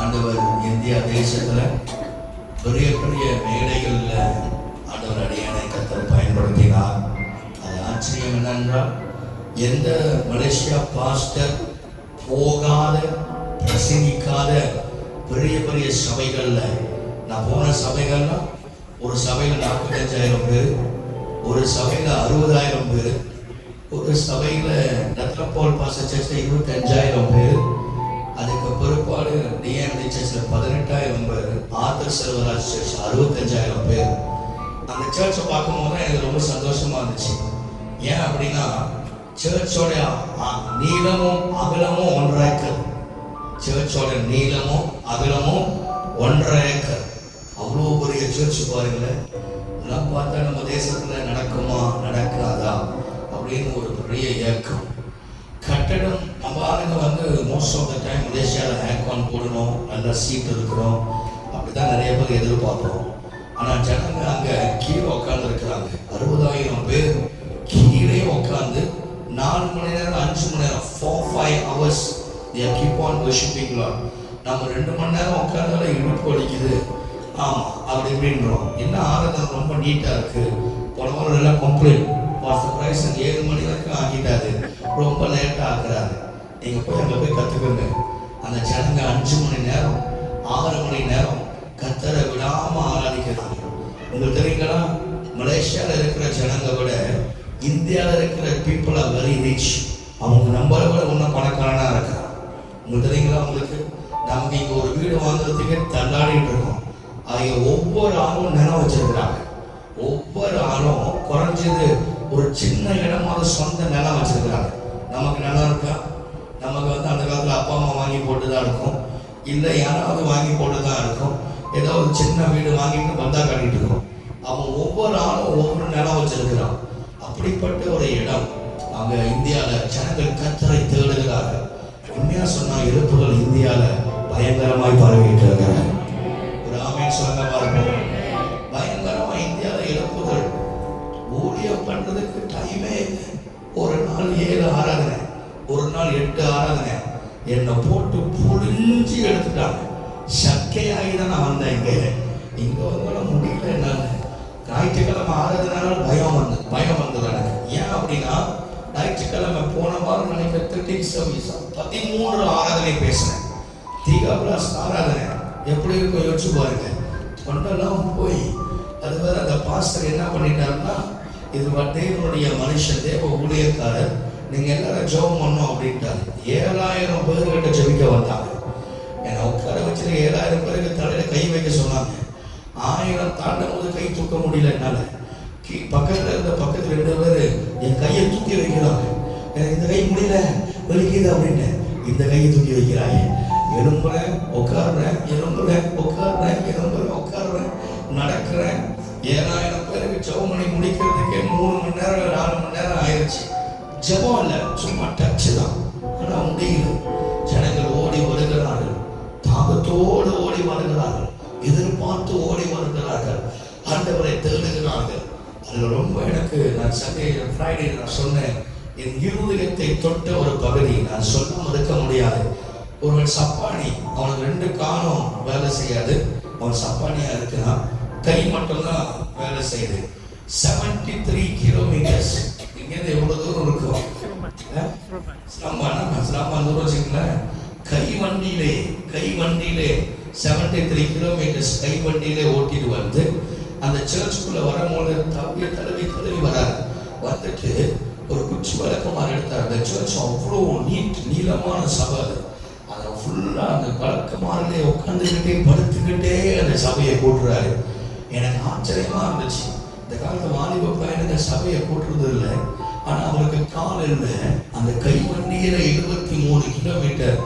ஆண்டவர் இந்தியா தேசத்துல பெரிய பெரிய மேடைகள்ல ஆண்டவர் அடியானை கர்த்தர் பயன்படுத்தினார். அது ஆச்சரியம் என்னென்றால், எந்த மலேசியா பாஸ்டர் போகாத பிரசங்கிக்காத பெரிய பெரிய சபைகள்ல, நான் போன சபைகள்னா ஒரு சபையில 45,000 பேர், ஒரு சபையில 60,000 பேர், ஒரு சபையில ரத்னபால் பாஸ்டர் சர்ச்சில் 25,000 பேர், அதுக்கு பிற்பாடு டிஎம்டி சர்ச்சில் 18,000 பேர், ஆர்தர் செல்வராஜ் சர்ச் 65,000 பேர். அந்த சர்ச்சை பார்க்கும்போது தான் எனக்கு ரொம்ப சந்தோஷமா இருந்துச்சு. ஏன் அப்படின்னா, சர்ச்சோட நீளமும் அகலமும் 1.5 ஏக்கர். சர்ச்சோட நீளமும் அகலமும் 1.5 ஏக்கர். அவ்வளோ பெரிய சர்ச் பாருங்களேன். இதெல்லாம் பார்த்தா நம்ம தேசத்துல நடக்குமா நடக்காதா அப்படின்னு ஒரு பெரிய ஏக்கம். கட்டடம் நம்ம ஆளுங்க வந்து மோஸ்ட் ஆஃப் த டைம் மலேசியாவில் ஹேக்கான் போடணும், நல்ல சீட் இருக்கிறோம், அப்படிதான் நிறைய பேர் எதிர்பார்ப்போம். ஆனால் ஜனங்க அங்கே கீழே உட்காந்து இருக்கிறாங்க. 60,000 பேர் கீழே உட்காந்து 4 மணி நேரம் 5 மணி நேரம் 4-5 hours they keep on worshiping Lord. நம்ம 2 மணி நேரம் உட்காந்தாலும் இடுப்பு வலிக்குது, ஆமாம் அப்படி இப்படின்றோம். என்ன ஆராதனை ரொம்ப நீட்டாக இருக்கு, போனவங்க எல்லாம் கம்ப்ளைண்ட், பாஸ்டர் பிரைஸ் 7 மணி வரைக்கும் ஆகிட்டாரு, ரொம்ப லேட்டாக ஆக்குறாரு. நீங்கள் போய் அங்கே போய் கற்றுக்கோங்க. அந்த ஜனங்க 5 மணி நேரம் 6 மணி நேரம் கர்த்தரை விடாம ஆராதிக்கிறாங்க. உங்களுக்கு தெரியுங்களா, மலேசியாவில் இருக்கிற ஜனங்க விட இந்தியாவில் இருக்கிற பீப்புள் ஆர் வெரி ரிச். அவங்க நம்மளை விட இன்னும் பணக்காரனா இருக்கிறாங்க. உங்களுக்கு தெரியுங்களா, உங்களுக்கு நமக்கு இங்கே ஒரு வீடு வாங்குறதுக்கு தள்ளாடிட்டு இருக்கோம். அவங்க ஒவ்வொரு ஆளும் நிலம் வச்சிருக்கிறாங்க. ஒவ்வொரு ஆளும் குறைஞ்சது ஒரு சின்ன இடமாவது சொந்த நிலம் வச்சிருக்கிறாங்க. நமக்கு நிலம் இருக்கா? நமக்கு வந்து அந்த காலத்தில் அப்பா அம்மா வாங்கி போட்டு தான் இருக்கும், இல்லை யாராவது வாங்கி போட்டு தான் இருக்கும். ஏதோ ஒரு சின்ன வீடு வாங்கிட்டு பந்தா காட்டிட்டு இருக்கோம். அவன் ஒவ்வொரு ஆளும் ஒவ்வொரு நிலம் வச்சிருக்கிறான். அப்படிப்பட்ட ஒரு இடம் அங்க இந்தியாவில் ஜனங்கள் கர்த்தரை தேடுகிறார்கள். உண்மையா சொன்னா இறப்புகள் இந்தியாவில் பயங்கரமாய் பரவிட்டு இருக்கிறாங்க. ஒரு ஆமேன் சொல்லுங்க இருக்கும். பயங்கரமா இந்தியாவில் இறப்புகள். ஊழியம் பண்றதுக்கு டைமே இல்லை. ஒரு நாள் 7 ஆராதனை, ஒரு நாள் 8 ஆராதனை, என்னை போட்டு புழிஞ்சு எடுத்துட்டாங்க. சக்கையாகி தான் நான் வந்தேன். இங்கே வந்து முடியல. நான் ஞாயிற்றுக்கிழமை ஆராதனால பயம் வந்தது எனக்கு. ஏன் அப்படின்னா, ஞாயிற்றுக்கிழமை போன வாரம் நினைக்கிற 13 சர்வீஸ் 13 ஆராதனை பேசினேன். தீகாபிளாஸ் ஆராதனை எப்படி இருக்கும் யோசிச்சு பாருங்க. தொண்டெல்லாம் போய் அது வேற. அந்த பாஸ்டர் என்ன பண்ணிட்டாருன்னா, இது தேவனுடைய மனுஷன், தேவ ஊழியக்காரர், நீங்க எல்லாரும் ஜெபம் பண்ணணும் அப்படின்ட்டாரு. 7,000 பேர்கிட்ட ஜெபிக்க வந்தாங்க. என்னை உட்கார வச்சு 7,000 பேருக்கு தலையில கை வைக்க சொன்னாங்க. 1000 தாண்டும் போது கை தூக்க முடியல என்னால. பக்கத்துல இருந்த பக்கத்துல 2 பேர் என் கையை தூக்கி வைக்கிறாங்க. எனக்கு இந்த கை முடியல, வலிக்குது அப்படின்னு. இந்த கையை தூக்கி வைக்கிறாங்க. எலும்புறேன் உட்காடுறேன், எலும்புறேன் உட்காடுறேன், எலும்புறேன் உட்காடுறேன், நடக்கிறேன். 7,000 பேருக்கு ஜெபம் பண்ணி முடிக்கிறதுக்கே 3 மணி நேரம் 4 மணி நேரம் ஆயிடுச்சு. ஜெபம் இல்லை, சும்மா டச்சு தான். ஆனா முடியல. ஜனங்கள் ஓடி வருகிறார்கள், தாகத்தோடு ஓடி வருகிறார்கள், எதிர்பார்த்து ஓடி வருகிறார்கள், ஆண்டவரை தேடுகிறார்கள். அதில் ரொம்ப எனக்கு நான் ஃப்ரைடே நான் சொன்னேன், என் இருதயத்தை தொட்ட ஒரு பகுதி நான் சொல்லாமல் இருக்க முடியாது. ஒருவன் சப்பானி, அவனுக்கு 2 காலம் வேலை செய்யாது, அவன் சப்பானியா இருக்கிறான், கை மட்டும்தான் வேலை செய்யுது. 73 கிலோமீட்டர்ஸ் இங்கேருந்து எவ்வளவு தூரம் இருக்கும்? கை வண்டியிலே 73 கிலோமீட்டர்ஸ் கை வண்டியிலே ஓட்டிட்டு வந்து அந்த சர்ச்சுக்குள்ள வரும்போது தடவி வராரு. வந்துட்டு ஒரு குச்சி விளக்கமாக எடுத்தார். அந்த சர்ச் அவ்வளோ நீளமான சபை. அதை ஃபுல்லா அந்த விளக்கமாரிலே உட்காந்துக்கிட்டே படுத்துக்கிட்டே அந்த சபையை கூட்டுறாரு. எனக்கு ஆச்சரியமா இருந்துச்சு. இந்த காலத்து வாலிப பையனுங்க சபையை கூட்டுறது இல்லை, ஆனா அவருக்கு கால் இல்லை. அந்த கை வண்டியில 23 கிலோமீட்டர்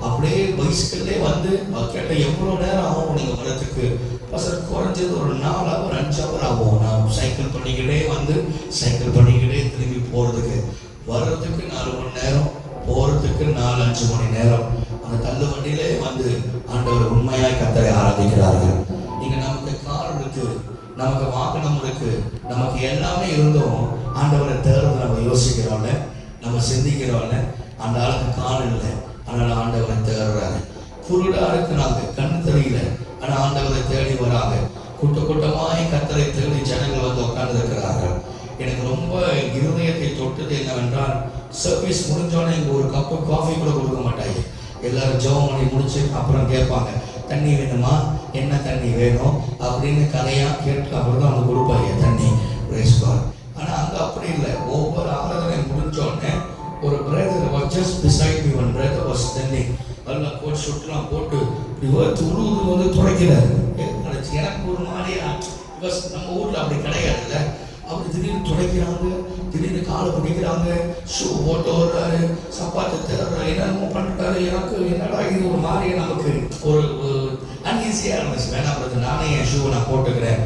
அப்படியே பைஸ்கல்லே வந்து கேட்ட எவ்வளோ நேரம் ஆகும் நீங்க வரத்துக்கு? பசங்க குறைஞ்சது ஒரு 4 hour 5 hour ஆகும். நான் சைக்கிள் பண்ணிக்கிட்டே வந்து சைக்கிள் பண்ணிக்கிட்டே திரும்பி போறதுக்கு வர்றதுக்கு 4 மணி நேரம், போறதுக்கு 4-5 மணி நேரம். அந்த தள்ளு வண்டியிலே வந்து ஆண்டவர் உண்மையாய் கர்த்தரை ஆராதிக்கிறார்கள். நீங்க நமக்கு கார் இருக்கு, நமக்கு வாகனம் இருக்கு, நமக்கு எல்லாமே இருந்தோம், ஆண்டவரை தேர்தல் நம்ம யோசிக்கிறோம்ல, நம்ம சிந்திக்கிறோம்ல. அந்த ஆளுக்கு கால் இல்லை, அதனால ஆண்டவரை தேடுறாரு. குருடா இருக்கிறாங்க, கண்ணு தெரியல, ஆனா ஆண்டவரை தேடி வராங்க. கூட்டமாய் கர்த்தரை தேடி ஜனங்கள் வந்து உட்கார்ந்து இருக்கிறார்கள். எனக்கு ரொம்ப இருதயத்தை தொட்டது என்னவென்றால், சர்வீஸ் முடிஞ்சோடனே இங்கே ஒரு கப்பு காஃபி கூட கொடுக்க மாட்டாங்க. எல்லாரும் ஜெபம் பண்ணி முடிச்சு அப்புறம் கேட்பாங்க, தண்ணி வேணுமா, என்ன தண்ணி வேணும் அப்படின்னு கதையாக கேட்டு அப்புறம் தான் அவங்க கொடுப்பாங்க தண்ணி. ஆனால் அங்கே அப்படி இல்லை. ஒவ்வொரு ஆராதனை முடிஞ்சோடனே ஒரு brother was just beside me, one brother was standing. நல்லா கோட் ஷூட்லாம் போட்டு துருது வந்து துடைக்கிறாரு. எனக்கு ஒரு மாதிரியா, பிகாஸ் நம்ம ஊரில் அப்படி கிடையாதுல்ல. அப்படி திடீர்னு துடைக்கிறாங்க, திடீர்னு காலை பிடிக்கிறாங்க, ஷூ போட்டு வர்றாரு, சப்பாத்து தேடுறாரு, என்னென்னமோ பண்ணிட்டாரு. எனக்கு என்னடா இது ஒரு மாதிரி நமக்கு ஒரு அன்ஈஸியாக இருந்துச்சு. வேணாம், நானே என் ஷூவை நான் போட்டுக்கிறேன்.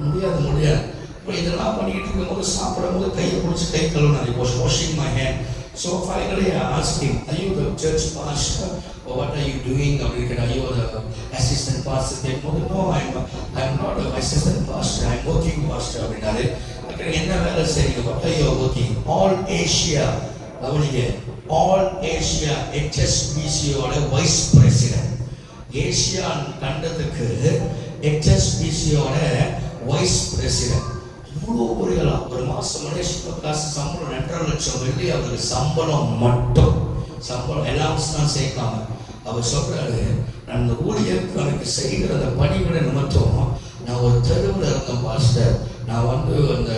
முடியாது. இப்போ இதெல்லாம் பண்ணிக்கிட்டு இருக்கும்போது சாப்பிடும் போது கையை பிடிச்சி கை கழுவினார். இப்போ washing my hand. So finally I asked him, are you the church pastor or what are you doing? Are you the assistant pastor? They told me, no, I'm not an assistant pastor, I'm working pastor. என்ன வேலை செய்யுங்க? What are you working? All Asia, All Asia HSBC ஓட vice president. Asia கண்டத்துக்கு HSBC ஓட vice president. இவ்வளோ பொறிகளா ஒரு மாதம் Malaysia காசு சம்பளம் 2.5 லட்சம் வெள்ளி. அவருக்கு சம்பளம் மட்டும், சம்பளம் அலவன்ஸ் தான் சேர்க்காம. அவர் சொல்றாரு, நான் இந்த ஊழியருக்கு எனக்கு செய்கிற அந்த பணிவிட நிமித்தம் நான் ஒரு தெருவில் இருந்தேன் பாஸ்டர். நான் வந்து அந்த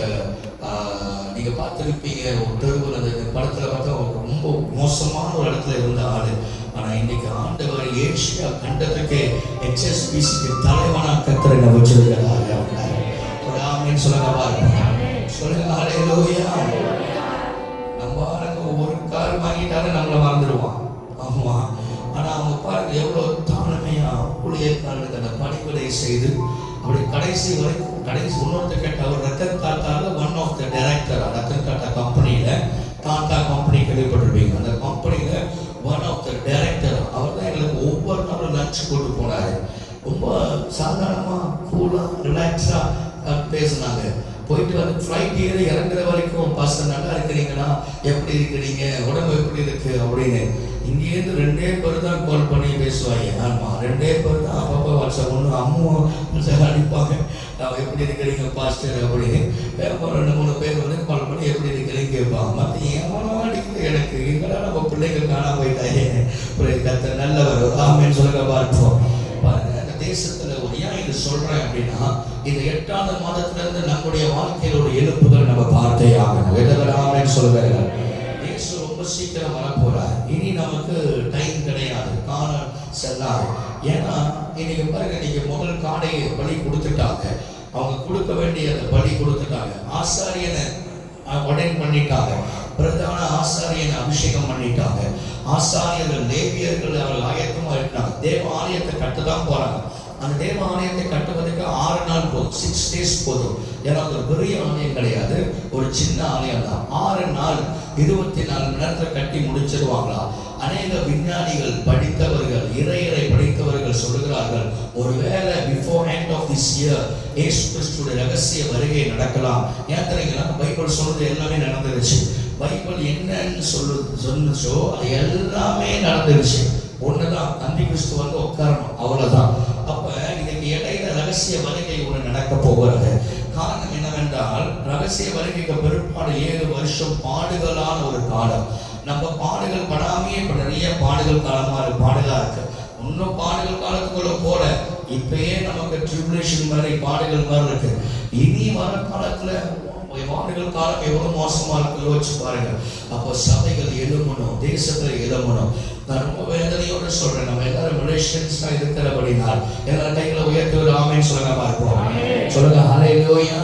நீங்கள் பார்த்துருப்பீங்க, ஒரு தெருவில் அந்த படத்தில் பார்த்தா ரொம்ப மோசமான ஒரு இடத்துல இருந்த ஆள். ஆனால் இன்னைக்கு ஆண்டவர் ஏசியா கண்டத்துக்கு HSBCக்கு தலைவனாக கர்த்தர் என்ன வச்சிருக்கிறாரு. சொல்லுங்க ஹல்லேலூயா. நம்ம ஆளுங்க ஒரு கார் வாங்கிட்டாலும் நம்மளை மறந்துடுவான். ஆமா, ஆனா அவங்க பாருங்க எவ்வளவு தாழ்மையா ஊழியக்காரனுக்கு அந்த பணிவிடை செய்து அப்படி கடைசி வரைக்கும். கடைசி இன்னொருத்த கேட்ட அவர் ரத்தன் டாட்டால one of the director, Ratan Tata கம்பெனியில, டாட்டா கம்பெனி கேள்விப்பட்டிருப்பீங்க, அந்த கம்பெனியில ஒன் ஆஃப் த டைரக்டர். அவர் தான் எங்களுக்கு ஒவ்வொரு நாளும் லஞ்ச் கொண்டு போனாரு. ரொம்ப சாதாரணமா கூலா ரிலாக்ஸா பேசினாங்க. போயிட்டு வந்து ஃப்ளைட் ஏறி இறங்குற வரைக்கும், பாஸ்டர் நல்லா இருக்கிறீங்களா, எப்படி இருக்கிறீங்க, உடம்பு எப்படி இருக்கு அப்படின்னு. இங்கேருந்து 2 பேர் தான் கால் பண்ணி பேசுவாங்க. ஆமாம், 2 பேர் தான் அப்பப்போ வாட்ஸ்அப் ஒன்று அம்மும் அடிப்பாங்க, எப்படி இருக்கிறீங்க பாஸ்டர் அப்படின்னு. 2-3 பேர் வந்து கால் பண்ணி எப்படி இருக்கிறீங்க கேட்பாங்க. மற்ற ஏமானோ அடிக்கிறது எனக்கு எங்கடா நம்ம பிள்ளைங்க காணாம போயிட்டாங்க. கர்த்தர் நல்லவர், ஆமென் சொல்லுங்க பார்ப்போம். தேசத்துல ஒரு ஏன் இது சொல்றேன் அப்படின்னா, இந்த 8ஆவது மாதத்திலிருந்து நம்முடைய வாழ்க்கையில் ஒரு எழுப்புதல் நம்ம பார்த்தே ஆகணும். எதவராமன்னு சொல்லுவாங்க. இயேசு ரொம்ப சீக்கிரம் வரப்போறார். இனி நமக்கு டைம் கிடையாது, காலம் செல்லாது. ஏன்னா இன்னைக்கு பாருங்க, நீங்க முதல் காடையை பலி கொடுத்துட்டாங்க, அவங்க கொடுக்க வேண்டிய அந்த பலி கொடுத்துட்டாங்க. ஆசாரியனை உடன் பண்ணிட்டாங்க, பிரதான ஆசாரியனை அபிஷேகம் பண்ணிட்டாங்க. ஆசாரியர்கள் லேவியர்கள் அவர்கள் ஆயத்தமா இருக்கிறாங்க. தேவ ஆலயத்தை கட்டதான் போறாங்க. அந்த தேவ ஆலயத்தை கட்டுவதற்கு 6 நாள் போதும், 6 days போதும். ஏன்னா அது ஒரு பெரிய ஆலயம் கிடையாது, ஒரு சின்ன ஆலயம் தான். 6 நாள் 24 மணி நேரத்தில் கட்டி முடிச்சிருவாங்களா? அநேக விஞ்ஞானிகள், படித்தவர்கள், இறையறை படித்தவர்கள் சொல்லுகிறார்கள், ஒருவேளை before end of this year இயேசு கிறிஸ்துவின் ரகசிய வருகை நடக்கலாம். ஏன் தெரியுங்களா? பைபிள் சொல்றது எல்லாமே நடந்துருச்சு. பைபிள் என்னன்னு சொன்னச்சோ அது எல்லாமே நடந்துருச்சு. ஒண்ணுதான், அந்தி கிறிஸ்து வந்து உட்காரணும், அவ்வளவுதான். அப்ப இன்னைக்கு இடையில ரகசிய வருகை ஒன்று நடக்க போகிறது. காரணம் என்னவென்றால், ரகசிய வருகைக்கு பிற்பாடு 7 வருஷம் பாடுகளான ஒரு காலம். நம்ம பாடுகள் படாமையே இப்ப நிறைய பாடுகள் பாடுகளா இருக்கு. இன்னும் பாடுகள் காலத்துக்குள்ள போல இப்பயே நமக்கு ட்ரிபுலேஷன் மாதிரி பாடுகள் மாதிரி இருக்கு. இனி வர காலத்துல பாடுகள் காலம் எவ்வளவு மோசமா இருக்கு யோசிச்சு பாருங்க. அப்போ சபைகள் எழுமணும், தேசத்துல எழுமணும். நான் ரொம்ப வேதனையோட சொல்றேன், நம்ம எல்லாரும் மலேசியன்ஸா இருக்கிறபடினால் எல்லாரும் கைகளை உயர்த்தி ஒரு ஆமென் சொல்லுங்க பார்ப்போம். சொல்லுங்க ஹல்லேலூயா.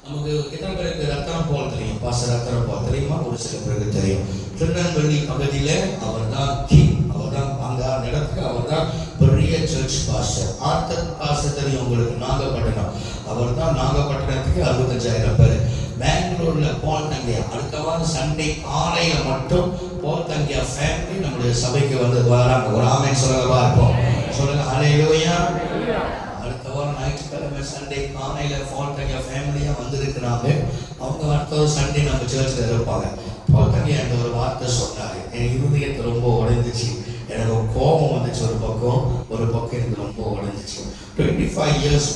நமக்கு எத்தனை பேருக்கு ரத்தனம் போல் தெரியும்? பாஸ்டர் ரத்தனம் போல் தெரியுமா? ஒரு சில பேருக்கு தெரியும். திருநெல்வேலி பகுதியில அவர் தான் கிங், அவர் தான் அங்க இடத்துக்கு அவர் தான் பெரிய சர்ச் பாஸ்டர். ஆர்த்தர் பாஸ்டர் தெரியும் உங்களுக்கு, நாகப்பட்டினம். அவர் தான் நாகப்பட்டினத்துக்கு 65,000 பேர். பெங்களூர்ல பால் தங்கியா, அடுத்த வாரம் சண்டே காலையில மட்டும் பால் தங்கியா ஃபேமிலி நம்முடைய சபைக்கு வந்து வராங்க. ஒரு ஆமென் சொல்லுங்க பார்ப்போம். சொல்லுங்க ஹல்லேலூயா. அடுத்த வாரம் ஞாயிற்றுக்கிழமை சண்டே காலையில பால் தங்கியா ஃபேமிலியா வந்திருக்கிறாங்க. அவங்க அடுத்த சண்டே நம்ம சர்ச்சில் இருப்பாங்க. பால் தங்கியா அந்த ஒரு வார்த்தை சொன்னாரு, என் இருதயத்தை ரொம்ப உடைந்துச்சு. எனக்கு கோபம் வந்துச்சு ஒரு பக்கம் எனக்கு ரொம்ப உடஞ்சிச்சு. 25 years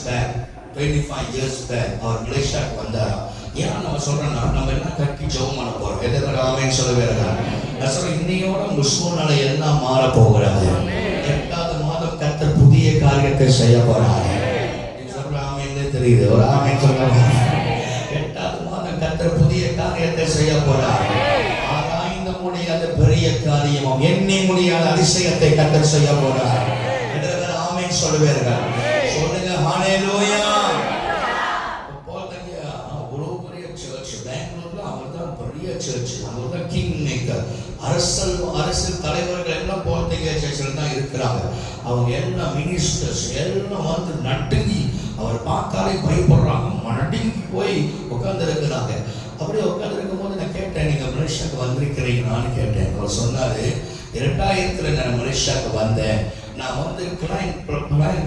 back அவர் மலேசியாவுக்கு வந்தாரா. ஏன் நம்ம சொல்றோம்னா, நம்ம எல்லாம் கட்டி ஜெபம் பண்ண போறோம். எதிராமேன்னு சொல்லவே இருக்காங்க. நான் சொல்றேன், இன்னையோட உங்க சூழ்நிலை எல்லாம் மாற போகிறாரு. 8வது மாதம் கர்த்தர் புதிய காரியத்தை செய்ய போறாரு. சொல்ற ஆமேன்னு தெரியுது, ஒரு ஆமேன்னு சொல்றாங்க. 8வது மாதம் கர்த்தர் புதிய காரியத்தை செய்ய போறாரு. ஆராய்ந்து முடியாத பெரிய காரியமும் எண்ணி முடியாத அதிசயத்தை கர்த்தர் செய்ய போறார். ஆமேன்னு சொல்லுவார்கள். சொல்லுங்க ஹல்லேலூயா. அரசியல் தலைவர்கள் எல்லாம் போர்த்துகே சர்ச்சில் தான் இருக்கிறாங்க. அவங்க எல்லாம் மினிஸ்டர்ஸ் எல்லாம் வந்து நடுங்கி அவர் பார்த்தாலே பயப்படுறாங்க, நடுங்கி போய் உட்கார்ந்து இருக்கிறாங்க. அப்படியே உட்கார்ந்து இருக்கும் போது நான் கேட்டேன், நீங்க மலேசியாவுக்கு வந்திருக்கிறீங்களான்னு கேட்டேன். அவர் சொன்னாரு, 2000 நான் மலேசியாவுக்கு வந்தேன். நான் வந்து கிளைன்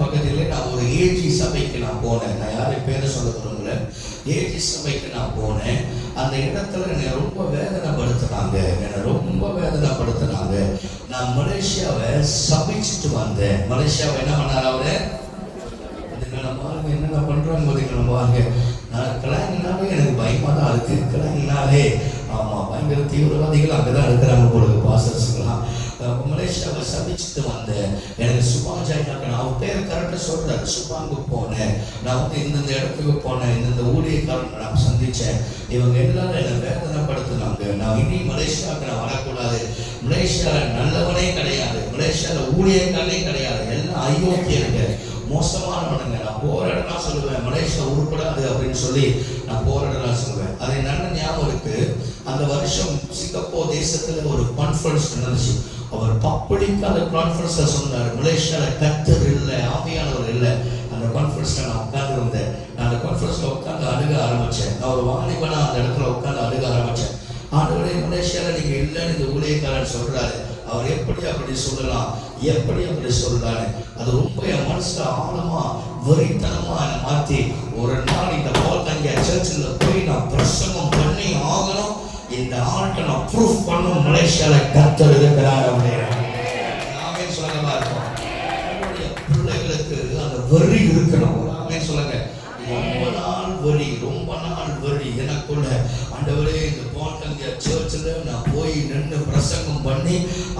பக்கத்திலே நான் ஒரு ஏஜி சபைக்கு நான் போனேன். நான் யாரையும் பேரை சொல்ல விரும்பல. ஏஜி சபைக்கு நான் போனேன். அந்த இடத்துல என்னை ரொம்ப வேதனைப்படுத்தினாங்க. நான் மலேசியாவை சபிச்சுட்டு வந்தேன். மலேசியாவை என்ன பண்ணார் அவரு? பாருங்க என்னென்ன பண்றாங்க பார்த்தீங்களா பாருங்க. நான் கிளைனாலே எனக்கு பயமா தான் இருக்கு. கிளைனாலே ஆமா பயங்கர தீவிரவாதிகள் அங்கதான் இருக்கிறாங்க போல பாஸ்டர்ஸ்லாம். மலேசியாவை சபிச்சுட்டு வந்தேன். எனக்கு சுபாஜாய்னாக்க நான் அவர் பேர் கரெக்டாக சொல்றாரு. சுபாங்குக்கு போனேன், நான் வந்து இந்தந்த இடத்துக்கு போனேன், இந்தந்த ஊழியக்காரன் நான் சந்திச்சேன். இவங்க எல்லாரும் என்னை வேதனைப்படுத்தினாங்க. நான் இனி மலேசியாவுக்கு நான் வரக்கூடாது. மலேசியாவில் நல்லவனே கிடையாது, மலேசியாவில் ஊழியக்காரனே கிடையாது, எல்லாம் அயோக்கியங்க, மோசமானவனுங்க. நான் போற இடம்லாம் சொல்லுவேன், மலேசியா உருப்படாது அப்படின்னு சொல்லி நான் போற இடம்லாம் சொல்லுவேன். அது நல்ல ஞாபகம் இருக்கு. அந்த வருஷம் சிங்கப்பூர் தேசத்துல ஒரு கான்ஃபரன்ஸ் நடந்துச்சு. அவர் பப்ளிக்கா அந்த கான்ஃபரன்ஸ்ல சொன்னார், மலேசியால கர்த்தர் இல்லை, ஆவியானவர் இல்லை. அந்த கான்ஃபரன்ஸ்ல நான் உட்கார்ந்து இருந்தேன். நான் அந்த கான்ஃபரன்ஸ்ல உட்கார்ந்து அழுக ஆரம்பிச்சேன். நான் ஒரு வாலிபனா அந்த இடத்துல உட்கார்ந்து அழுக ஆரம்பிச்சேன். ஆண்டவரே, மலேசியால நீங்க இல்லைன்னு இந்த ஊழியக்காரன் சொல்றாரு, அவர் எப்படி அப்படி சொல்லலாம், எப்படி அப்படி சொல்றாரு? அது ரொம்ப என் மனசுல ஆழமா வெறித்தனமா என்னை மாத்தி, ஒரு நாள் இந்த போல்தங்கிய சர்ச்சில் போய் நான் பிரசங்கம் பண்ணி ஆகணும், இந்த ஆள்கிட்ட நான் ப்ரூஃப் பண்ணும், மலேசியால கர்த்தர் இருக்கிறார் அப்படின்னு நாமே சொல்லமா இருக்கோம். நம்முடைய பிள்ளைகளுக்கு அந்த வெறி இருக்கணும். நாமே சொல்லுங்க, ரொம்ப நாள் வரி எனக்குள்ள. ஆண்டவரே, இந்த போல்தங்கிய சர்ச்சில் நான் போய் நின்று பிரசங்கம் பண்ணி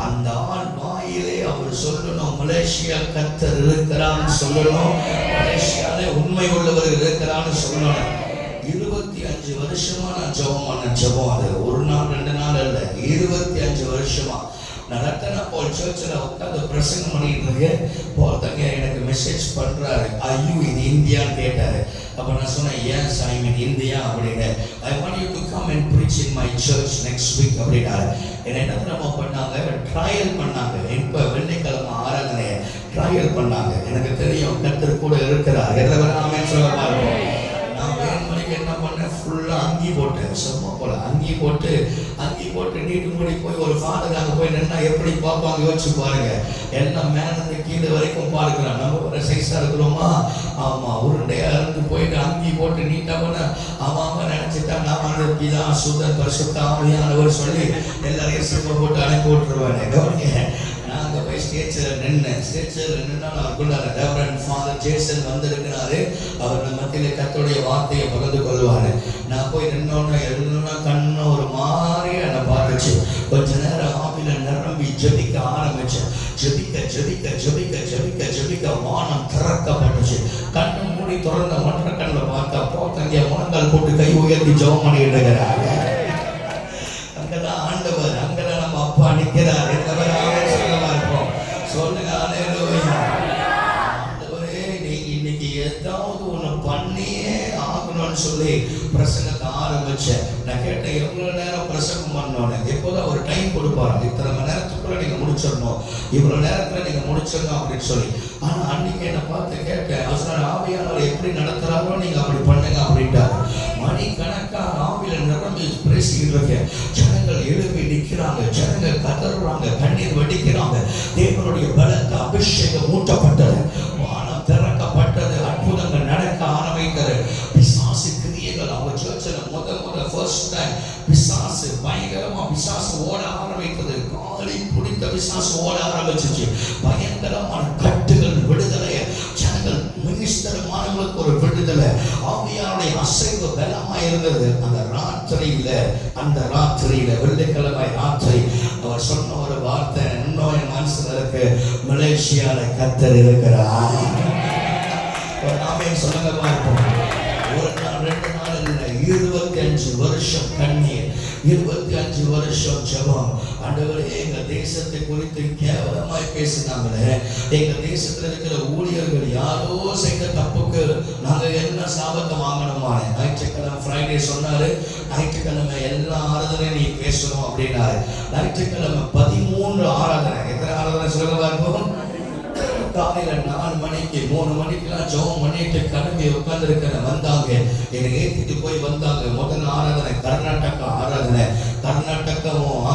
அந்த ஆள் வாயிலே அவர் சொல்லணும், மலேசியா கர்த்தர் இருக்கிறான்னு சொல்லணும், மலேசியாலே உண்மை உள்ளவர் இருக்கிறான்னு சொல்லணும். 25 வருஷமா நான் ஜெபம். அது ஒரு நாள் 2 நாள் அல்ல, 25 வருஷமா நான் ரத்தனா போல் சர்ச்சில் உட்காந்து பிரசங்கம் பண்ணிட்டு இருக்கேன். போல்தங்க எனக்கு மெசேஜ் பண்றாரு, ஐயோ இது இந்தியான்னு கேட்டாரு. அப்ப நான் சொன்னேன், எஸ் ஐ மீன் இந்தியா அப்படின்னு. I want you to come and preach in my search next week அப்படின்னாரு. என்ன நம்ம பண்ணாங்க, ட்ரையல் பண்ணாங்க. இப்ப வெள்ளிக்கிழமை ஆராதனையை ட்ரையல் பண்ணாங்க. எனக்கு தெரியும் கர்த்தர் கூட இருக்கிறார். எல்லாம் சொல்ல பாருங்க. நான் வேணுமணிக்கு என்ன பண்ணேன், ஃபுல்லா அங்கி போட்டேன். சும்மா போல அங்கி போட்டு நீட்டு மூடி போய் ஒரு ஃபாதர் அங்கே போய் நின்னா எப்படி பார்ப்பாங்க யோசிச்சு பாருங்க. எல்லாம் மேலே கீழே வரைக்கும் பார்க்கலாம். நம்ம ஒரு சைஸா இருக்கிறோமா? ஆமா, உருண்டையா இருந்து போயிட்டு அங்கி போட்டு நீட்டா பண்ண அவன் நினைச்சிட்டா நான் வந்து பிதா சுதன் பரிசுத்த ஆவியானவர் சொல்லி எல்லாரையும் சிற்ப போட்டு அனுப்பி விட்டுருவானே. கவனிங்க, நாங்க போய் ஸ்டேஜில் நின்னா அவருக்குள்ள ரெவரண்ட் ஃபாதர் ஜேசன் வந்திருக்கிறாரு. அவர் மத்தியில கர்த்தருடைய வார்த்தையை பகிர்ந்து கொள்வாரு. நான் போய் நின்னோன்னு கண்ணு ஒரு மாதிரியா என்னை பார்த்துச்சு. கொஞ்ச நேரம் ஆவில நிரம்பி ஜெபிக்க ஆரம்பிச்சேன். ஜெபிக்க வானம் திறக்கப்பட்டுச்சு. கண்ணு மூடி திறந்த மற்ற கண்ணில் பார்த்தா போத்தங்க முழங்கால் போட்டு கை உயர்த்தி ஜெபம் பண்ணிட்டு இருக்கிறாங்க. அங்கதான் ஆண்டவர், அங்கதான் நம்ம அப்பா நிற்கிறார். சொல்லுங்க, ஆண்டவரே நீங்க இன்னைக்கு ஏதாவது ஒண்ணு பண்ணியே ஆகணும்னு சொல்லி பிரசங்கத்தை ஆரம்பிச்சேன். நான் கேட்டேன், எவ்வளவு நேரம் பிரசங்கம் பண்ணோன்னு. எப்போதான் ஒரு டைம் கொடுப்பாரு, இத்தனை மணி நேரத்துக்குள்ள நீங்க முடிச்சிடணும், இவ்வளவு நேரத்துல நீங்க முடிச்சிடணும் அப்படின்னு சொல்லி. ஆனா அன்னைக்கு என்னை பார்த்து கேட்டேன், அவசர ஆவியானவர் எப்படி நடத்துறாரோ நீங்க அப்படி பண்ணுங்க அப்படின்ட்டாரு. மணிக்கணக்கா ஆவியில நிரம்பி பேசிக்கிட்டு இருக்கேன். ஜனங்கள் எழுப்பி நிற்கிறாங்க, ஜனங்கள் கதறுறாங்க, கண்ணீர் வடிக்கிறாங்க. தேவனுடைய பலத்த அபிஷேகம் ஊட்டப்பட்டது, வானம் திறக்கப்பட்டது, அற்புதங்கள் நடக்க ஆரம்பித்தது. பிசாசு கிரியைகள் அவங்க சர்ச்சில் முத ஃபர்ஸ்ட் டைம் பிசாசு பயங்கரமா பிசாசு ஓட ஆரம்பித்தது. காலி பிடித்த பிசாசு ஓட ஆரம்பிச்சிச்சு. பயங்கரமான கட்டுகள் விடுதலை, ஜனங்கள் மினிஸ்டர்மானவங்களுக்கு ஒரு விடுதலை, ஆவியானுடைய அசைவு பலமா இருந்தது. அந்த ராத்திரியில வெள்ளிக்கிழமை ராத்திரி அவர் சொன்ன ஒரு வார்த்தை இன்னும் என் மனசுல இருக்கு. மலேசியால கர்த்தர் இருக்கிறார். நாமே சொல்லுங்க பார்ப்போம். ஒரு நாள் 2 நாள் இல்லை, 25 வருஷம் கண்ணீர், 25 வருஷம் ஜெபம். ஆண்டவரே, எங்க தேசத்தை குறித்து கேவலமாய் பேசினாங்களே, எங்க தேசத்துல இருக்கிற ஊழியர்கள் யாரோ செய்த தப்புக்கு நாங்க என்ன சாபத்தை வாங்கணுமா? ஞாயிற்றுக்கிழமை ஃப்ரைடே சொன்னாரு, ஞாயிற்றுக்கிழமை எல்லா ஆராதனையும் நீ பேசணும் அப்படின்னாரு. ஞாயிற்றுக்கிழமை 13 ஆராதனை. எத்தனை ஆராதனை சொல்லுங்க பார்ப்போம்? காலையில 4 மணிக்கு 3 மணிக்கெல்லாம் ஜெபம் பண்ணிட்டு கிளம்பி உட்கார்ந்துருக்கிற வந்தாங்க. என்னை ஏற்றிட்டு போய் வந்தாங்க. முதல் ஆராதனை கர்நாடகா ஆராதனை, கர்நாடகாவும்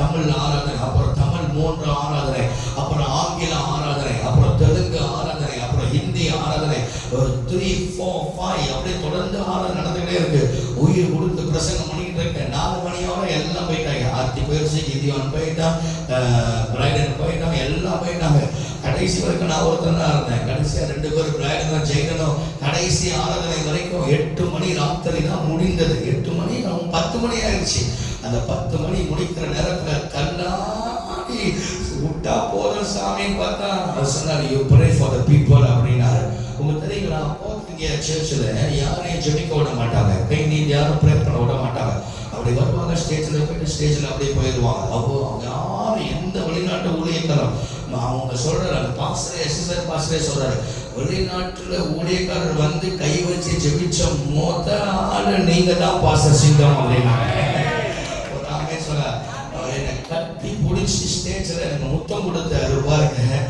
தமிழ் ஆராதனை, அப்புறம் தமிழ் 3 ஆராதனை, அப்புறம் ஆங்கில ஆராதனை, அப்புறம் தெலுங்கு ஆராதனை, அப்புறம் ஹிந்தி ஆராதனை. ஒரு 3, 4, 5 அப்படியே தொடர்ந்து ஆராதனை நடந்துகிட்டே இருக்கு. உயிர் கொடுத்து பிரசங்கம் பண்ணிக்கிட்டு இருக்கேன். 4 மணியோட எல்லாம் போயிட்டாங்க. ஆர்த்தி போயிடுச்சு, கிதியோன் போயிட்டான், பிரைடன் போயிட்டாங்க, எல்லாம் போயிட்டாங்க. கடைசி வரைக்கும் நான் ஒருத்தர் தான் இருந்தேன். கடைசியா 2 பேர் பிரைடனும் ஜெயனும். கடைசி ஆராதனை வரைக்கும் 8 மணி ராத்திரி தான் முடிந்தது. 8 மணி 10 மணி ஆயிடுச்சு. அந்த 10 மணி முடிக்கிற நேரத்துல கண்ணாடி விட்டா போதும் சாமின்னு பார்த்தா அவர் சொன்னார், you pray for the people அப்படின்னாரு. உங்களுக்கு தெரியுங்களா, போர்த்துகீய சர்ச்சில் யாரையும் ஜெபிக்க விட மாட்டாங்க, கை நீதி யாரும் ப்ரே பண்ண விட மாட்டாங்க. அப்படி வருவாங்க, ஸ்டேஜில் போயிட்டு ஸ்டேஜில் அப்படியே போயிடுவாங்க. அப்போ அவங்க யாரும் எந்த வெளிநாட்டு ஊழியக்காரரும் அவங்க சொல்றாரு, அந்த பாஸ்டரே எஸ்எஸ்ஆர் பாஸ்டரே சொல்றாரு, வெளிநாட்டுல ஊழியக்காரர் வந்து கை வச்சு ஜெபிச்ச மொத்த ஆளு நீங்க தான் பாஸ்டர் சிங்கம் அப்படின்னாங்க. ஒரு ஆமே சொல்ல என்னை கட்டி பிடிச்சி ஸ்டேஜில் எனக்கு முத்தம் கொடுத்தாரு பாருங்க.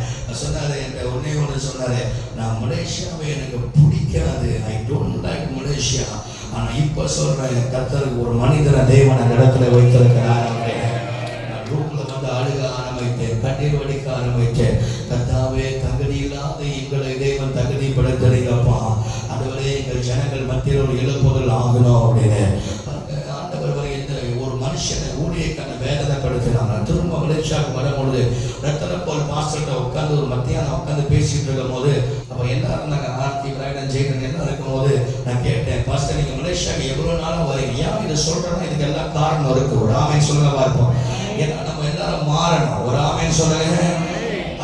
சொன்னாரு, என்ற ஒன்று சொன்னாரு, நான் மலேசியாவை எனக்கு பிடிக்காது, ஐ டோன்ட் லைக் மலேசியா. ஆனா இப்ப சொல்றேன், கர்த்தருக்கு ஒரு மனிதனை தேவன் அந்த இடத்துல வைத்திருக்கிறார். ரூம்ல வந்து அழுக ஆரம்பித்தேன், கண்ணீர் வடிக்க ஆரம்பித்தேன். கர்த்தாவே, தகுதி இல்லாத எங்களை தேவன் தகுதிப்படுத்துறீங்கப்பா. அதுவரை எங்கள் ஜனங்கள் மத்தியில் ஒரு இழப்புகள் ஆகணும் அப்படின்னு ஆண்டவர் வரை ஒரு மனுஷனை ஊழியக்கான வேதனைப்படுத்தினாங்க. திரும்ப மலேசியாவுக்கு வரும்பொழுது ரத்தன போல் பாஸ்டர்கிட்ட உட்காந்து ஒரு மத்தியானம் உட்காந்து பேசிட்டு இருக்கும் போது அப்போ என்ன இருந்தாங்க, ஆர்த்தி பிரைடன் ஜெயன் என்ன இருக்கும் போது நான் கேட்டேன், பாஸ்டர் நீங்க மலேசியாவுக்கு எவ்வளவு நாளும் வரீங்க, ஏன் இதை சொல்றேன்னா இதுக்கு எல்லாம் காரணம் இருக்கு. ஒரு ஆமைன்னு சொல்லுங்க பார்ப்போம். ஏன்னா நம்ம எல்லாரும் மாறணும். ஒரு ஆமைன்னு சொல்லுங்க.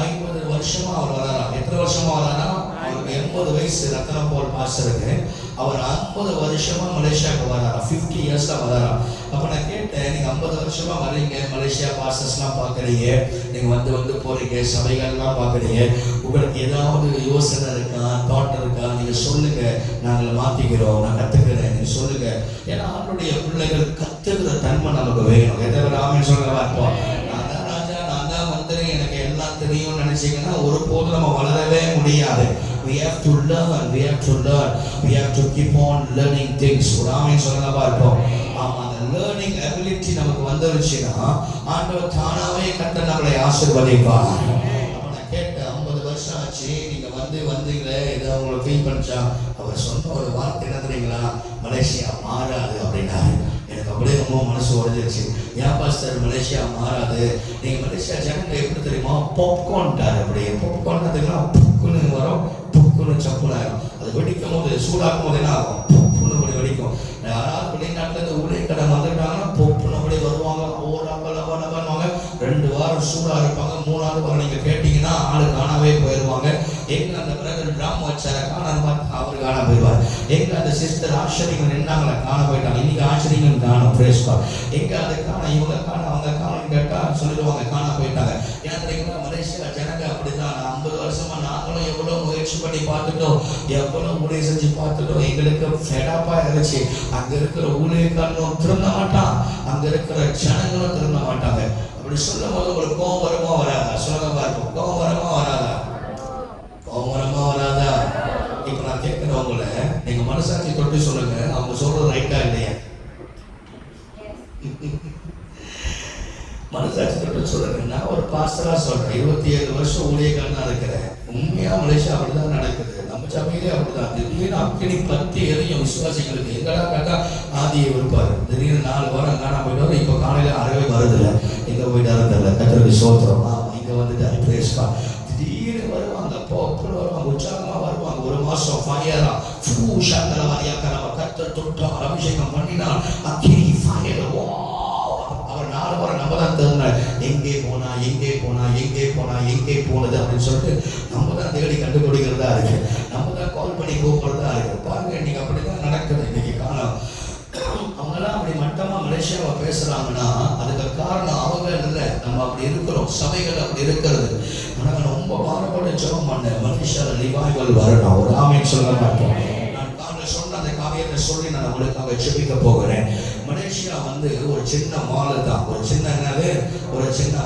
50 வருஷமா அவர் வராராம். எத்தனை வருஷமா வராரா? அவருக்கு 80 வயசு. ரத்தன போல் பாஸ்டருக்கு அவர் 50 வருஷமா மலேசியாவுக்கு வராரா, 50 இயர்ஸ்ல வராரா. அப்ப நான் கேட்டேன், நீங்க 50 வருஷமா வரீங்க, மலேசியா பாஸ்டர்ஸ்லாம் பாக்குறீங்க, நீங்க வந்து போறீங்க, சபைகள்லாம் பாக்குறீங்க, உங்களுக்கு ஏதாவது யோசனை இருக்கா, தாட் இருக்கா, நீங்க சொல்லுங்க, நாங்கள் மாத்திக்கிறோம், நான் கத்துக்கிறேன், நீங்க சொல்லுங்க. ஏன்னா அவருடைய பிள்ளைகள் கத்துக்கிற தன்மை நமக்கு வேணும். எதாவது ராமன் சொல்ல பார்ப்போம். நான் தான் ராஜா, நான் தான் மந்திரி, எனக்கு எல்லாம் தெரியும்னு நினைச்சீங்கன்னா ஒருபோதும் நம்ம வளரவே முடியாது. We have to learn, we have to learn, we have to keep on learning things. Raman சொல்ல பார்ப்போம். ஆமா, அந்த லேர்னிங் எபிலிட்டி நமக்கு வந்துருச்சுன்னா ஆண்டவர் தானாவே கர்த்தர் நம்மளை ஆசீர்வதிப்பார். நான் கேட்டேன், 50 வருஷம் ஆச்சு, நீங்க வந்தீங்களே, இதை உங்களுக்கு ஃபீல் பண்ணிச்சா? அவர் சொன்ன ஒரு வார்த்தை என்ன தெரியுங்களா, மலேசியா மாறாது அப்படின்னாரு. எனக்கு அப்படியே ரொம்ப மனசு உடைஞ்சிருச்சு. ஏன் பாஸ்டர் மலேசியா மாறாது? நீங்க மலேசியா ஜனங்க எப்படி தெரியுமா, பாப்கார்ன்ட்டாரு. அப்படியே பாப்கார்ன் பார்த்தீங்கன்னா புக்குன்னு வரும், புக்குன்னு சப்புனாயிரும். அது வெடிக்கும் போது சூடாக்கும் போது என்ன ஆகும், புக்குன்னு அப்படி வெடிக்கும். யாராவது வெளிநாட்டில் இந்த ஊழியக்கடை வந்துட்டாங்கன்னா பொப்புன்னு அப்படி வருவாங்க, ஓராங்க 2 வாரம் சூடா இருப்பாங்க. 3ஆவது வாரம் நீங்க கேட்டீங்கன்னா ஆளு காணாவே போயிடுவாங்க. எங்க அந்த பிரதர் டிராமா வச்சார காணாம அவரு காண போயிடுவார். எங்க அந்த சிஸ்டர் ஆச்சரியங்கள் நின்றாங்களா, காண போயிட்டாங்க. இன்னைக்கு ஆச்சரியங்கள் காணும், பிரேஸ்பா. எங்க அதை காண, இவங்க காண, அவங்க காணன்னு கேட்டா சொல்லிடுவாங்க, காண போயிட்டாங்க. ஏன்னா தெரியுங்களா, மலேசியா ஜனங்க அப்படிதான். 50 வருஷமா நாங்களும் எவ்வளவு முயற்சி பண்ணி பார்த்துட்டோம், எவ்வளவு முடிவு செஞ்சு பார்த்துட்டோம். எங்களுக்கு ஃபெடாப்பா இருந்துச்சு. அங்க இருக்கிற ஊழியக்காரனும் திருந்த மாட்டான், அங்க இருக்கிற ஜனங்களும் திருந்த மாட்டாங்க. அப்படி சொல்லும் போது உங்களுக்கு கோபம் வருமா வராதா? சொல்லுங்க பார்ப்போம். கோபம் வருமா வராதா? கோபம் வருமா வராதா? இப்ப நான் கேட்கிறவங்கள நீங்க மனசாட்சி தொட்டு சொல்லுங்க, அவங்க சொல்றது ரைட்டா இல்லையா? மனசாட்சி தொட்டு சொல்லுங்க. நான் ஒரு பாஸ்டரா சொல்றேன், 27 வருஷம் ஊழியக்காரனா இருக்கிறேன். உண்மையா மலேசியா அப்படிதான் நடக்குது. நம்ம சபையிலே அப்படிதான். திடீர்னு அக்கினி பத்தி எரியும் விசுவாசிகளுக்கு. எங்கடா கேட்டா ஆதியை இருப்பாரு. திடீர்னு 4 வாரம் காணாம போயிட்டு இப்ப காலையில அறவே வருது இல்லை, எங்க போயிட்டாரு தெரியல. கர்த்தருக்கு ஸ்தோத்திரம். இங்க வந்து திடீர்னு வருவாங்க, வருவாங்க, உற்சாகமா வருவாங்க. ஒரு மாசம் ஃபயரா கர்த்தர் தொட்டார், அபிஷேகம் பண்ணினார், அக்கினி ஃபயர். அவர் 4 வாரம் நம்ம தான் தேடினார், எங்கே போனா அப்படின்னு சொல்லிட்டு நம்ம தான் தேடி கண்டுபிடிக்கிறதா இருக்கு, நம்ம தான் கால் பண்ணி கூப்பிடுறதா இருக்கு. பாருங்க, இன்னைக்கு அப்படிதான் நடக்குது. இன்னைக்கு காலம் அவங்கெல்லாம் அப்படி மட்டமா மலேசியாவை பேசுறாங்கன்னா அதுக்கு காரணம் அவங்க இல்லை, நம்ம அப்படி இருக்கிறோம், சபைகள் அப்படி இருக்கிறது. ஆனால் ரொம்ப பாரப்பட்டு ஜெபம் பண்ண மலேசியாவில் ரிவைவல் வரணும். ஒரு ஆமென் சொல்ல மாட்டோம். நான் காலையில் சொன்ன அந்த காரியத்தை சொல்லி நான் உங்களுக்காக ஜெபிக்க போகிறேன். மலேசியா ஒரு சின்ன மாலை தான், ஒரு சின்ன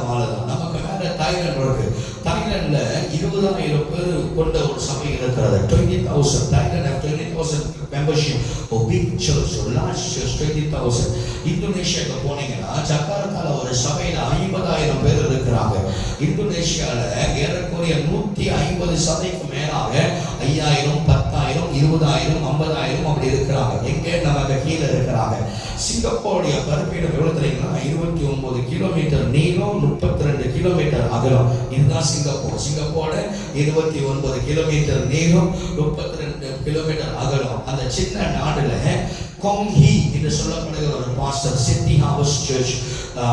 மாலை தான். நமக்கு மேலே தாய்லாந்து இருக்கு. தாய்லாந்துல 20,000 பேர் கொண்ட ஒரு சபை இருக்கிறது. 20,000 தாய்லாந்து 20,000 மெம்பர்ஷிப். ஒரு பிக் சர்ச், ஒரு லார்ஜ் சர்ச் 20,000. இந்தோனேஷியாவுக்கு போனீங்கன்னா ஜகார்த்தால ஒரு சபையில 50,000 பேர் இருக்கிறாங்க. இந்தோனேஷியால ஏறக்குறைய 150 சபைக்கு மேலாக 5,000, 10,000, 20,000, 50,000 அப்படி இருக்கிறாங்க. எங்கே நமக்கு கீழே இருக்கிறாங்க. சிங்கப்பூருடைய பரப்பீடு எவ்வளவு தெரியுங்களா? 29 கிலோமீட்டர் நீளம், 32 கிலோமீட்டர் அகலம். இதுதான் சிங்கப்பூர். சிங்கப்பூர் 29 கிலோமீட்டர் நீளம், 32 கிலோமீட்டர் அகலம். அந்த சின்ன நாடுல கொங்கி என்று சொல்லப்படுகிற ஒரு பாஸ்டர், சிட்டி ஹார்வெஸ்ட் சர்ச்,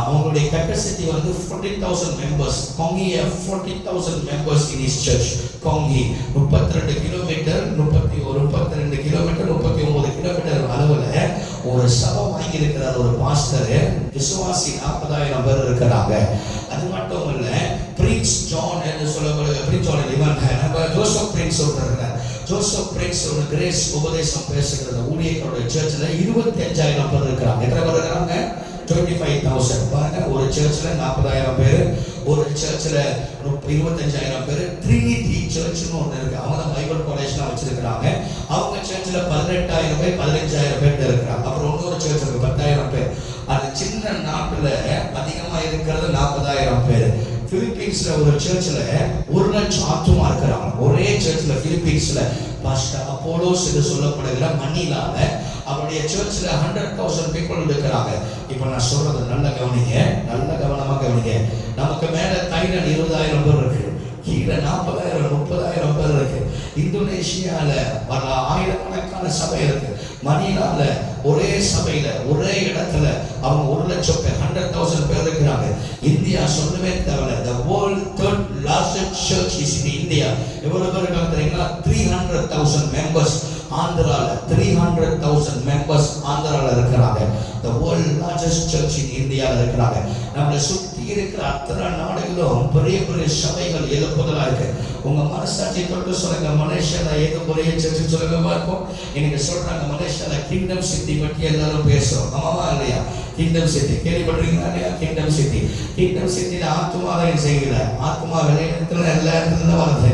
அவங்களுடைய capacity 40,000 members. Kong Hee 40,000 members in his church. Kong Hee 32 kilometre, 32 kilometre, 39 kilometre அளவுல ஒரு சபை வாங்கி இருக்கிறார் ஒரு பாஸ்டர். விசுவாசி 40,000 பேர் இருக்கிறாங்க. அது மட்டும் இல்ல, பிரின்ஸ் ஜான் என்று சொல்லப்படுகிற பிரின்ஸ் ஜான் ஜோசப் பிரின்ஸ் இருக்கிறார். ஜோசப் பிரின்ஸ் ஒரு கிரேஸ் உபதேசம் பேசுகிறது ஊழியர்களுடைய சர்ச்சில் 25,000 பேர் இருக்கிறாங்க. எத்தனை பேர் இருக்கிறாங்க? 25,000. பாருங்க, ஒரு சர்ச்சில் 40,000 பேர், ஒரு சர்ச்சில் 25,000 பேர். ட்ரினிட்டி சர்ச்னு ஒன்று இருக்கு, அவங்க தான் பைபிள் காலேஜ்லாம் வச்சிருக்கிறாங்க. அவங்க சர்ச்சில் 18,000 பேர், 15,000 பேர் இருக்கிறாங்க. அப்புறம் இன்னொரு சர்ச் இருக்கு 10,000 பேர். அது சின்ன நாட்டுல அதிகமா இருக்கிறது 40,000 பேர். பிலிப்பீன்ஸ்ல ஒரு சர்ச்ல 1,00,000 ஆத்துமா இருக்கிறாங்க. ஒரே சர்ச்ல பிலிப்பீன்ஸ்ல பாஸ்டர் அப்போலோஸ் என்று சொல்லப்படுகிற மணிலால அவருடைய சர்ச்ல 100,000 பீப்புள் இருக்கிறாங்க. இப்ப நான் சொல்றது நல்ல கவனிங்க, நல்ல கவனமா கவனிங்க. நமக்கு மேல தாய்லாந்து 20,000 பேர் இருக்கு, கீழே 40,000, 30,000 பேர் இருக்கு. இந்தோனேஷியால பல ஆயிரக்கணக்கான சபை இருக்கு. மணிலால ஒரே சபையில ஒரே இடத்துல அவங்க 1,00,000 பேர், 100,000 பேர் இருக்கிறாங்க. இந்தியா சொல்லவே தேவையில்ல. The world third largest church is in India. எவ்வளவு பேர் இருக்காங்க தெரியுங்களா? 300,000 members. ஆந்திரால 300,000 members ஆந்திரால இருக்கிறாங்க. The world largest church in India இருக்கிறாங்க. நம்மளை சுத்தி இருக்கிற அத்தனை நாடுகளும் பெரிய பெரிய சபைகள் எழுப்புதலா இருக்கு. உங்க மனசாட்சி தொட்டு சொல்லுங்க, மலேசியால ஏதோ பெரிய சர்ச் சொல்லுங்க பார்ப்போம். இன்னைக்கு சொல்றாங்க மலேசியால கிங்டம் சிட்டி பற்றி எல்லாரும் பேசுறோம். ஆமாவா இல்லையா? கிங்டம் சிட்டி கேள்விப்பட்டிருக்கீங்களா இல்லையா? கிங்டம் சிட்டியில ஆத்மாவையும் செய்யல, ஆத்மா விளையாட்டுல எல்லா இடத்துல வருது.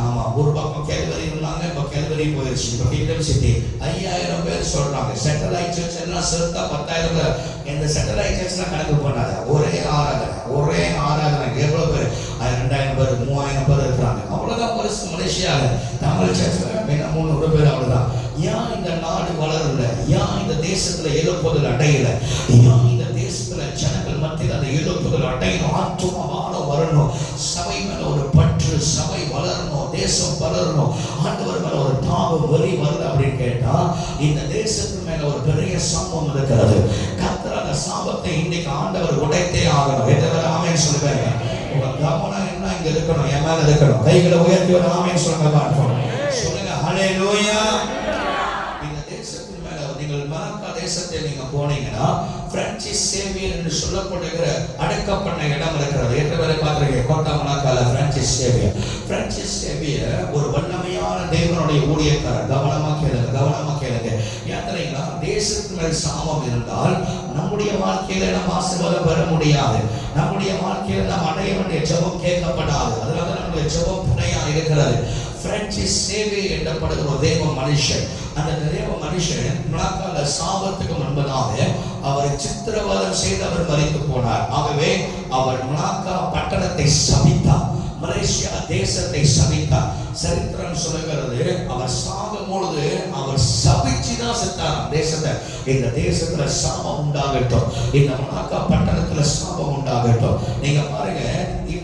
ஆமா, ஒரு பக்கம் கேள்வரி இருந்தாங்க, இப்ப கேள்வரி போயிருச்சு. இப்ப கிங்டம் சிட்டி 5,000 பேர் சொல்றாங்க. சேட்டலைட் சர்ச் எல்லாம் சேர்த்தா 10,000 பேர். இந்த சேட்டலைட் சர்ச்லாம் கணக்கு பண்ணாத, ஒரே ஆராதனை எவ்வளவு பேர்? 2,000 பேர், 3,000 பேர் இருக்கிறாங்க. அவ்வளவுதான் பெருசு மலேசியால. தமிழ் சர்ச்ல 300 பேர், அவ்வளவுதான். ஏன் இந்த நாடு வளரல? ஏன் இந்த தேசத்துல எழுப்புதல் அடையல? ஏன் இந்த தேசத்துல ஜனங்கள் மத்தியில் அந்த எழுப்புதல் அடையணும்? ஆத்துமாவான வரணும், சபை மேல ஒரு பற்று, சபை வளரணும், தேசம் வளரணும், ஆண்டவர் மேல ஒரு தாபம் வரி வரல அப்படின்னு கேட்டா இந்த தேசத்து மேல ஒரு பெரிய சாபம் இருக்கிறது. கர்த்தர் அந்த சாபத்தை இன்னைக்கு ஆண்டவர் உடைத்தே ஆகணும். எத்தனை ஆமென் சொல்லுங்க. உங்க கவனம் என்ன இங்க இருக்கணும், என் மேல இருக்கணும். கைகளை உயர்த்தி ஒரு ஆமென் சொல்லுங்க பார்ப்போம். சொல்லுங்க ஹல்லேலூயா. இந்த தேசத்தின் மேல நீங்கள் மலாக்கா தேசத்தை நீங்க போனீங்கன்னா பிரான்சிஸ் சேவியர் என்று சொல்லப்படுகிற அடக்கப்பட்ட இடம் இருக்கிறது. எத்தனை பேரை பார்த்திருக்கீங்க? கோட்டா மலாக்கால பிரான்சிஸ் சேவியர் ஒரு வல்லமையான தேவனுடைய ஊழியக்காரர். கவனமா கேளுங்க. ஏன் தெரியுங்களா? தேசத்தின் மேல் சாபம் இருந்தால் நம்முடைய வாழ்க்கையில நம்ம ஆசீர்வாதம் பெற முடியாது. நம்முடைய வாழ்க்கையில நாம் அடைய வேண்டிய ஜெபம் கேட்கப்படாது. அதனால நம்முடைய ஜெபம் புனையா இருக்கிறது. பிரான்சிஸ் சேவியர் என்றப்படுகிற ஒரு தேவ மனுஷன். அந்த தேவ மனுஷன் மலாக்கால சாபத்துக்கு முன்பதாக அவரை சித்திரவதை செய்து அவர் மரித்து போனார். ஆகவே அவர் மலாக்கா பட்டணத்தை சபித்தார், மலேசியா தேசத்தை சபித்தார். சரித்திரம் சொல்லுகிறது, அவர் சாகும் பொழுது அவர் சபிச்சுதான் செத்தார் தேசத்தை. இந்த தேசத்துல சாபம் உண்டாகட்டும், இந்த மலாக்கா பட்டணத்துல சாபம் உண்டாகட்டும். நீங்க பாருங்க,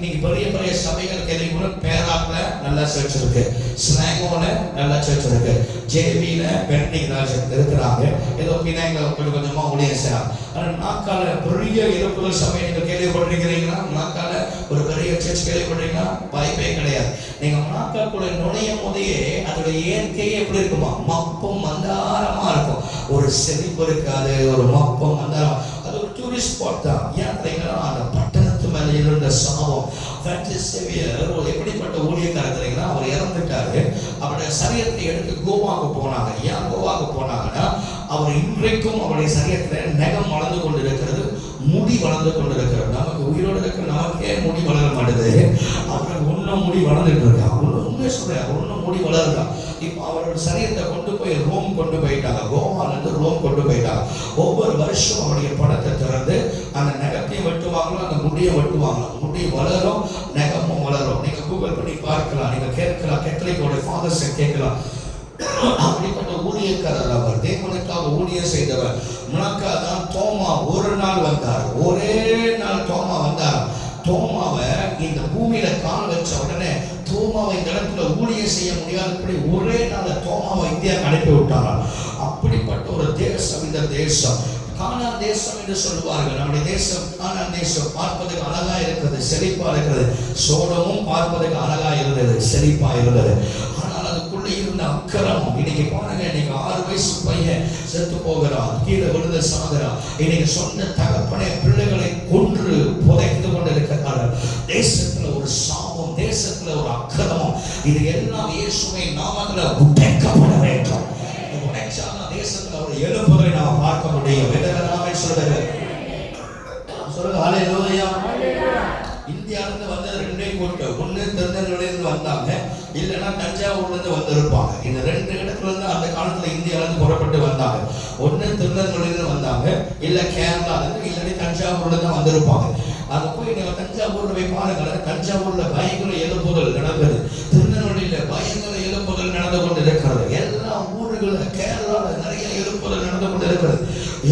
இன்னைக்கு பெரிய பெரிய சபைகள் கேள்விப்படும். பேராப்ல நல்ல சர்ச் இருக்கு, ஸ்லாங்கோல நல்ல சர்ச் இருக்கு, ஜேபியில பெண்டிங் ராஜன் இருக்கிறாங்க, ஏதோ பின்னாங்க கொஞ்சம் கொஞ்சமா ஊழியம் செய்யலாம். ஆனால் நாக்கால பெரிய எழுப்புதல் சபை நீங்க கேள்விப்பட்டிருக்கிறீங்களா? நாக்கால ஒரு பெரிய சர்ச் கேள்விப்பட்டிருக்கீங்களா? வாய்ப்பே கிடையாது. நீங்க நாக்காக்குள்ள நுழையும் போதே அதோட இயற்கையே எப்படி இருக்குமா? மப்பம் மந்தாரமா இருக்கும். ஒரு செழிப்பு இருக்காது, ஒரு மப்பம் மந்தாரம். அது ஒரு டூரிஸ்ட் ஸ்பாட் தான். ஏன் தெரியுங்களா? அந்த பட்டணத்து மேல இருந்த சாபம். எப்படிப்பட்ட ஊழியக்காரர் தெரியுங்களா? அவர் இறந்துட்டாரு. அவருடைய சரீரத்தை எடுத்து கோவாக்கு போனாங்க. ஏன் கோவாக்கு போனாங்கன்னா, அவர் இன்றைக்கும் அவருடைய சரீரத்தில் நகம் வளர்ந்து கொண்டு இருக்கிறது, முடி வளர்ந்து கொண்டு இருக்கிறது. நமக்கு உயிரோடு இருக்கிற நமக்கே முடி வளர மாட்டேது, அவருக்கு இன்னும் முடி வளர்ந்துட்டு இருக்கான். உண்மை சொல்றேன், இன்னும் முடி வளருதான். இப்போ அவரோட சரீரத்தை கொண்டு போய் ரோம் கொண்டு போயிட்டாங்க, கோவாலேருந்து ரோம் கொண்டு போயிட்டாங்க. ஒவ்வொரு வருஷம் அவருடைய படத்தை திறந்து அந்த நகத்தையும் வெட்டுவாங்களோ, அந்த முடியை வெட்டுவாங்களோ. முடி வளரும், நகமும் வளரும். நீங்க கூகுள் பண்ணி பார்க்கலாம், நீங்க கேட்கலாம், கேத்தலிக்கோட ஃபாதர்ஸை கேட்கலாம். அப்படிப்பட்ட ஊழியக்காரர் அவர், தேவனுக்காக ஊழியம் செய்தவர். முனக்கா தான் தோமா ஒரு நாள் வந்தார், ஒரே நாள் தோமா வந்தார். தோமாவை இந்த பூமியில கால் வச்ச உடனே தோமாவை இந்த இடத்துல ஊழியம் செய்ய முடியாதபடி ஒரே நாள் தோமாவை இந்தியாவுக்கு அனுப்பி விட்டாராம். அப்படிப்பட்ட ஒரு தேசம் இந்த தேசம். கானான் தேசம் என்று சொல்லுவார்கள். நம்முடைய தேசம் கானான் தேசம் பார்ப்பதற்கு அழகா இருக்கிறது, செழிப்பா இருக்கிறது. சோடமும் பார்ப்பதற்கு அழகா இருந்தது, செழிப்பா இருந்தது. ஆனால் அதுக்குள்ள இருந்த அக்கிரமம். இன்னைக்கு பாருங்க, இன்னைக்கு 6 வயசு பையன் செத்து போகிறான், கீழே விழுந்து சாகிறான். இன்னைக்கு சொந்த தகப்பனை பிள்ளைகளை கொன்று புதைத்து கொண்டு இருக்கிறார்கள். தேசத்துல ஒரு சாபம், தேசத்துல ஒரு அக்கிரமம். இது எல்லாம் இயேசுவை நாமத்துல உடைக்கப்பட வேண்டும். தேசத்துல ஒரு எழுப்புதலை நாம் பார்க்க முடியும். சொல்லுங்க ஹல்லேலூயா. இந்தியாவிலிருந்து வந்த 2 கூட்டம், ஒண்ணு திருநெல்வேலியிலிருந்து வந்தாங்க, இல்லைன்னா தஞ்சாவூர்ல இருந்து வந்திருப்பாங்க. இந்த 2 இடத்துல இருந்து அந்த காலத்துல இந்தியாவில இருந்து புறப்பட்டு வந்தாங்க. ஒண்ணு திருநெல்வேலியிலிருந்து வந்தாங்க, இல்ல கேரளால இருந்து, இல்லைன்னா தஞ்சாவூர்ல இருந்து வந்திருப்பாங்க. அது போய் நீங்க தஞ்சாவூர்ல போய் பாருங்க, தஞ்சாவூர்ல பயங்கர எழுப்புதல் நடக்குது, திருநெல்வேலியில பயங்கர எழுப்புதல் நடந்து கொண்டு இருக்கிறது. எல்லா ஊர்களும் கேரளால நிறைய எழுப்புதல் நடந்து கொண்டு இருக்கிறது.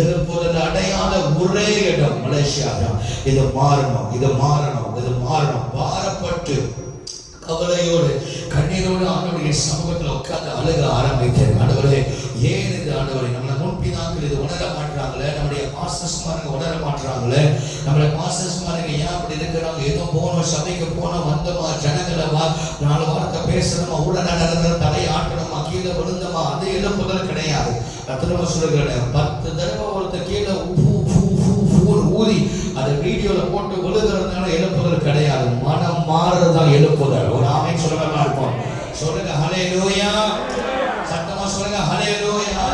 எழுப்புதல் அடையாத ஒரே இடம் மலேசியா தான். இது மாறணும், இது மாறணும், இது மாறணும். பாரப்பட்டு கவலையோடு கண்ணீரோடு ஆண்டவருடைய சமூகத்தில் உட்கார்ந்து அழுக ஆரம்பித்தேன். ஆண்டவரே, ஏன் இது ஆண்டவரே? நம்மளை முன்பினாக்கள் இது உணர மாட்டாங்களே, நம்முடைய பாஸ்டர்ஸ்மாருங்க உணர மாட்டாங்களே, நம்மளுடைய பாஸ்டர்ஸ்மாருங்க ஏன் அப்படி இருக்கிறாங்க? ஏதோ போனோம், சபைக்கு போனோம், வந்தோமா, ஜனங்களை 4 வார்த்தை பேசணுமா, உடனே நடந்த தலையை ஆட்டணுமா, கீழே விழுந்தமா, அது எழுப்புதல் கிடையாது. திரும்ப சொல்லுகிறேன், 10 தடவை ஒருத்தர் கீழே ஊதி அதை வீடியோல போட்டு விழுகிறதுனால எழுப்புதல் கிடையாது. மனம் மாறுறதுதான் எழுப்புதல். ஒரு ஆமென் சொல்லுங்க இருப்போம். சொல்லுங்க ஹல்லேலூயா. சத்தமா சொல்லுங்க ஹல்லேலூயா.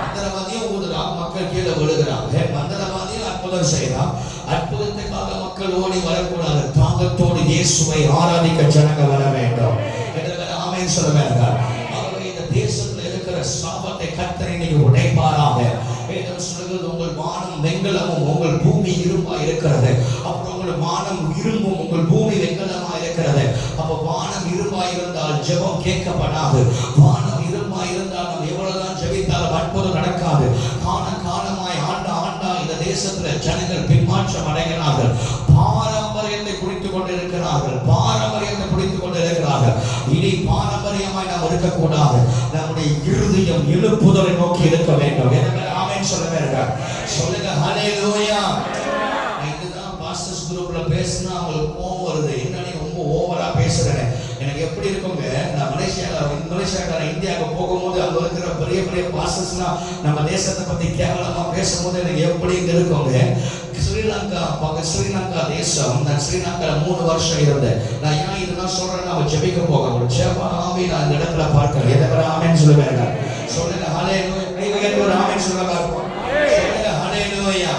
மந்திரவாதியும் ஊதுறான், மக்கள் கீழே விழுகிறாங்க. மந்திரவாதியும் அற்புதம் செய்யறான். அற்புதத்துக்காக மக்கள் ஓடி வரக்கூடாது, தாகத்தோடு இயேசுவை ஆராதிக்க ஜனங்க வர வேண்டும். ஆமென் சொல்லுங்க. ஆகவே இந்த தேசத்துல இருக்கிற சாபத்தை கர்த்தர் இன்னைக்கு உடைப்பாராக. வேதம் சொல்கிறது, உங்கள் வானம் வெண்கலமும் உங்கள் பூமி இரும்பா இருக்கிறது. அப்புறம் உங்கள் வானம் இரும்பும் உங்கள் பூமி வெண்கலமா இருக்கிறது. அப்ப வானம் இரும்பா இருந்தால் ஜெபம் கேட்கப்படாது. வானம் இரும்பா இருந்தால் நாம் எவ்வளவுதான் ஜெபித்தாலும் அற்புதம் நடக்காது. காலமாய் ஆண்டா இந்த தேசத்துல ஜனங்கள் பின்மாற்றம் அடைகிறார்கள். பாரம்பரியத்தை குடித்துக் கொண்டிருக்கிறார்கள், பாரம்பரியத்தை குடித்துக் கொண்டிருக்கிறார்கள். இனி பாரம்பரியமாய் நாம் இருக்கக்கூடாது. நம்முடைய இருதயம் எழுப்புதலை நோக்கி இருக்க வேண்டும். ஆமென் சொல்லுங்க. சொல்லுங்க ஹல்லேலூயா. இதுதான் பாஸ்டர்ஸ் குரூப்ல பேசினா அவங்களுக்கு கோபம் வருது. என்ன நீங்க ரொம்ப ஓவரா பேசுறேன். எனக்கு எப்படி இருக்குங்க, நான் மலேசியாக்கார இந்தியாவுக்கு போகும்போது அங்க இருக்கிற பெரிய பெரிய பாஸ்டர்ஸ்லாம் நம்ம தேசத்தை பத்தி கேவலமா பேசும்போது எனக்கு எப்படி இருக்குங்க. ஸ்ரீலங்கா தேசம், நான் ஸ்ரீலங்கால 3 வருஷம் இருந்தேன். நான் ஏன் இதெல்லாம் சொல்றேன்னா, அவன் ஜெபிக்க போக ஒரு ஜெபமாவே நான் இந்த இடத்துல பார்க்கிறேன். எதை ஆமென் சொல்லுவேன். சொல்லுங்க ஹல்லேலூயா. ஒரு ஆமென் சொல்லுங்க. சொல்லுங்க ஹல்லேலூயா.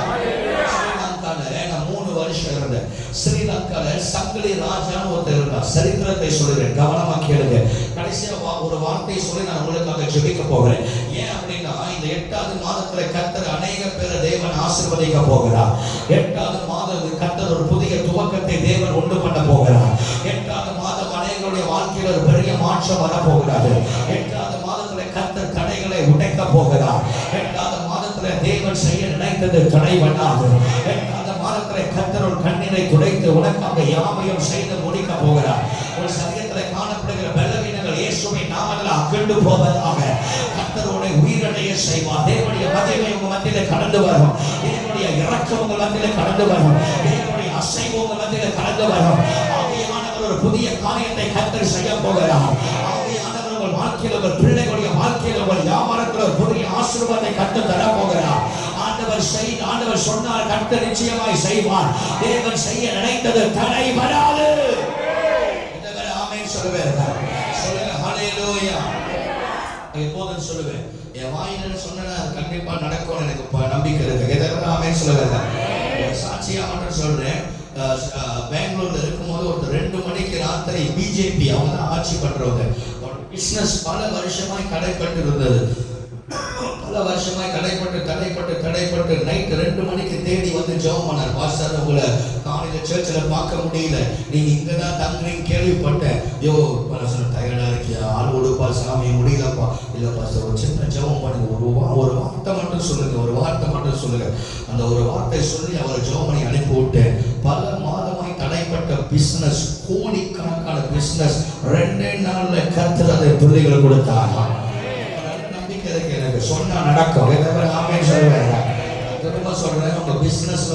ஸ்ரீலங்கால நான் 3 வருஷம் இருந்தேன். ஸ்ரீலங்கால சங்கிலி ராஜான்னு ஒருத்தர் இருந்தார். சரித்திரத்தை சொல்லுறேன், கவனமா கேளுங்க. கடைசியா ஒரு வார்த்தையை சொல்லி நான் உங்களுக்காக ஜெபிக்க போகிறேன். ஏன் அப்படின்னா, இந்த 8வது மாதத்துல கர்த்தர் அநேக பேரை தேவன் ஆசீர்வதிக்க போகிறார். 8வது மாதம் கர்த்தர் ஒரு புதிய துவக்கத்தை தேவன் உண்டு பண்ண போகிறார். 8வது மாதம் அநேகருடைய வாழ்க்கையில் ஒரு பெரிய மாற்றம் வர போகிறார். 8வது மாதத்துல கர்த்தர் தடைகளை உடைக்க போகிறார். 8வது மாதத்துல தேவன் செய்ய நினைத்தது தடை பண்ணாது. 8வது மாதத்துல கர்த்தர் ஒரு கண்ணை கண்ணீரை துடைத்து உனக்காக யாவையும் செய்து முடிக்க போகிறார். உன் சரீரத்தில் காணப்படுகிற பலவீனங்கள் இயேசுவின் நாமத்தில் அகன்று போவதாக. கர்த்தர் உன்னை உயிரடைய செய்வார். தேவனுடைய மகிமை உங்க மத்தியிலே கடந்து வரும். தேவனுடைய இரக்கம் உங்க மத்தியிலே கடந்து வரும். தேவனுடைய அசைவு உங்க மத்தியிலே கடந்து வரும். ஆவியானவர் ஒரு புதிய காரியத்தை கர்த்தர் செய்ய போகிறார். ஆவியானவர் உங்கள் வாழ்க்கையில், உங்கள் பிள்ளைகளுடைய வாழ்க்கையில், உங்கள் வியாபாரத்தில் ஒரு புதிய ஆசீர்வாதத்தை கர்த்தர் தர போகிறார். ஆண்டவர் சொன்னார், கர்த்தர் நிச்சயமாய் செய்வார். தேவன் செய்ய நினைத்தது தடை வராது. ஆமென் சொல்லுங்க. ஹல்லேலூயா. எப்போதும் சொல்லுவேன், என் வாயில சொன்னா கண்டிப்பா நடக்கும் எனக்கு நம்பிக்கை இருக்கு. எதாவது ஆமென் சொல்லுங்க. சாட்சியா மட்டும் சொல்றேன். பெங்களூர்ல இருக்கும்போது ஒரு 2 மணிக்கு ராத்திரி பிஜேபி அவங்க தான் ஆட்சி பண்றவங்க. பிசினஸ் பல வருஷமாய் தடைப்பட்டு இருந்தது. பல வருஷமாய் தடைப்பட்டு நைட் 2 மணிக்கு தேடி வந்து ஜெபம் பண்ணார். பாஸ்டர், உங்களை காலையில சர்ச்சில் பார்க்க முடியல, நீங்க இங்கதான் தங்குறீங்க கேள்விப்பட்டேன். யோ பாஸ்டர், டயர்டா இருக்கியா? ஆள் ஓடுப்பா சாமி, முடியலப்பா. இல்ல பாஸ்டர், ஒரு சின்ன ஜெபம் பண்ணுங்க, ஒரு வார்த்தை மட்டும் சொல்லுங்க. அந்த ஒரு வார்த்தை சொல்லி அவர் ஜெபம் பண்ணி அனுப்பி விட்டேன். பல மாதமாய் தடைப்பட்ட பிசினஸ், கோடிக்கணக்கான பிசினஸ் 2 நாள்ல கர்த்தர் அதை பிள்ளைகளை கொடுத்தாங்க. எனக்கு சொன்னா நடக்கும். ஆமென் சொல்லுவேன். திரும்ப சொல்றேன், உங்க பிசினஸ்ல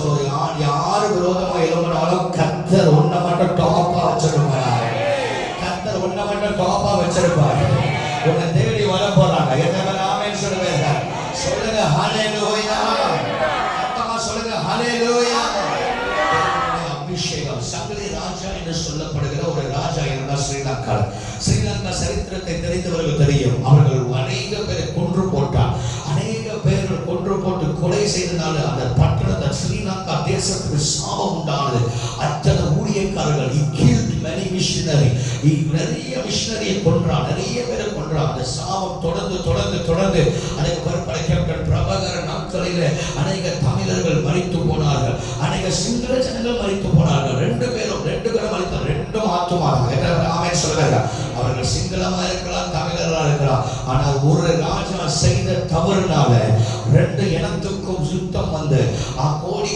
யாரு விரோதமா எழும்பினாலும் கர்த்தர் ஒன்ன மட்டும் டாப்பா வச்சிருப்பாரு. உன்னை தேடி வர போறாங்க. ஆமென் சொல்லுவேன். சொல்லுங்க ஹல்லேலூயா. சொல்லுங்க ஹல்லேலூயா. அபிஷேகம். சங்கிலி ராஜா என்று சொல்லப்படுகிற ஒரு ராஜா இருந்தார் ஸ்ரீலங்கா. ஸ்ரீலங்கா சரித்திரத்தை தெரிந்தவர்கள் தெரியும். அவர்கள் அநேக பேரை கொன்று போட்டார். அநேக பேர்கள் கொன்று போட்டு கொலை செய்தனால அந்த பட்டணத்தை ஸ்ரீலங்கா தேசத்துக்கு சாபம் உண்டானது. அத்தனை ஊழியக்காரர்கள் நிறைய மிஷனரியை கொன்றான், நிறைய பேரை கொன்றான். அந்த சாபம் தொடர்ந்து அநேக பரப்பரை கேப்டன் பிரபாகரன் நாட்களில் அநேக தமிழர்கள் மரித்து போனார்கள். அநேக சிங்கள ஜனங்கள் மரித்து போனார்கள். 2 பேரும் மரித்தார். 2 ஆத்துமார்கள். ஆமென் சொல்லுங்க. அவர்கள் சிங்களமா இருக்கலாம், தமிழர்களா இருக்கலாம். ஆனால் ஒரு ராஜா செய்த தவறுனால 2 இனத்துக்கும் யுத்தம் வந்து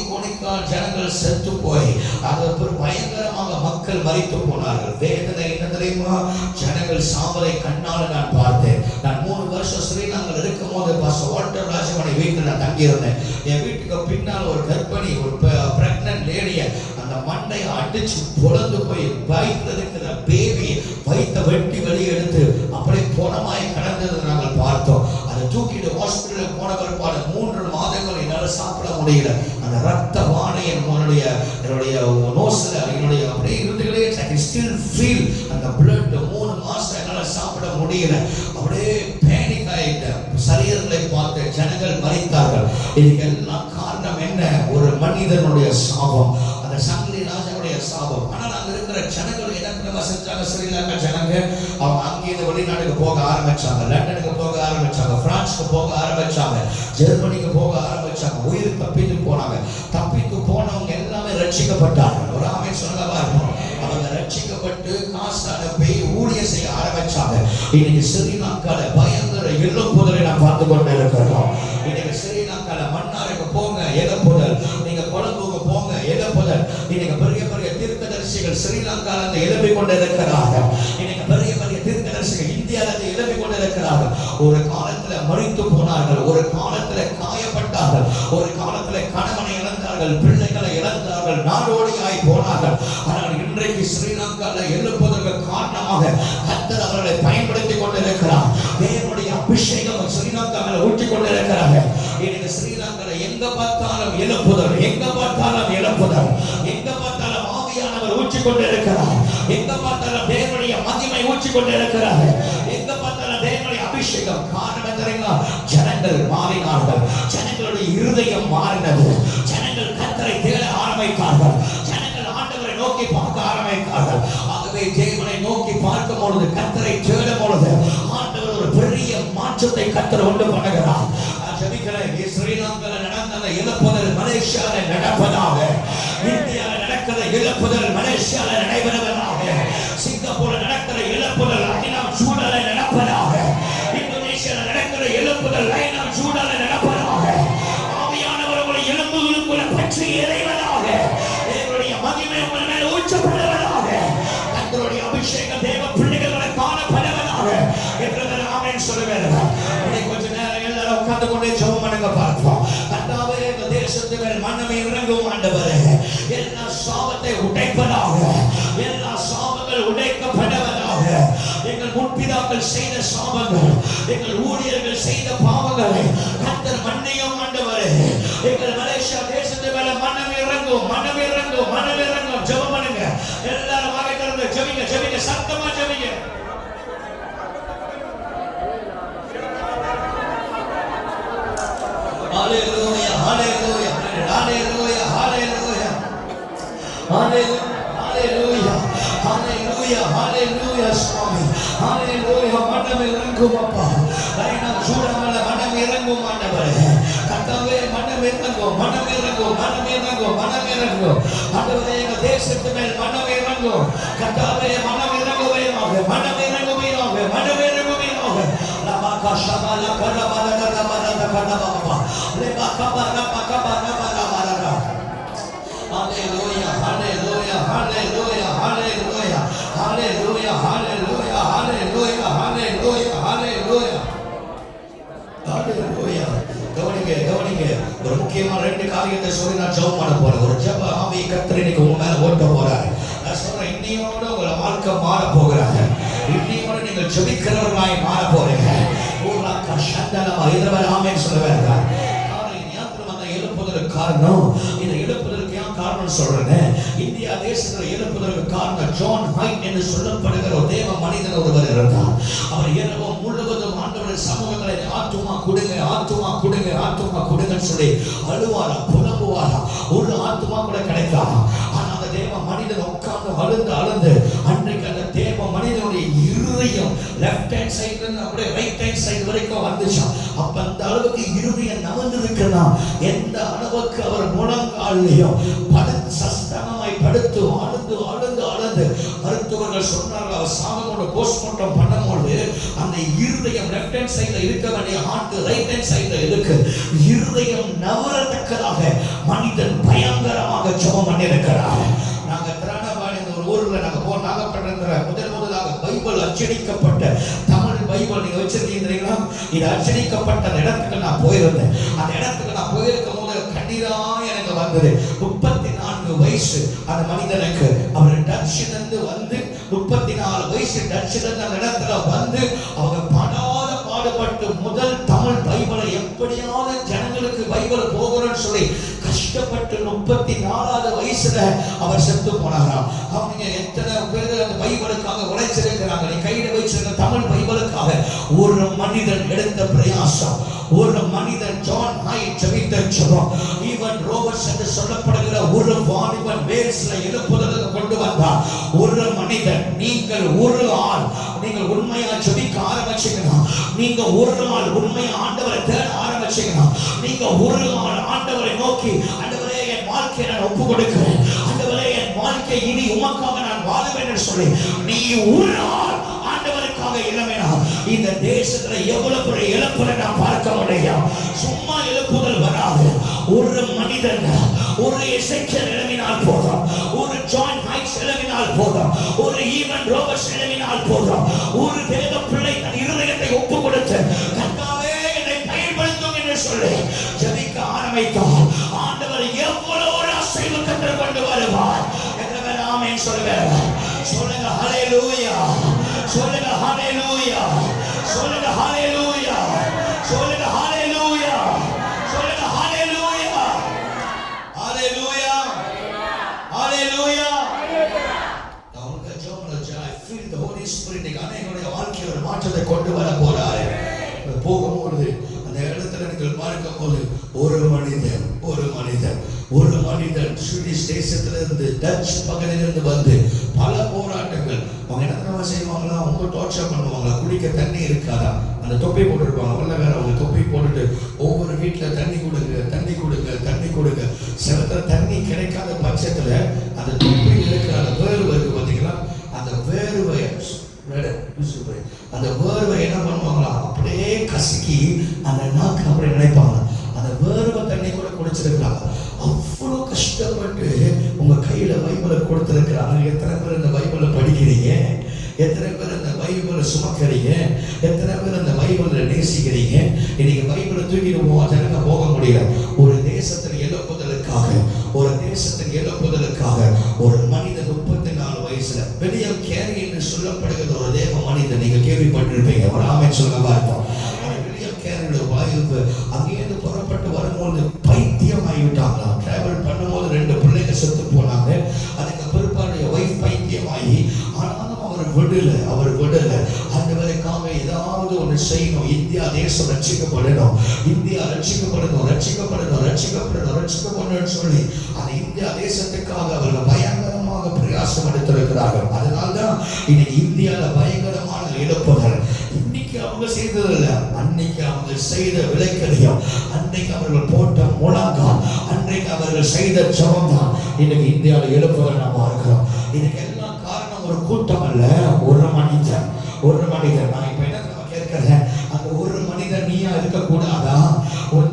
கோடிக்கால் ஜனங்கள் செத்து போய் அது பயங்கரமாக மக்கள் மரித்து போனார்கள். வேதனை என்ன தெரியுமா? ஜனங்கள் சாவதை கண்ணால் நான் பார்த்தேன். நான் 3 வருஷம் ஸ்ரீலங்கா இருக்கும் போது வால்டர் ராஜமணி வீட்டில் நான் தங்கியிருந்தேன். என் வீட்டுக்கு பின்னால் ஒரு கர்ப்பிணி, ஒரு பிரெக்னன்ட் லேடிய அந்த மண்டை அடிச்சு பொழந்து போய் வயிற்றுல இருக்கிற பேபி வயிற்ற வெட்டி வெளியே எடுத்து அப்படியே போனமாய் கடந்ததை நாங்கள் பார்த்தோம். அதை தூக்கிட்டு ஹாஸ்பிட்டலுக்கு போன பிற்பாடு 3 மாதங்கள் என்னால் சாப்பிட முடியல. அந்த ரத்த வாடை என்னுடைய நோஸ்ல என்னுடைய அப்படியே இருந்துகளே ஸ்டில் ஃபீல் அந்த பிளட். 3 மாசம் என்னால் சாப்பிட முடியல. அப்படியே பேனிக் ஆயிட்டேன். சரீரங்களை பார்த்து ஜனங்கள் மரித்தார்கள். இதுக்கு எல்லாம் காரணம் என்ன? ஒரு மனிதனுடைய சாபம், அந்த சங்கிலி ராஜாவுடைய சாபம். ஆனால் அங்க இருக்கிற ஜனங்கள் என்ன செஞ்சாங்க? ஸ்ரீலங்கா ஜனங்க அவங்க அங்கேயிருந்து வெளிநாட்டுக்கு போக ஆரம்பிச்சாங்க. லண்டனுக்கு போக ஆரம்பிச்சாங்க, பிரான்ஸுக்கு போக ஆரம்பிச்சாங்க, ஜெர்மனிக்கு போக ஆரம்பிச்சாங்க. உயிர் தப்பித்து போனாங்க. தப்பித்து போனவங்க எல்லாமே ரட்சிக்கப்பட்டார்கள். ஒரு ஆமென் சொல்லவா இருக்கும். அவங்க ரட்சிக்கப்பட்டு காசு அனுப்பி ஊழியம் செய்ய ஆரம்பிச்சாங்க. இன்னைக்கு ஸ்ரீலங்கால பயங்கர எழுப்புதலை நான் பார்த்து கொண்டு இருக்கிறோம். இன்னைக்கு ஸ்ரீலங்கால மன்னாருக்கு போங்க, எழுப்புதல். நீங்க கொழும்புக்கு போங்க, எழுப்புதல். இன்னைக்கு பெரிய தீர்க்கதரிசிகள் ஸ்ரீலங்கால இருந்து எழுப்பி கொண்டு இருக்கிறார்கள். இன்னைக்கு பெரிய தீர்க்கதரிசிகள் இந்தியால இருந்து எழுப்பி கொண்டு இருக்கிறார்கள். ஒரு காலத்துல மரித்து போனார்கள், ஒரு காலத்துல காயப்பட்டார்கள், ஒரு காலத்துல கணவனை இழந்தார்கள், பிள்ளைகளை இழந்தார்கள், நாடோடியாய் போனார்கள். ஆனால் இன்றைக்கு ஸ்ரீலங்கால எழுப்புவதற்கு காரணமாக கர்த்தர் அவர்களை பயன்படுத்தி கொண்டிருக்கிறார். தேவனுடைய அபிஷேகம் ஸ்ரீலங்காவில் ஊற்றிக் கொண்டிருக்கிறார்கள். இன்னைக்கு ஸ்ரீலங்கால எங்க பார்த்தாலும் எழுப்புதல், எங்க பார்த்தாலும் எழுப்புதல், எங்க பார்த்தாலும் ஆவியானவர் ஊற்றிக் கொண்டிருக்கிறார். எங்க பார்த்தாலும் தேவனுடைய மகிமை ஊற்றிக் கொண்டிருக்கிறார். எங்க பார்த்தாலும் தேவனுடைய அபிஷேகம். காரணம் தெரியுமா? ஜனங்கள் மாறினார்கள். ஜனங்களுடைய இருதயம் மாறினது. ஜனங்கள் கர்த்தரை தேட ஆரம்பித்தார்கள். ஜனங்கள் ஆண்டவரை நோக்கி பார்க்க ஆரம்பித்தார்கள். ஆகவே தேவனை நோக்கி பார்க்கும் பொழுது, கர்த்தரை தேடும் பொழுது ஆண்டவர் ஒரு பெரிய மாற்றத்தை கர்த்தர் உண்டு பண்ணுகிறார். ஸ்ரீலங்காவில் நடந்த இழப்புதல் மலேசியாவில் நடப்பதாக, இந்தியாவில் நடக்கிற இழப்புதல் மலேசியாவில் நடைபெறுவதாக, சிங்கப்பூரில் நடக்கிற இழப்புதல் ஐநாம் சூழலில் நடப்பதாக, இந்தோனேஷியாவில் நடக்கிற இழப்புதல் ஐநாம் சூழலில் நடப்பதாக. ஆவியானவர்களை எழுப்புதலுக்குள்ள பற்றி எறிவதாக. தேவனுடைய இறங்கும் ஆண்டவரே. எல்லா சாபத்தை உடைப்பதாக, எல்லா சாபங்கள் உடைக்கப்படுவதாக. எங்கள் முற்பிதாக்கள் செய்த சாபங்கள், எங்கள் ஊழியர்கள் செய்த பாவங்களை கர்த்தர் மன்னியும் ஆண்டவரே. எங்கள் மலேசியா தேசத்து மேல மனம் இறங்கும், மனம் இறங்கும், மனம் இறங்கும். ஜெபம் பண்ணுங்க எல்லாரும், வாயை திறந்து ஜெபிங்க, ஜெபிங்க, சத்தமா ஜெபிங்க. ஹalleluya, ஹalleluya, ஹalleluya, ஹalleluya, ஹalleluya, ஹalleluya, ஹalleluya சுவாமி, ஹalleluya. மனம் இறங்கும் அப்பா, ரைனா சூடமல மனம் இறங்கும் ஆண்டவரே. கர்த்தாவே மனம் இறங்கும், மனம் இறங்கும், மனம் இறங்கும், மனம் இறங்கும் ஆண்டவரே. எங்கள் தேசத்து மேல் மனம் இறங்கும் கர்த்தாவே, மனம் இறங்குவீராக, மனம் இறங்குவீராக, மனம் இறங்குவீராக. லபகா ஷபல கரபல கரபல கரபபா லபகா பரபா கபரபா பரபா. ஹalleluya, ஹalleluya, ஹalleluya, ஹalleluya, ஹalleluya, ஹalleluya, ஹalleluya, ஹalleluya, ஹalleluya, ஹalleluya. கவனிங்க, கவனிங்க. ஒரு முக்கியமான ரெண்டு காரியத்தை சொல்லி நான் ஜெபம் பண்ண போறேன். ஒரு ஜெப ஆவி கர்த்தர் இன்னைக்கு உங்க மேல ஓட்ட போறாரு. நான் சொல்றேன், இன்னையோட உங்க வாழ்க்கை மாற போகிறாங்க. இன்னையோட நீங்கள் ஜெபிக்கிறவர்களாய் மாற போறீங்க. ஊர்லா கஷந்தலமா இதவர் ஆமென் சொல்லுவாங்க. காரணம் இந்த எழுப்புதலுக்கு ஏன் காரணம் சொல்றேன்? இந்தியா தேசத்தில் எழுப்புதலுக்கு காரணம் ஜான் ஹைட் என்று சொல்லப்படுகிற ஒரு தேவ மனிதன் ஒருவர் இருந்தார். அவர் இரவு முழுவதும் ஆண்டவருடைய சமூகங்களை ஆத்துமா கொடுங்க, ஆத்துமா கொடுங்க, ஆத்துமா கொடுங்கன்னு சொல்லி அழுவாரா, புலம்புவாரா. ஒரு ஆத்துமா கூட கிடைக்காதா. ஆனா அந்த தேவ மனிதன் உட்கார்ந்து அழுந்து அழுந்து அன்றைக்கு அந்த தேவ மனிதனுடைய இருதயம் லெஃப்ட் ஹேண்ட் சைடுல இருந்து அப்படியே ரைட் ஹேண்ட் சைடு வரைக்கும் வந்துச்சான். அப்ப அந்த அளவுக்கு இருதயம் நவந்து இருக்குன்னா, எந்த அளவுக்கு அவர் முழங்காலையும் சஸ்தனமாய் படுத்து ஆழ்ந்து ஆழ்ந்து ஆழ்ந்து மருத்துவர்கள் சொன்னார்கள். அவர் சாகமோட போஸ்ட்மார்ட்டம் பண்ணும்போது அந்த இருதயம் லெஃப்ட் ஹேண்ட் சைடுல இருக்க வேண்டிய ஹார்ட் ரைட் ஹேண்ட் சைடுல இருக்கு. இருதயம் நவரத்தக்கதாக மனிதன் பயங்கரமாக ஜெபம் பண்ணியிருக்கிறார். நாங்க திராணபாடி ஒரு ஊர்ல நாங்க நாகப்பட்டினத்துல முதலாக பைபிள் அச்சடிக்கப்பட்ட தமிழ் பைபிள் நீங்க வச்சிருக்கீங்களா? இது அச்சடிக்கப்பட்ட இடத்துக்கு நான் போயிருந்தேன். அந்த இடத்துக்கு நான் போயிருக்கும் போது கண்ணீரா எனக்கு வந்தது. 34 வயசு அந்த மனிதனுக்கு. அவர் டச்சில இருந்து வந்து 34 வயசு டச்சில இருந்து அந்த இடத்துல வந்து அவங்க படாத பாடுபட்டு முதல் தமிழ் பைபிளை எப்படியாவது ஜனங்களுக்கு பைபிள் போகிறோன்னு சொல்லி கஷ்டப்பட்டு 34வது வயசுல அவர் செத்து போனாராம். அவங்க எத்தனை பேர் அந்த பைபிளுக்காக உழைச்சிருக்கிறாங்க. நீ கையில வச்சிருக்க தமிழ் பைபிளுக்காக ஒரு மனிதன் எடுத்த பிரயாசம், ஒரு மனிதன் ஜான் ஹைட் ஜெபித்த ஜெபம், ஈவன் ரோபர்ட்ஸ் என்று சொல்லப்படுகிற ஒரு வாலிபன் வேல்ஸ்ல எழுப்புதலுக்கு கொண்டு வந்தார். ஒரு மனிதன், நீங்கள் ஒரு ஆள், நீங்கள் உண்மையா ஜெபிக்க ஆரம்பிச்சீங்கன்னா, நீங்க ஒரு ஆள் உண்மையா ஆண்டவரை தேட ஆரம்பிச்சீங்கன்னா, நீங்க ஒரு ஆள் ஆண்டவரை நோக்கி, ஆண்டவரே என் வாழ்க்கையை நான் ஒப்பு கொடுக்கிறேன், ஆண்டவரே என் வாழ்க்கை இனி உமக்காக நான் வாழுவேன் என்று சொல்லி நீ ஒரு ஆள் ஆண்டவருக்காக இளமையா இந்த தேசத்துல எவ்வளவு பெரிய இழப்புகளை நான் பார்க்க முடியும். சும்மா எழுப்புதல் வராது. ஒரு மனிதன், ஒரு எசேக்கியேல் எழுப்பினால் போதும், ஒரு ஜான் ஹைட்ஸ் எழுப்பினால் போதும், ஒரு ஈவன் ரோபர்ட்ஸ் எழுப்பினால் போதும், ஒரு தேவ பிள்ளை தன் இருதயத்தை ஒப்பு கொடுத்து கர்த்தாவே என்னை பயன்படுத்தும் என்று சொல்லி ஜெபிக்க ஆரம்பித்தார். ஆண்டவர் எவ்வளவு ஒரு அசைவு கற்று கொண்டு வருவார். எத்தனை ஆமென் சொல்லுங்க, சொல்லுங்க ஹல்லேலூயா, சொல்லுங்க ஹல்லேலூயா, சொல்லுங்க ஹல்லேலூயா, சொல்லுங்க ஹல்லேலூயா, சொல்லுங்க ஹல்லேலூயா, ஹல்லேலூயா, ஹல்லேலூயா. அவங்க ஜெபம்ல I feel the Holy Spirit அநேகருடைய வாழ்க்கையில ஒரு மாற்றத்தை கொண்டு வர போறாரு. போகும்போது அந்த இடத்துல நீங்கள் பார்க்கும்போது ஒரு மனிதன் ஸ்வீடிஷ் தேசத்திலிருந்து டச் பகுதியிலிருந்து வந்து பல போராட்டங்கள். அவங்க என்ன செய்வாங்களா, அவங்க டார்ச்சர் பண்ணுவாங்களா, குடிக்க தண்ணி இருக்காதா, அந்த தொப்பை போட்டுருப்பாங்க. வெள்ளக்கார அவங்க தொப்பை போட்டுட்டு ஒவ்வொரு வீட்டில் தண்ணி கொடுங்க, தண்ணி கொடுங்க, தண்ணி கொடுங்க. சில தண்ணி கிடைக்காத பட்சத்தில் அந்த தொப்பையில் இருக்கிற அந்த வேர்வை இருக்கு பார்த்தீங்களா, அந்த வேர்வை என்ன பண்ணுவாங்களா, அப்படியே கசக்கி அந்த நாக்கு அப்படியே நினைப்பாங்க. அந்த வேர்வை தண்ணி கூட குடிச்சிருக்கிறாங்க. அவ்வளோ கஷ்டப்பட்டு உங்க கையில பைபிளை கொடுத்திருக்கிறாங்க. எத்தனை பேர் இந்த பைபிளை படிக்கிறீங்க? எத்தனை பேர் இந்த பைபிளை சுமக்கிறீங்க? எத்தனை பேர் இந்த பைபிளை நேசிக்கிறீங்க? இன்னைக்கு பைபிளை தூக்கிட்டு ஜனங்க போக முடியல. ஒரு தேசத்தில் எழுப்புதலுக்காக, ஒரு தேசத்தின் எழுப்புதலுக்காக ஒரு மனிதன் 34 வயசுல வில்லியம் கேரி என்று சொல்லப்படுகிற ஒரு தேவ மனிதன், நீங்க கேள்விப்பட்டிருப்பீங்க. ஒரு ஆமென் சொல்லுங்க பார்ப்போம். வில்லியம் கேரியோட வாய்ப்பு அங்கேயிருந்து புறப்பட்டு வரும்போது பைத்தியம் ஆகிவிட்டாங்களாம். டிராவல் பண்ணும்போது 2 பிள்ளைங்க செத்து போனாங்க. அதுக்கு பிற்பாடு வைஃப் பைத்தியமாகி, ஆனாலும் அவர் விடல. ஆண்டவருக்காக ஏதாவது ஒன்று செய்யணும். இந்தியா தேசம் ரட்சிக்கப்படணும், இந்தியா ரட்சிக்கப்படணும் சொல்லி அந்த இந்தியா தேசத்துக்காக அவர்கள் பயங்கரமாக பிரயாசம் எடுத்திருக்கிறார்கள். அதனால்தான் இன்னைக்கு இந்தியாவில் பயங்கரமான எழுப்புதல். இன்னைக்கு அவங்க செய்ததில்லை, அன்னைக்கு அவங்க செய்த விளைக்கலையும், அன்னைக்கு அவர்கள் போட்ட முழங்கால், அன்றைக்கு அவர்கள் செய்த ஜபம் தான் இன்னைக்கு இந்தியாவில் எழுப்புதல் நம்ம இருக்கிறோம். இதுக்கு எல்லாம் காரணம் ஒரு கூட்டம் அல்ல, ஒரு மனிதன். நான் இப்ப என்ன கேட்கிறேன், அந்த ஒரு மனிதன் நீயா இருக்கக்கூடாதா? ஒரு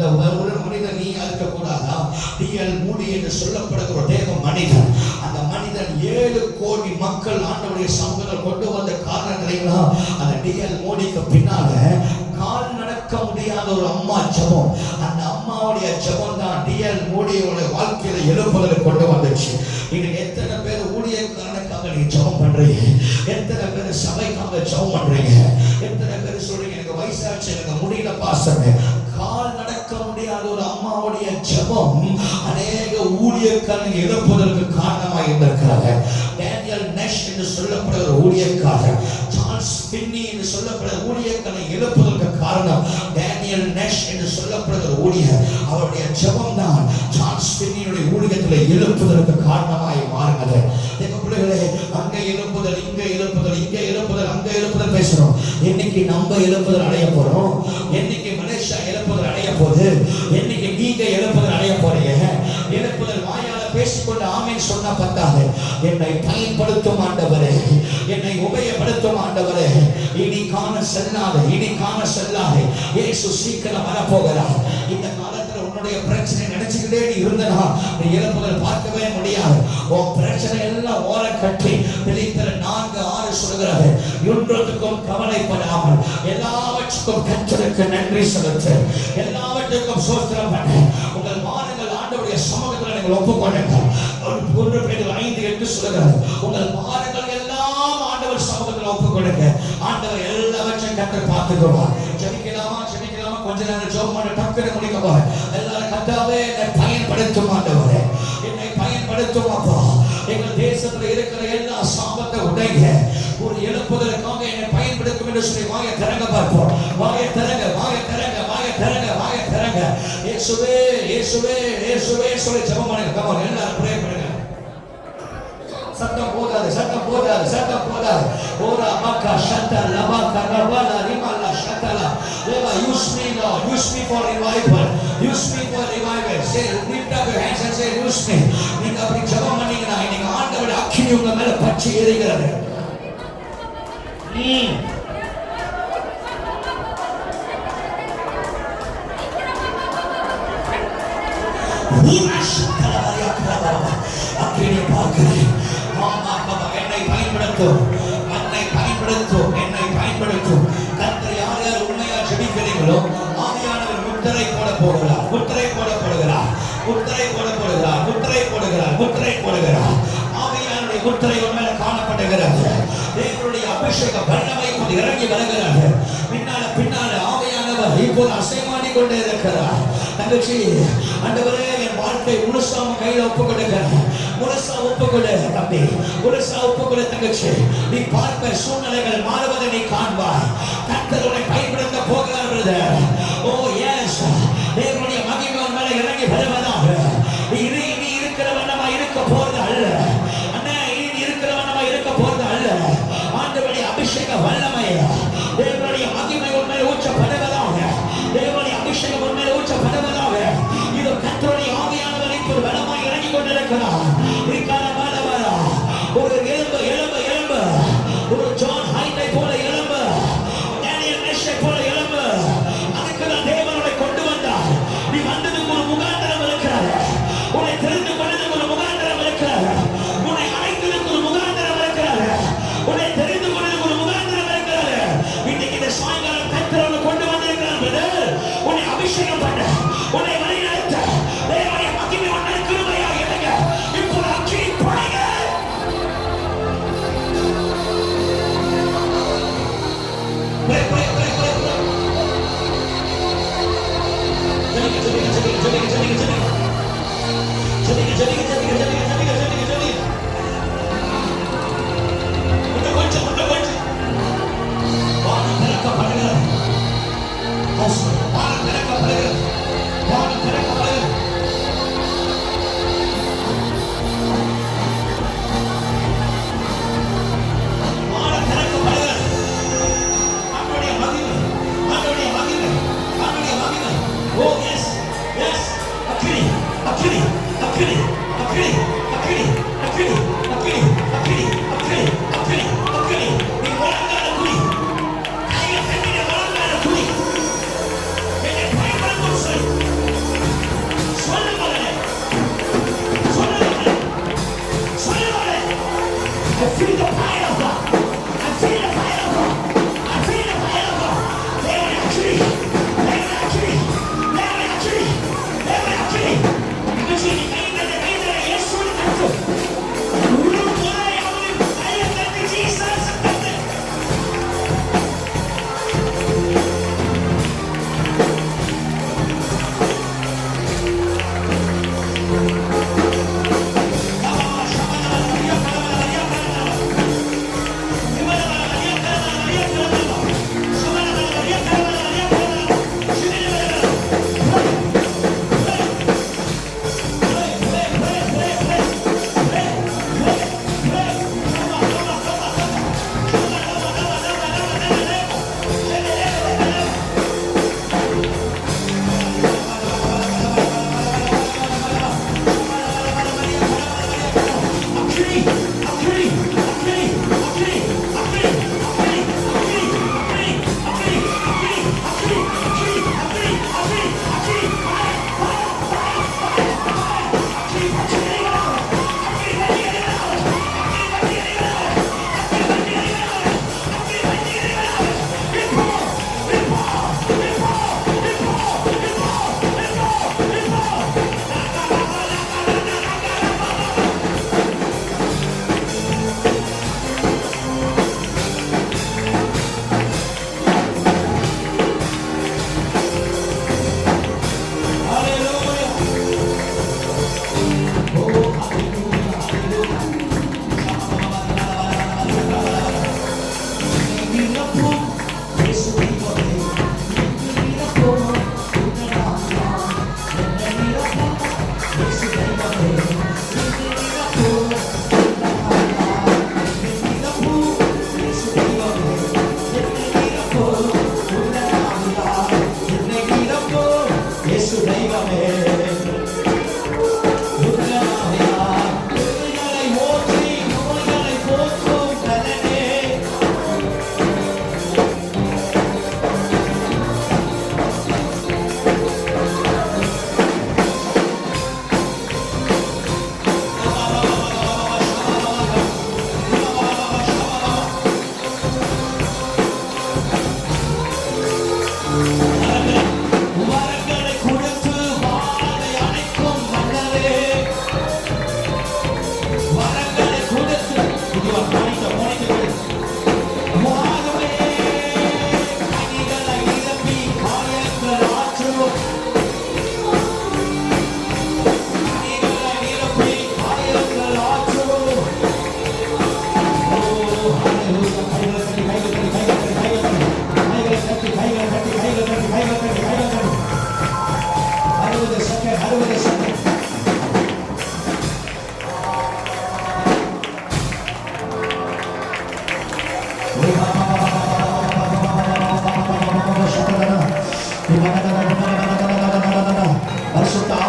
மனிதன் நீயா இருக்கக்கூடாதா? டிஎல் மூடி என்று சொல்லப்படுகிற தேவ மனிதன், அந்த மனிதன் 7 கோடி மக்கள் ஆண்டவருடைய சமூகத்தில் கொண்டு வந்த காரணம் தெரியுங்களா? அந்த டிஎல் மோடிக்கு பின்னால கால் நடக்க முடியாத ஒரு அம்மா ஜபம், அந்த அம்மாவுடைய ஜபம் தான் டிஎல் மோடியோட வாழ்க்கையில எழுப்புதலை கொண்டு வந்துச்சு. இன்னைக்கு எத்தனை பேர் ஊழியக்காரனுக்காக நீங்க ஜபம் பண்றீங்க? எத்தனை பேர் சபைக்காக ஜபம் பண்றீங்க? எத்தனை பேர் சொல்றீங்க எனக்கு வயசாச்சு, எனக்கு முடியல பாஸ்டர்? கால் நடக்க முடியாத ஒரு அம்மாவுடைய ஜபம் அநேக ஊழியக்காரன் எழுப்புதலுக்கு காரணமாக இருந்திருக்கிறாங்க. டேனியல் நெஷ் என்று சொல்லப்படுகிற ஊழியக்காரர், சார்ல்ஸ் பின்னி என்று சொல்லப்படுகிற ஊழியக்காரன் எழுப்புதலுக்கு காரணம் டேனியல் நெஷ் என்று சொல்லப்படுகிற ஊழியர். அவருடைய ஜபம் தான் சார்ல்ஸ் பின்னியுடைய ஊழியத்தில் எழுப்புதலுக்கு காரணமாய் மாறினது. எங்க பிள்ளைகளே, அங்க எழுப்புதல், இங்க எழுப்புதல், இங்க எழுப்புதல், அங்க எழுப்புதல் பேசுறோம். என்னைக்கு நம்ம எழுப்புதல் அடைய போறோம்? என்னைக்கு மலேசியா எழுப்புதல் அடைய போகுது? என்னைக்கு நீங்க எழுப்புதல் அடைய போறீங்க? எழுப்புதல் வாயால பேசிக்கொண்டு ஆமென் சொன்னா பத்தாது. என்னை பயன்படுத்தும் ஆண்டவரே, என்னை உபயோகப்படுத்தும் ஆண்டவரே. இனி காண செல்லாதே இயேசு சீக்கிரம் வரப்போகிறார். இந்த காலத்துல உன்னுடைய பிரச்சனை நினைச்சுக்கிட்டே நீ இருந்தனா நீ எழுப்புதல் பார்க்கவே முடியாது. உன் பிரச்சனை எல்லாம் ஓர கட்டி பிலிப்பியர் 4:6 சொல்கிறது, ஒன்றுக்கும் கவலைப்படாமல் எல்லாவற்றுக்கும் கர்த்தருக்கு நன்றி செலுத்து, எல்லாவற்றுக்கும் ஸ்தோத்திரம் பண்ணு. உங்கள் பாரங்கள் ஆண்டவருடைய சமூகத்தில் நீங்கள் ஒப்புக்கொள்ளுங்க. 1 பேதுரு 5:8 சொல்கிறது, உங்கள் பாரங்கள் எல்லாம் ஆண்டவர் சமூகத்தில் ஒப்புக்கொள்ளுங்க. ஆண்டவர் எல்லாவற்றையும் கர்த்தர் பார்த்துக்குவார். ஜெபிக்கலாமா? கொஞ்ச நேரம் ஜெபம் பண்ண டக்குனு முடிக்க போறேன். எல்லாரும் கர்த்தாவே என்னை பயன்படுத்தும் ஆண்டவரே, என்னை பயன்படுத்தும் அப்பா. எங்கள் தேசத்துல இருக்கிற எல்லா சாபத்தை உடைங்க. ஒரு எழுப்புதலுக்காக என்னை பயன்படுத்தும் என்று சொல்லி வாயை திறங்க பார்ப்போம். வாயை திறங்க. இயேசுவே சொல்லி ஜெபம் பண்ணுங்க. கமான், எல்லாரும் ப்ரே பண்ணுங்க. சத்தம் போடாது. ஓரா மக்கா ஷட்டா லபா கரவலா ரிமலா ஷட்டலா. Use me, Lord. Use me for revival. Say, lift up your hands and say, use me. நீங்க அப்படி ஜெபம் பண்ணீங்கன்னா இன்னைக்கு ஆண்டவருடைய அக்கினி உங்க மேல பற்றி எரிகிறது. அக்கினி பார்க்கிறேன். என்னை பயன்படுத்தும். கர்த்தர் யார் யார் உண்மையா ஜெபிக்கிறீங்களோ ஆவியானவர் முத்திரை போட போடுகிறார். ஆவியானுடைய முத்திரை உண்மையில காணப்படுகிறது. தேவனுடைய அபிஷேக வல்லமை இப்போது இறங்கி வருகிறது. பின்னால ஆவியானவர் இப்போது அசைமாடி கொண்டே இருக்கிறார். தங்கச்சி, ஆண்டவரே என் வாழ்க்கை முழுசா கையில ஒப்புக்கொடுக்கிறேன். முழுசா ஒப்புக்கொடு தம்பி, முழுசா ஒப்புக்கொடு தங்கச்சி. நீ பார்ப்ப சூழ்நிலைகள் மாறுவதை நீ காண்பாய். கர்த்தர் உன்னை பயன்படுத்த போகிறார் பிரதர். ஓ எஸ், தேவனுடைய மகிமை உன் மேல இறங்கி வருவதாக. இனி இருக்கிற வண்ணமா இருக்க போறது அல்ல அண்ணா, இனி இருக்கிற வண்ணமா இருக்க போறது அல்ல. ஆண்டவருடைய அபிஷேக வல்லமை, தேவனுடைய மகிமை உன் மேல ஊற்றப்படுவதாக. தேவனுடைய அபிஷேகம் உன் மேல ஊற்றப்படுவதாக. இது கர்த்தருடைய ஆவியானவர் இப்போது பலமாய் இறங்கி கொண்டிருக்கிறார். ஒரு எலும்பு ஒரு ஜான் ஹைட்டை போல எலும்பு, டேனியல் நெஷை போல எலும்பு. அது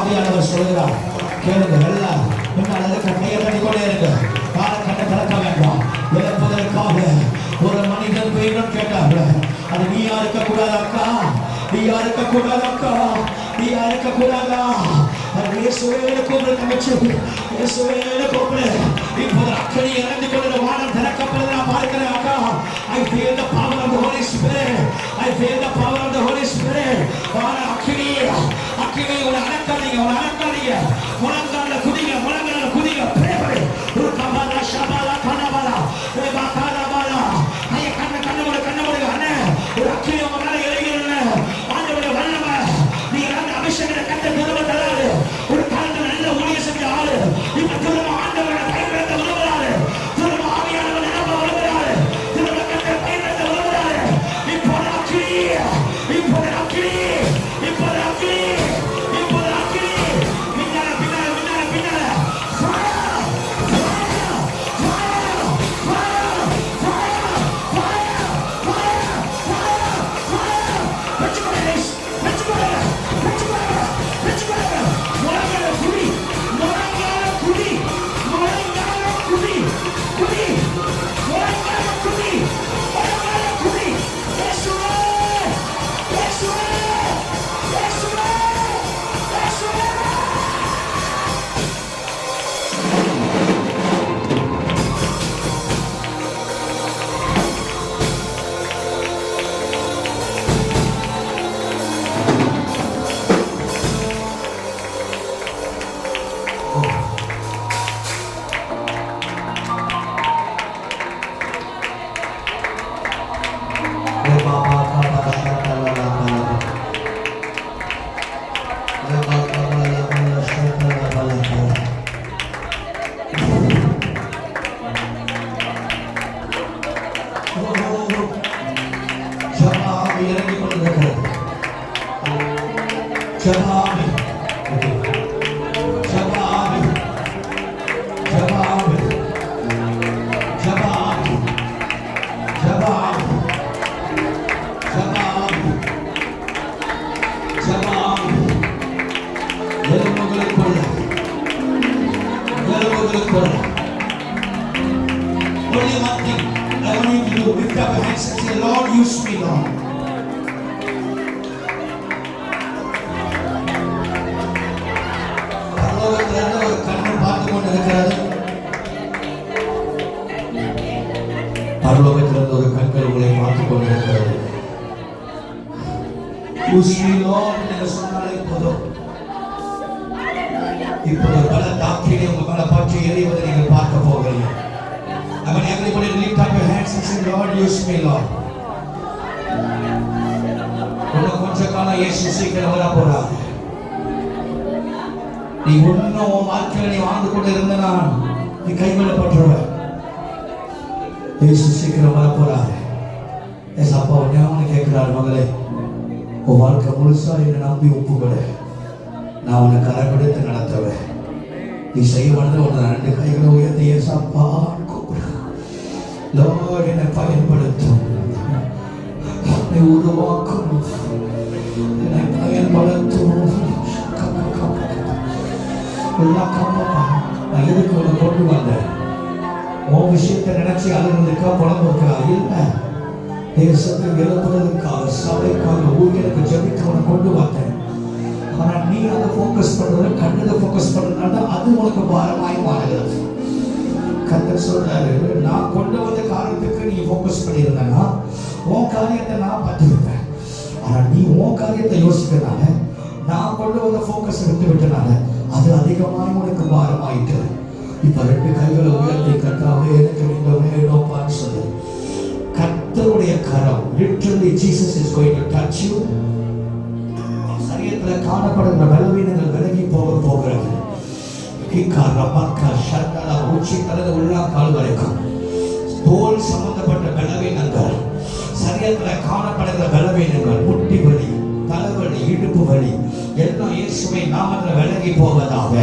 ஆவியானவர் சொல்கிறார். கேளுங்க எல்லாம். முன்னால் இருக்க கையை தட்டிக்கொண்டே இருங்க. காலக்கட்டை திறக்க வேண்டாம். இழப்பதற்காக ஒரு மனிதன் பெயரும் கேட்டார்கள். அது நீயா இருக்கக்கூடாதாக்கா? நீயா இருக்கக்கூடாதாக்கா? நீயா இருக்கக்கூடாதா? இயேசுவே கூப்பிடு தங்கச்சி, இயேசுவே கூப்பிடு. இப்போது அக்கறை இறந்து கொண்டு வானம் திறக்கப்படுது. நான் பார்க்கிறேன் அக்கா. I feel the power of the Holy Spirit. I feel the power of the Holy Spirit. வான அக்கறை அக்கறை ஒரு அனக்காதீங்க, ஒரு அனக்காதீங்க. முழங்கால குதிங்க, முழங்கால குதிங்க. பிரேபரே ஒரு கபாலா ஷபாலா கனபாலா பிரேபா கனபாலா. ஐயா கண்ண கண்ணமுட அண்ணே ஒரு அக்கறை உங்க மேல இறங்கிருங்க. ஆண்டவருடைய வல்லமை நீங்க அந்த அபிஷேகத்தை கட்ட திரும்ப தராது. ஒரு காலத்துல நல்ல ஊழிய செஞ்ச ஆளு இப்ப திரும்ப ஆண்டவரை பயன்படுத்த விரும்புறாரு. திரும்ப ஆவியானவர் நிரம்ப விரும்புறாரு. திரும்ப கட்ட பயன்படுத்த விரும்புறாரு. இப்போது அக்கறை இப்போது அக்கறை இப்போது அக்கறை இப்போது அக்கறை பின்னால பின்னால பின்னால பின்னால பரலோகத்திலிருந்து ஒரு கண்கள் உங்களை பார்த்துக் கொண்டிருக்கிறது. சொன்னாலே போதும். இப்போது பல தாக்கினை உங்க மேல பற்றி எறிவதை நீங்கள் பார்க்க போகிறீங்க. Everybody lift up your hands and say, Lord, use me, Lord. கொஞ்ச காலம் இயேசு சீக்கிரம் வர போறார். நீ இன்னும் உன் வாழ்க்கையில நீ வாழ்ந்து கொண்டு இருந்தனா நீ கைவிடப்பட்டுருவ. இயேசு சீக்கிரம் வர போறார். அப்பா உன்னை கேட்கிறார், மகளே உன் வாழ்க்கை முழுசா என்னை நம்பி ஒப்புக்கொடு. நான் உன்னை கரப்படுத்தி நடத்துவேன். நீ செய்ய வந்து உன்னை 2 கைகளை உயர்த்தி ஏசப்பா Lord, என்னை பயன்படுத்தும், என்னை உருவாக்கும், என்னை பயன்படுத்தும். நான் எதுக்கு உன்னை கொண்டு வந்தேன்? உன் விஷயத்தை நினைச்சு அழுகிறதுக்கா புலம்புக்கா? இல்லை, தேசத்தை எழுப்புறதுக்காக, சபைக்காக, ஊழியருக்கு ஜெபிக்க உன்னை கொண்டு வந்தேன். ஆனா நீ அதை போக்கஸ் பண்றது, கண்டதை போக்கஸ் பண்றதுனால அது உனக்கு பாரமாய் மாறுகிறது. கர்த்தர் சொல்றாரு, நான் கொண்டு வந்த காரியத்துக்கு நீ போக்கஸ் பண்ணியிருந்தனா உன் காரியத்தை நான் பார்த்துருப்பேன். ஆனா நீ உன் காரியத்தை யோசிக்கிறனால, நான் கொண்டு வந்த போக்கஸ் விட்டு விட்டனால அது அதிகமாய் உனக்கு பாரமாயிட்டு. இப்ப 2 கைகளை உயர்த்தி கர்த்தாவே எனக்கு நீங்க வேணும்னு சொல்லு. கர்த்தருடைய கரம், literally Jesus is going to touch you. சரீரத்துல காணப்படுகிற பலவீனங்கள் விலகி போகிறது. உச்சி தலது உள்ளாக்கால் வரைக்கும் தோல் சம்பந்தப்பட்ட பலவீனங்கள், சரீரத்துல காணப்படுகிற பலவீனங்கள், முட்டி வலி, தலைவலி, இடுப்பு வலி எல்லாம் இயேசுவை நாமத்தில் விலகி போவதாக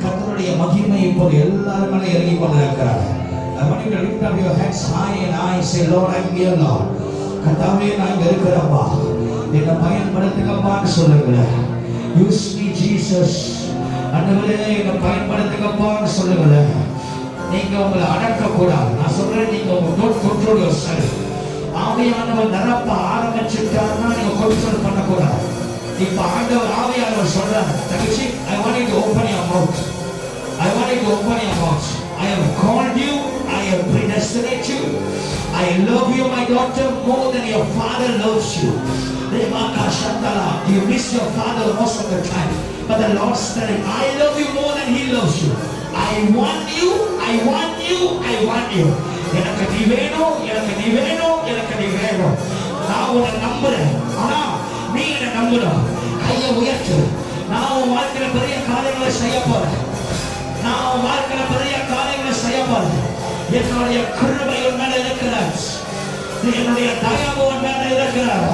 கர்த்தருடைய மகிமை இப்போது எல்லாரும் மேலே இறங்கி கொண்டிருக்கிறார். lift up your hands high and I say, Lord, I'm here, Lord. கர்த்தாவே நான் இங்க இருக்கிறப்பா, என்னை பயன்படுத்துங்கப்பான்னு சொல்லுங்களேன். Use me Jesus. ஆண்டவரே என்னை பயன்படுத்துங்கப்பான்னு சொல்லுங்களேன். நீங்க உங்களை அடக்க கூடாது. நான் சொல்றேன், நீங்க உங்க டோன்ட் கண்ட்ரோல் யுவர் செல்ஃப். ஆவியானவர் நிரப்ப ஆரம்பிச்சுட்டாருன்னா நீங்க கண்ட்ரோல் பண்ணக்கூடாது. இப்ப ஆண்டவர் ஆவியானவர் சொல்றாரு, தங்கச்சி, I want you to open your mouth. I want you to open your mouth. I have called you. I have predestinated you. I love you, my daughter, more than your father loves you. You miss your father most of the time, but the Lord said, I love you more than he loves you. I want you. I want you. I want you. எனக்கு நீ வேணும், எனக்கு நீ வேணும், எனக்கு நீ வேணும். நான் உன்னை நம்புறேன். ஆனா நீ என்னை நம்பணும். கையை உயர்த்து. நான் உன் வாழ்க்கையில பெரிய காரியங்களை செய்ய போறேன். நான் உன் வாழ்க்கையில பெரிய காரியங்களை செய்ய போறேன். என்னுடைய கிருபை உன் மேல இருக்கிறார். என்னுடைய தயவு உன் மேல இருக்கிறார்.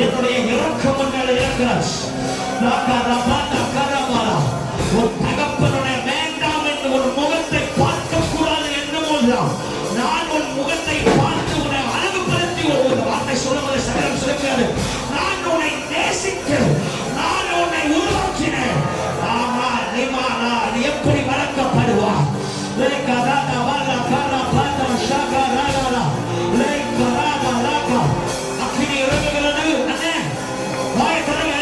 என்னுடைய இரக்கம் உன் மேல இருக்கிறார். உன் தகப்பனுடைய வேண்டாம் என்று ஒரு முகத்தை பார்க்க கூடாது என்று போதுதான் நான் உன் முகத்தை பார்த்து உன்னை அழகுபடுத்தி ஒரு வார்த்தை சொல்லுவது சகலம் சொல்லுகிறது. நான் உன்னை நேசிக்கிறேன். நான் உன்னை உருவாக்கினேன். ஆமா, நீ எப்படி வளர்க்கப்படுவா? அக்கினி இறங்குகிறது. அண்ணே வாய திறங்க.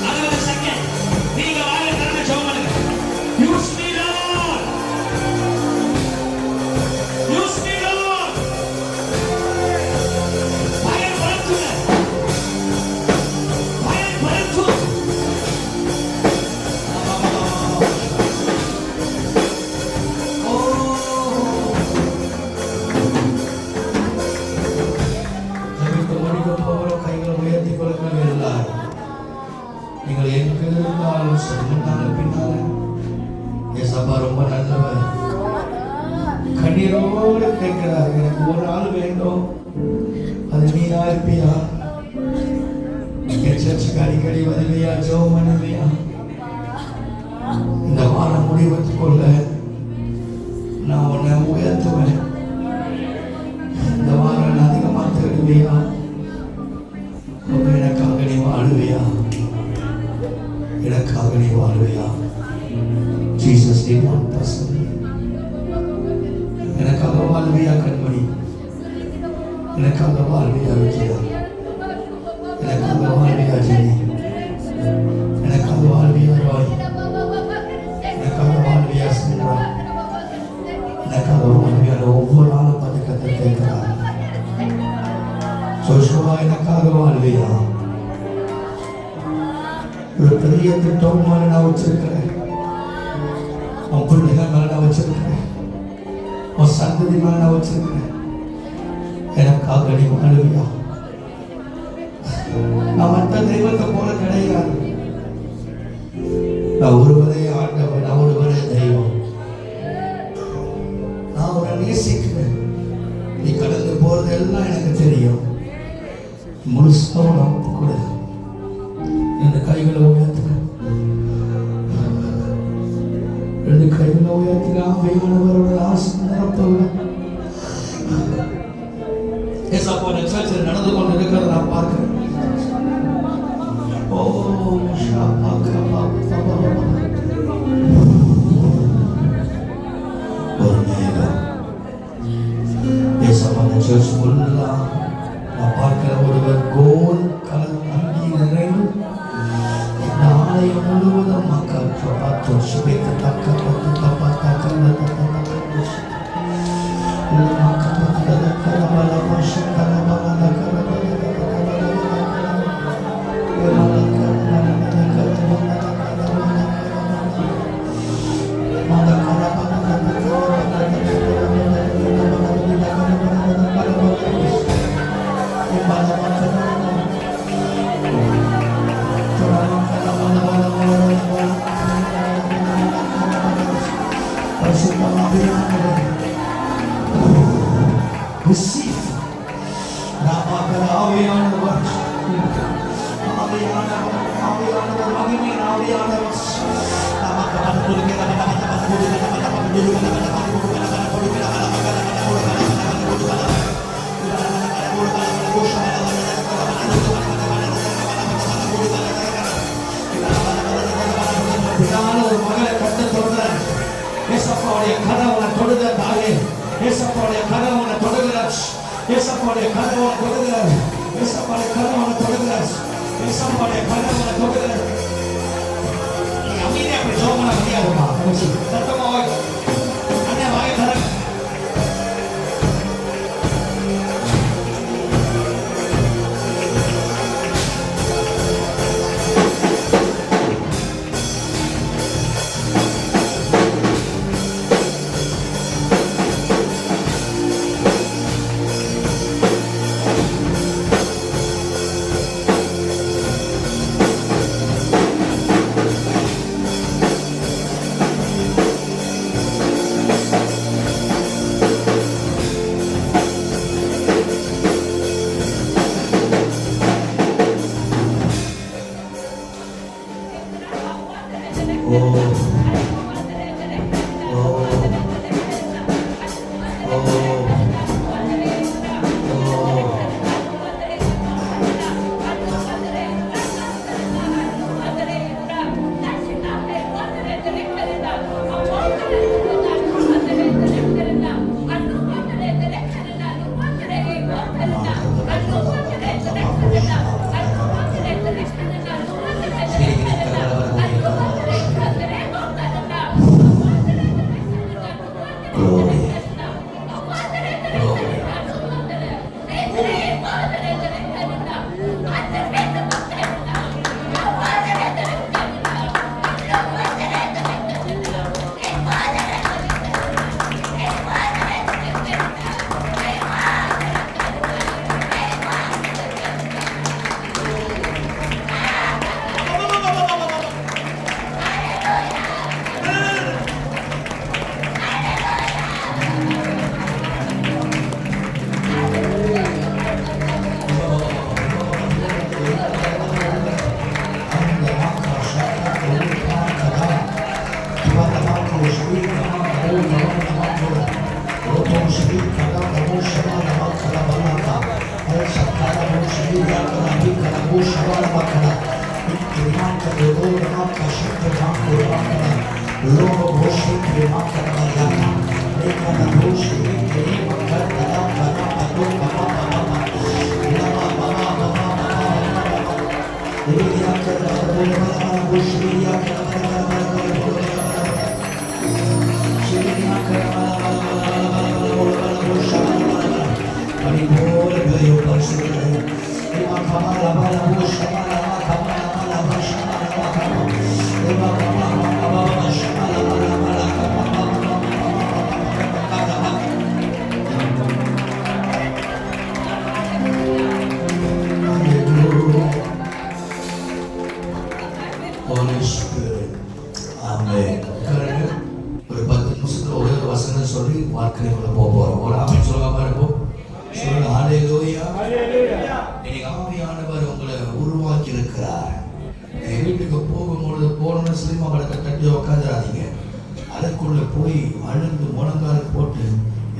அறுபது செகண்ட் நீங்க வாய திறந்து ஜெபம் பண்ணுங்க. Use me Lord. Use me Lord. பயன்படுத்துங்க. பயன்படுத்து. நீங்கள் எங்க இருந்தாலும் சரி, முன்னால பின்னால ஏசப்பா ரொம்ப நல்லவர். கண்ணீரோடு கேட்கிறார், எனக்கு ஒரு ஆள் வேண்டும், அது நீயா இருப்பியா? என் சர்ச்சுக்கு அடிக்கடி வருவியா? ஜெபம் பண்ணுவியா? இந்த வாரம் முடிவதுக்குள்ள நான் உன்னை உயர்த்துவேன். இந்த வாரம் அதிகமா தேடுவியா? எனக்காக நீ வாழுவியா? எனக்காக நீ வாழ்வையா? ஜீசஸ் நீ பர்சன். எனக்காக வாழ்வையா கண்மணி? எனக்காக வாழ்வையா விஜயா? எனக்காக வாழ்வையா ஜெனி? எனக்காக வாழ்வையா ராய்? எனக்காக வாழ்வையா சிம்ரா? எனக்காக வாழ்வையா? ஒவ்வொரு நாளும் பதக்கத்தை கேட்கிறார். ஜோஷுவா, எனக்காக வாழ்வையா? ஒரு பெரிய திட்டம் மேல நான் வச்சிருக்கிறேன். உன் பிள்ளைகள் மேல நான் வச்சிருக்கிறேன். உன் சந்ததி மேல நான் வச்சிருக்கிறேன். எனக்காக நீ வாழுவியா? நான் மற்ற தெய்வத்தை போல கிடையாது. நான் ஒருவரே ஆண்டவர், நான் ஒருவரே தெய்வம். நான் உன்னை நேசிக்கிறேன். நீ கடந்து போறது எல்லாம் எனக்கு தெரியும். முழுசா உனக்கு கூட இந்த கைகளை உயர்த்துறேன். ரெண்டு கைகளை உயர்த்துறான். வேணுவரோட ஆசை நிரப்பவன். ஏசப்பா சர்ச்சில் நடந்து கொண்டு இருக்கிறத நான் பார்க்கிறேன். ஓ ஒரு நேரம் ஏசப்பா சர்ச் ஃபுல்லா நான் பார்க்கிற ஒருவர் கோல் கலர் அங்கி நிறைந்து ஆலயம் முழுவதும் மக்கள் பார்த்து சுபேத்த தக்க பத்து தப்பா தக்க receive ஆவியானவர் மகிமையின் ஆவியானவர் நமக்கு கரவனை தொடுக தாயே. ஏசப்பாவுடைய கரவனை தொடுகிறார். ஏசப்பாவுடைய கரவனை தொடுகிறார். ஏசப்பாவுடைய கரவனை தொடுகிறார். ஏசப்பாவுடைய கரவனை தொடுகிறார். நீ அமைதியா அப்படி ஜெபம் பண்ண முடியாதுமா. சத்தமா அண்ணே வாயை தரங்க. அதற்குள்ள போய் அழுந்து முழங்கால் போட்டு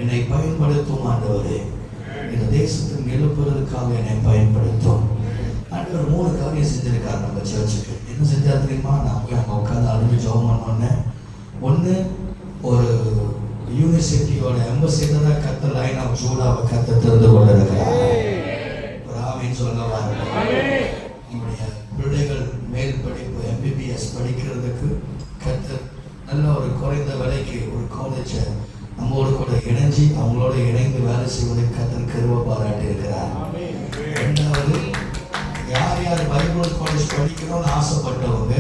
என்னை பயன்படுத்தும் ஆண்டவரே, இந்த தேசத்துக்கு எழுப்புறதுக்காக என்னை பயன்படுத்தும் ஆண்டவர். 3 காரியம் செஞ்சிருக்காரு நம்ம சர்ச்சுக்கு. என்ன செஞ்சாரு தெரியுமா? நான் போய் அங்கே உட்காந்து அழுது ஜெபம் பண்ணோன்னே, ஒன்று ஒரு யூனிவர்சிட்டியோட எம்பசிடராக கத்த லைன் ஆஃப் ஜூடாவை கத்த திறந்து கொண்டு இருக்கிறார். ஒரு ஆவின்னு சொல்லவா? நம்முடைய பிள்ளைகள் மேல் படிப்பு MBBS படிக்கிறதுக்கு கத்த நல்ல ஒரு குறைந்த விலைக்கு ஒரு காலேஜை நம்மோடு கூட இணைஞ்சி அவங்களோட இணைந்து வேலை செய்வதற்கு கத்தர் கிருபை பாராட்டி இருக்கிறார். ரெண்டாவது, யார் யார் பைபிள் காலேஜ் படிக்கணும்னு ஆசைப்பட்டவங்க,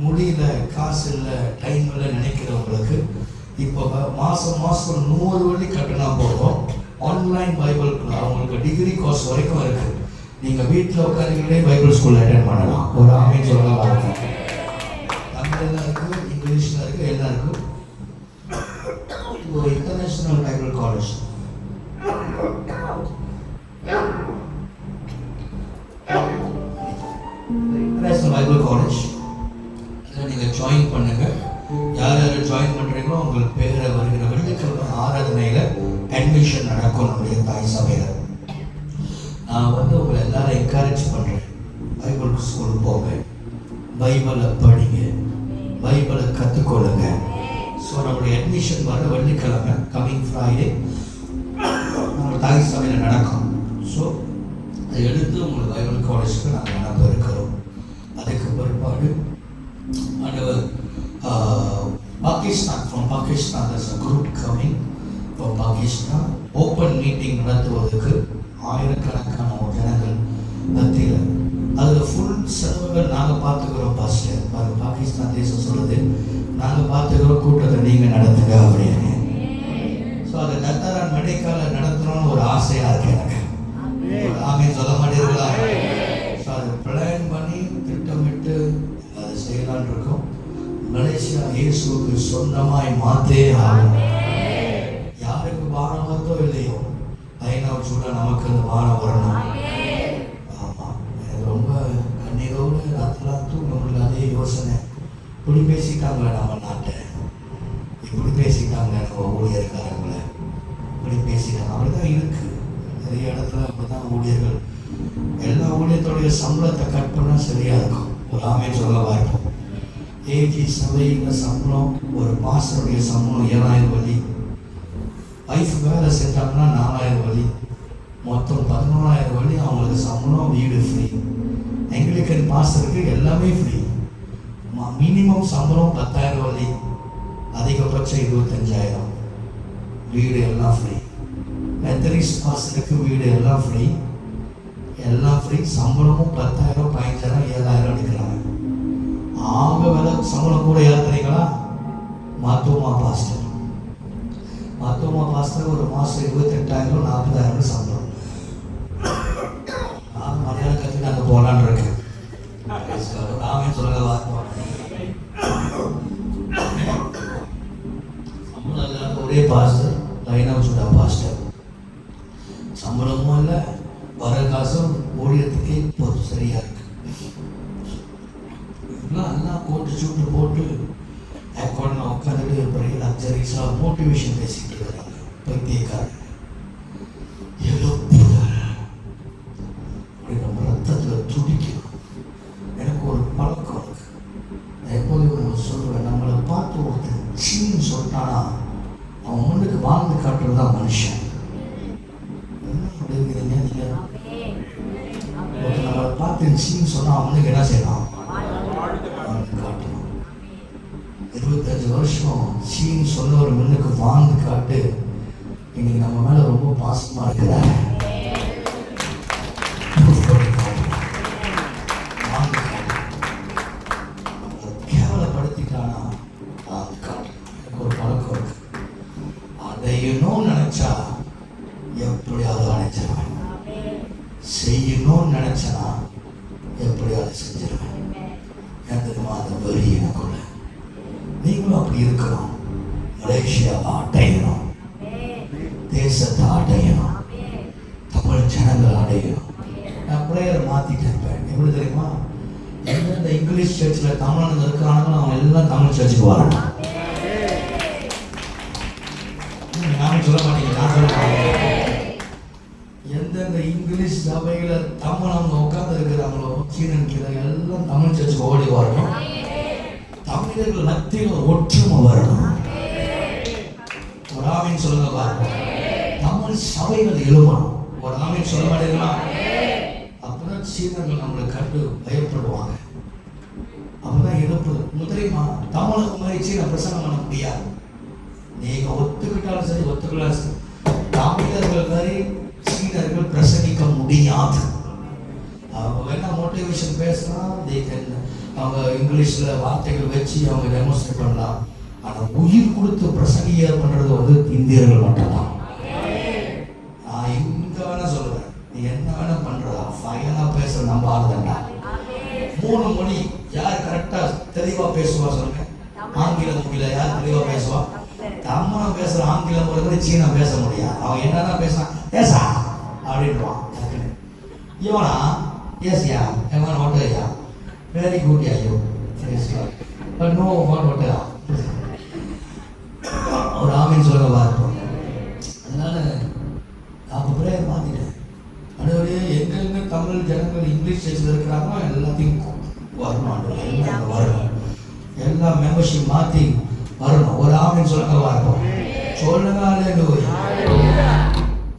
முடியல, காசு இல்லை, டைம் இல்லை நினைக்கிறவங்களுக்கு இப்போ மாதம் 100 வெள்ளி கட்டினா போதும் ஆன்லைன் பைபிள் அவங்களுக்கு டிகிரி கோர்ஸ் வரைக்கும் இருக்குது. நீங்கள் வீட்டில் உட்காந்துக்கிட்டே பைபிள் ஸ்கூல் அட்டென்ட் பண்ணலாம். ஒரு ஆமைன்னு சொல்லலாம். தமிழ்ல இருக்குது, இங்கிலீஷில் இருக்குது, எல்லாம் இருக்குது. ஒரு international Bible college. International Bible college இதில் நீங்கள் ஜாயின் பண்ணுங்கள். யார் யார் ஜாயின் பண்ணுறீங்களோ உங்கள் பேரை வருகிற வெள்ளிக்கிழமை ஆராதனையில் அட்மிஷன் நடக்கும் நம்முடைய தாய் சபையில். நான் உங்களை எல்லாரும் என்கரேஜ் பண்ணுறேன். பைபிள் ஸ்கூல் போங்க, பைபிளை படிங்க, பைபிளை கற்றுக்கொள்ளுங்க. ஸோ நம்மளுடைய அட்மிஷன் வர வெள்ளிக்கிழமை கம்மிங் ஃப்ரைடே நம்ம தாய் சபையில் நடக்கும். ஸோ அதை எடுத்து உங்களுக்கு பைபிள் காலேஜுக்கு நாங்கள் அனுப்ப இருக்கிறோம். அதுக்கு பிற்பாடு ஆண்டவர் Pakistan, from Pakistan, there's a group coming from Pakistan. Open meeting நடத்துவதற்கு ஆயிரக்கணக்கான ஜனங்கள் மத்தியில் அதில் ஃபுல் செலவுகள் நாங்கள் பார்த்துக்கிறோம். பாஸ்டர் பாகிஸ்தான் தேசம் சொல்லுது, நாங்கள் பார்த்துக்கிறோம், கூட்டத்தை நீங்கள் நடத்துங்க அப்படின்னு. ஸோ அதை கத்தாரான் மடைக்கால நடத்தணும்னு ஒரு ஆசையாக இருக்கு எனக்கு. ஆமீன் சொல்ல மாட்டீங்களா? ஸோ அதை பிளான் பண்ணி திட்டமிட்டு அதை செய்யலான்னு இருக்கோம். மலேசியா இயேசுவுக்கு சொந்தமாய் மாற்றே ஆகும். யாருக்கு வாரம் வருதோ இல்லையோ, ஐநாவு சூட நமக்கு அந்த வாரம் வரணும். ஆமாம், எனக்கு ரொம்ப கண்ணீரோடு ராத்திரம் தூங்க முடியல. அதே யோசனை, இப்படி பேசிட்டாங்களே நம்ம நாட்டை, இப்படி பேசிட்டாங்க நம்ம ஊழியர்காரங்களை, இப்படி பேசிட்டாங்க. அப்படி தான் இருக்குது நிறைய இடத்துல. அப்படி தான் ஊழியர்கள், எல்லா ஊழியத்தோடைய சம்பளத்தை கட் பண்ணால் சரியாக இருக்கும். ஒரு ஆமீன் சொல்ல பார்ப்போம். ஏஜி சபையில் சம்பளம், ஒரு பாஸ்டருடைய சம்பளம் 7,000 வழி, வைஃப் வேலை செஞ்சாங்கன்னா 4,000 வழி, மொத்தம் 11,000 வழி அவங்களுக்கு சம்பளம். வீடு ஃப்ரீ. எங்களுக்கு பாஸ்டருக்கு எல்லாமே ஃப்ரீ. மினிமம் சம்பளம் 10,000 வழி, அதிகபட்சம் 25,000. வீடு எல்லாம் ஃப்ரீ. மெத்தடிஸ்ட் பாஸ்டருக்கு வீடு எல்லாம் ஃப்ரீ, எல்லாம் ஃப்ரீ. சம்பளமும் 10,000, 15,000, 7,000 எடுக்கிறாங்க. ஆக வேலை சம்பளம் கூட யார் தெரியுங்களா? மாத்தோமா பாஸ்டர். மாத்தோமா பாஸ்டர் ஒரு மாதம் 28,000, 40,000 சம்பளம். நான் மலையாள கற்றுக்கு அங்கே போகலான்னு இருக்கேன். ராமே சொல்ல பார்ப்போம். சம்பளம் இல்லாத ஒரே பாஸ்டர் லைனாக சுடா பாஸ்டர். சம்பளமும் இல்லை, வர காசும் ஊழியத்துக்கே போதும், சரியா இருக்கு. எல்லாம் போட்டு சூட்டு போட்டு அக்கௌண்ட்ல உட்காந்துட்டு பெரிய லக்ஸரிஸாக மோட்டிவேஷன் பேசிட்டு இருக்கிறாங்க. பைத்தியக்காரங்க அப்படி நம்ம ரத்தத்தில் துடிக்கணும். எனக்கு ஒரு பழக்கம் இருக்கு. எப்போதும் சொல்லுவேன், நம்மளை பார்த்து ஒருத்தர் சீன்னு சொல்லிட்டானா அவன் முன்னுக்கு வாழ்ந்து காட்டுறது தான் மனுஷன். என்ன அப்படிங்கிறீங்க நீங்கள்? ஒருத்தர் நம்மளை பார்த்து சீன்னு சொன்னால் அவன் முன்னுக்கு என்ன செய்யலாம்? காட்டணும். 25 வருஷம் சீன் சொல்ல ஒரு முன்னுக்கு வாழ்ந்து காட்டு. இன்னைக்கு நம்ம மேல ரொம்ப பாசமா இருக்கிற கேவலப்படுத்திட்டானா வாழ்ந்து காட்டு. எனக்கு ஒரு பழக்கம் இருக்கு. அடையணும்னு நினைச்சா எப்படியாவது அடைச்சிருவேன், செய்யணும்னு நினைச்சனா எப்படியாவது செஞ்சிருவேன். அந்த வரி எனக்குள்ள. நீங்களும் அப்படி இருக்கணும். மலேசியாவை அடையணும், தேசத்தை அடையணும், தமிழ் ஜனங்கள் அடையணும். நான் பிரேயரை மாற்றிட்டேன். எப்படி தெரியுமா? எந்தெந்த இங்கிலீஷ் சர்ச்சில் தமிழனுங்க இருக்கிறாங்களோ அவங்க எல்லாம் தமிழ் சர்ச்சுக்கு வரணும். நானும் சொல்ல மாட்டேங்க, நான் சொல்ல மாட்டேன். எந்தெந்த இங்கிலீஷ் சபையில் தமிழ் அவங்க உட்கார்ந்து இருக்கிறாங்களோ, சீனன் கீழே எல்லாம் தமிழ் சர்ச்சுக்கு ஓடி வரணும். தமிழர்கள் மத்தியில் ஒரு ஒற்றுமை வரணும். ஒரு ஆமீன் சொல்லுங்க பார்ப்போம். தமிழ் சபைகள் எழுவணும். ஒரு ஆமீன் சொல்ல மாட்டேங்களா? அப்பதான் சீனர்கள் நம்மளை கண்டு பயப்படுவாங்க. அப்பதான் எழுப்புது. தெரியுமா? தமிழுக்கு மாதிரி சீன பிரசங்கம் பண்ண முடியாது. நீங்க ஒத்துக்கிட்டாலும் சரி, ஒத்துக்கலாம் சரி, தமிழர்கள் மாதிரி சீனர்கள் பிரசங்கிக்க முடியாது. அவங்க வேணா மோட்டிவேஷன் பேசலாம், அவங்க இங்கிலீஷில் வார்த்தைகள் வச்சு அவங்க டெமோன்ஸ்ட்ரேட் பண்ணலாம். ஆனால் உயிர் கொடுத்து பிரசங்கிய பண்ணுறது வந்து இந்தியர்கள் மட்டும்தான். நான் இங்கே வேணா சொல்லுவேன், நீ என்ன வேணா பண்ணுறதா, ஃபைனலாக பேசுகிற நம்ம ஆளுதண்டா. 3 மொழி யார் கரெக்டாக தெளிவாக பேசுவா சொல்லுங்க? ஆங்கில மொழியில் யார் தெளிவாக பேசுவா? தமிழ் பேசுகிற ஆங்கிலம் ஒரு மாதிரி சீனா பேச முடியாது. அவன் என்னன்னா பேசுறான், ஏசா அப்படின்வான். இவனா ஏசியா, எவன் ஓட்டையா, வெரி குட் ஐயோ, பட் நோ வாட் ஓட்டையா. ஒரு ஆமீன் சொல்ல பார்ப்போம். அதனால அப்போ பிரேயர் மாற்றிட்டேன். அதாவது எங்கெங்க தமிழ் ஜனங்கள் இங்கிலீஷ் சர்ச்சில் இருக்கிறாங்களோ எல்லாத்தையும் வரணும். எல்லாம் வரணும். எல்லா மெம்பர்ஷிப் மாற்றி வரணும். ஒரு ஆமீன் ஆமென் சொல்லுங்க பார்ப்போம். சொல்லுங்க அல்லேலூயா.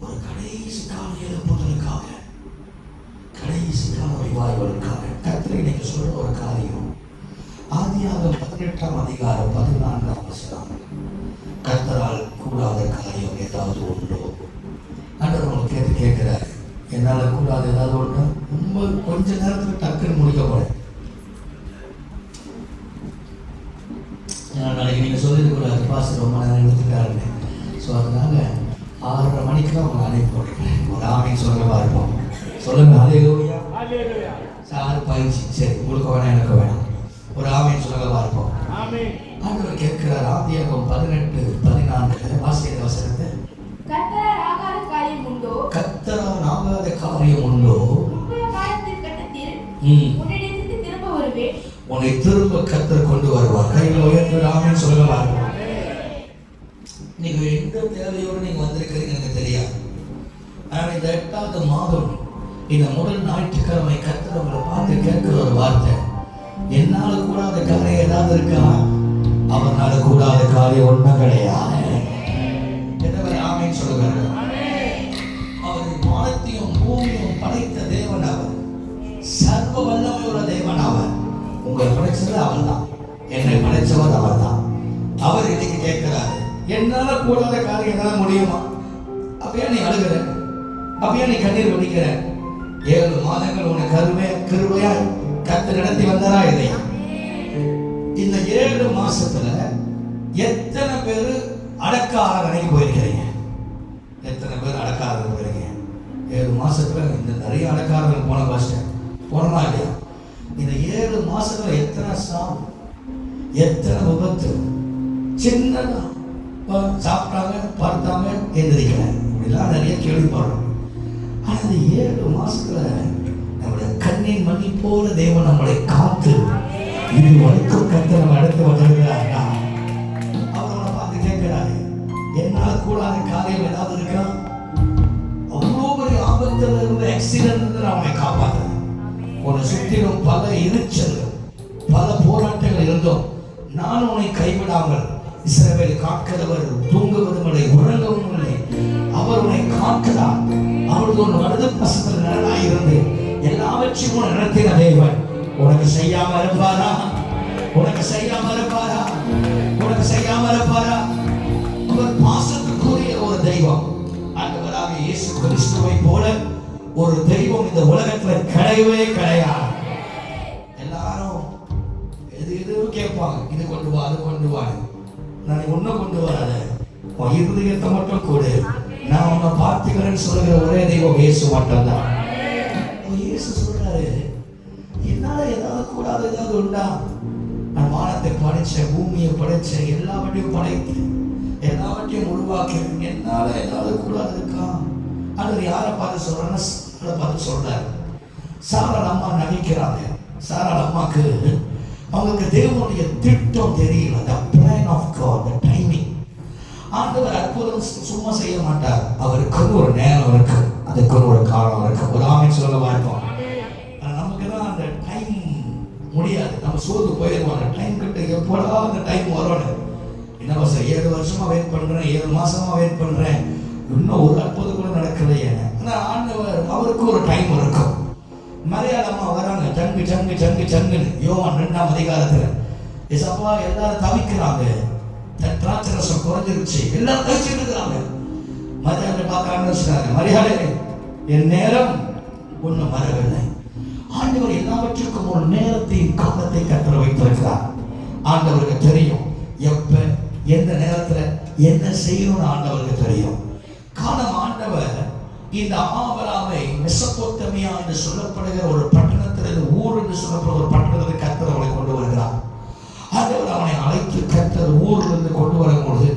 ஒரு கடைசி கால எழுப்புதலுக்காக, கடைசி கால ரிவைவலுக்காக கர்த்தர் இன்னைக்கு சொல்ற ஒரு காரியம். ஆதியாகமம் 18ஆம் அதிகாரம் 14ஆம் வசனம். கர்த்தரால் கூடாத காரியம் ஏதாவது உண்டோ? ஆண்டவர் உங்களுக்கு கேட்கிறாரு, என்னால கூடாது ஏதாவது உண்டோ? ரொம்ப கொஞ்ச நேரத்துக்கு டக்குன்னு முடிக்கப்படும். நாளைக்கு நீங்கள் சொல்லிருக்கூடாது, பாஸ்டர் ரொம்ப நேரம் எடுத்துக்காருன்னு. ஸோ அதனால 6:30 மணிக்கு தான் உங்களை அனுப்பி போட்டுருக்கேன். ஒரு ஆமென் சொல்ல பார்ப்போம். சொல்லுங்க அல்லேலூயா. சார் பயிற்சி சரி, உங்களுக்கு வேணாம் எனக்கு வேணாம். ஒரு ஆமென் சொல்ல பார்ப்போம். ஆண்டவர் கேட்கிறார். ஆதியாகமம் 18:14 வாசிக்கிற வசனத்தை. கர்த்தரால் ஆகாத காரியம் உண்டோ? கர்த்தரால் ஆகாத காரியம் உண்டோ? உன்னை திரும்ப கர்த்தர் கொண்டு வருவார். கையில் உயர்த்து ஆமென் சொல்ல பார்ப்போம். நீங்க எந்த தேவையோடு நீங்க வந்திருக்கிறீங்க எனக்கு தெரியாது. ஆனால் இந்த 8வது மாதம் இந்த முதல் ஞாயிற்றுக்கிழமை கர்த்தர் உங்களை பார்த்து கேட்கிற ஒரு வார்த்தை, என்னால கூடாத காரியம் ஏதாவது இருக்கா? அவனால கூடாத காரியம் ஒன்றும் கிடையாது. ஆமென் சொல்லுவார்கள். அவர் வானத்தையும் பூமியும் படைத்த தேவன் அவர். சர்வ வல்லமையுள்ள தேவன் அவர். உங்களை படைச்சது அவர் தான், என்னை படைச்சவர் அவர் தான். அவர் இன்னைக்கு கேட்கிறாரு, என்னால கூடாத காரியம் என்னால முடியுமா? அப்படியே நீ அழுகிற, அப்படியே நீ கண்ணீர் வடிக்கிற. 7 மாதங்கள் உனக்கு கிருபையா கர்த்தர் நடத்தி வந்தாரா இல்லையா? இந்த 7 மாசத்துல எத்தனை பேர் அடக்க ஆராதனைக்கு போயிருக்கிறீங்க? எத்தனை பேர் அடக்க ஆராதனை போயிருக்கீங்க? 7 மாசத்துல இந்த நிறைய அடக்க ஆராதனை போன பாஸ்டர் போனமா இல்லையா? இந்த 7 மாசத்துல எத்தனை சாவு, எத்தனை விபத்து, சின்னதா சாப்பிட்டாங்க, பார்த்தாங்க, எந்திரிக்கிறாங்க, இப்படிலாம் நிறைய கேள்விப்படுறோம். ஆனா இந்த 7 மாசத்துல நம்முடைய கண்ணின் மணி போல தேவன் நம்மளை காத்து இது வரைக்கும் கர்த்தர் நம்ம அடுத்து வந்திருக்கிறாரா? அவர் அவனை பார்த்து கேட்கிறாரு, என்னால கூடாத காரியம் ஏதாவது இருக்கா? அவ்வளோ பெரிய ஆபத்துல இருந்து, ஆக்சிடென்ட் இருந்து அவனை காப்பாற்றுறேன். உன்னை சுற்றிலும் பல இரைச்சல்கள், பல போராட்டங்கள் இருந்தோம், நான் உன்னை கைவிடாமல் இஸ்ரவேலை காக்கிறவர் தூங்குவதும் இல்லை, உறங்கவும் இல்லை. அவர் உன்னை காக்கிறார். அவருக்கு ஒரு வலது பசத்தில் நடனாயிருந்து எல்லாவற்றையும் நடத்தின தேவன் உனக்கு செய்யாம இருப்பாரா? உனக்கு செய்யாம இருப்பாரா? உனக்கு செய்யாம இருப்பாரா? அவர் பாசத்துக்குரிய ஒரு தெய்வம். ஆண்டவராக இயேசு கிறிஸ்துவை போல ஒரு தெய்வம் இந்த உலகத்துல கிடையவே கிடையாது. எல்லாரும் எது கேட்பாங்க, இது கொண்டு வா, அது கொண்டு வா. நான் ஒன்னும் கொண்டு வராத, உன் இருதயத்தை மட்டும் கொடு, நான் உன்னை பார்த்துக்கிறேன்னு சொல்லுகிற ஒரே தெய்வம் இயேசு மட்டும்தான். இயேசு சொல்றாரு, என்னால ஏதாவது கூடாது ஏதாவது உண்டா? நான் வானத்தை படைச்சேன், பூமியை படைச்சேன், எல்லாவற்றையும் படைத்து எல்லாவற்றையும் உருவாக்கிறேன், என்னால ஏதாவது கூடாது இருக்கா? அது யாரை பார்த்து சொல்றேன்னா சாரை பார்த்து சொல்றாரு. சாரா அம்மா நகைக்கிறாங்க. சாரா அம்மாக்கு அவங்களுக்கு தேவனுடைய திட்டம் தெரியல. the plan of God, the timing. ஆண்டவர் அற்புதம் சும்மா செய்ய மாட்டார். அவருக்கு ஒரு நேரம் இருக்கு, அதுக்கு ஒரு காலம் இருக்கு. ஒரு ஆமென் சொல்ல பார்ப்போம். நமக்கு தான் அந்த டைம் முடியாது, நம்ம சோர்ந்து போயிடுவோம். அந்த டைம் கிட்ட எப்போடா அந்த டைம் வரணும். என்ன சார் 7 வருஷமா வெயிட் பண்றேன், 7 மாசமா வெயிட் பண்றேன், இன்னும் ஒரு அற்புதம் கூட நடக்கலையே. ஆனால் ஆண்டவர் அவருக்கு ஒரு டைம் இருக்கும். மலையாளமா வராங்க, சங்கு சங்கு சங்கு சங்குன்னு யோவான் 2ஆம் அதிகாரத்துல. ஏசப்பா எல்லாரும் தவிக்கிறாங்க, திராட்சரசம் குறைஞ்சிருச்சு, எல்லாரும் தவிச்சுட்டு இருக்கிறாங்க. மரியாதை பார்க்க ஆரம்பிச்சிட்டாங்க. மரியாதை, என் நேரம் ஒன்றும் வரவில்லை. ஆண்டவர் எல்லாவற்றுக்கும் ஒரு நேரத்தையும் காலத்தை கற்று வைத்திருக்கிறார். ஆண்டவருக்கு தெரியும் எப்ப எந்த நேரத்துல என்ன செய்யணும்னு ஆண்டவருக்கு தெரியும். காலம் ஆண்டவர் இந்த ஆபிரகாமை மெசொப்பொத்தேமியா என்று சொல்லப்படுகிற ஒரு பட்டணத்திலிருந்து, ஊர் என்று சொல்லப்படுகிற ஒரு பட்டணத்திற்கு கர்த்தர் அவனை கொண்டு வருகிறார். ஆண்டவர் அவனை அழைத்து கர்த்தர் ஊரிலிருந்து கொண்டு வரும்பொழுது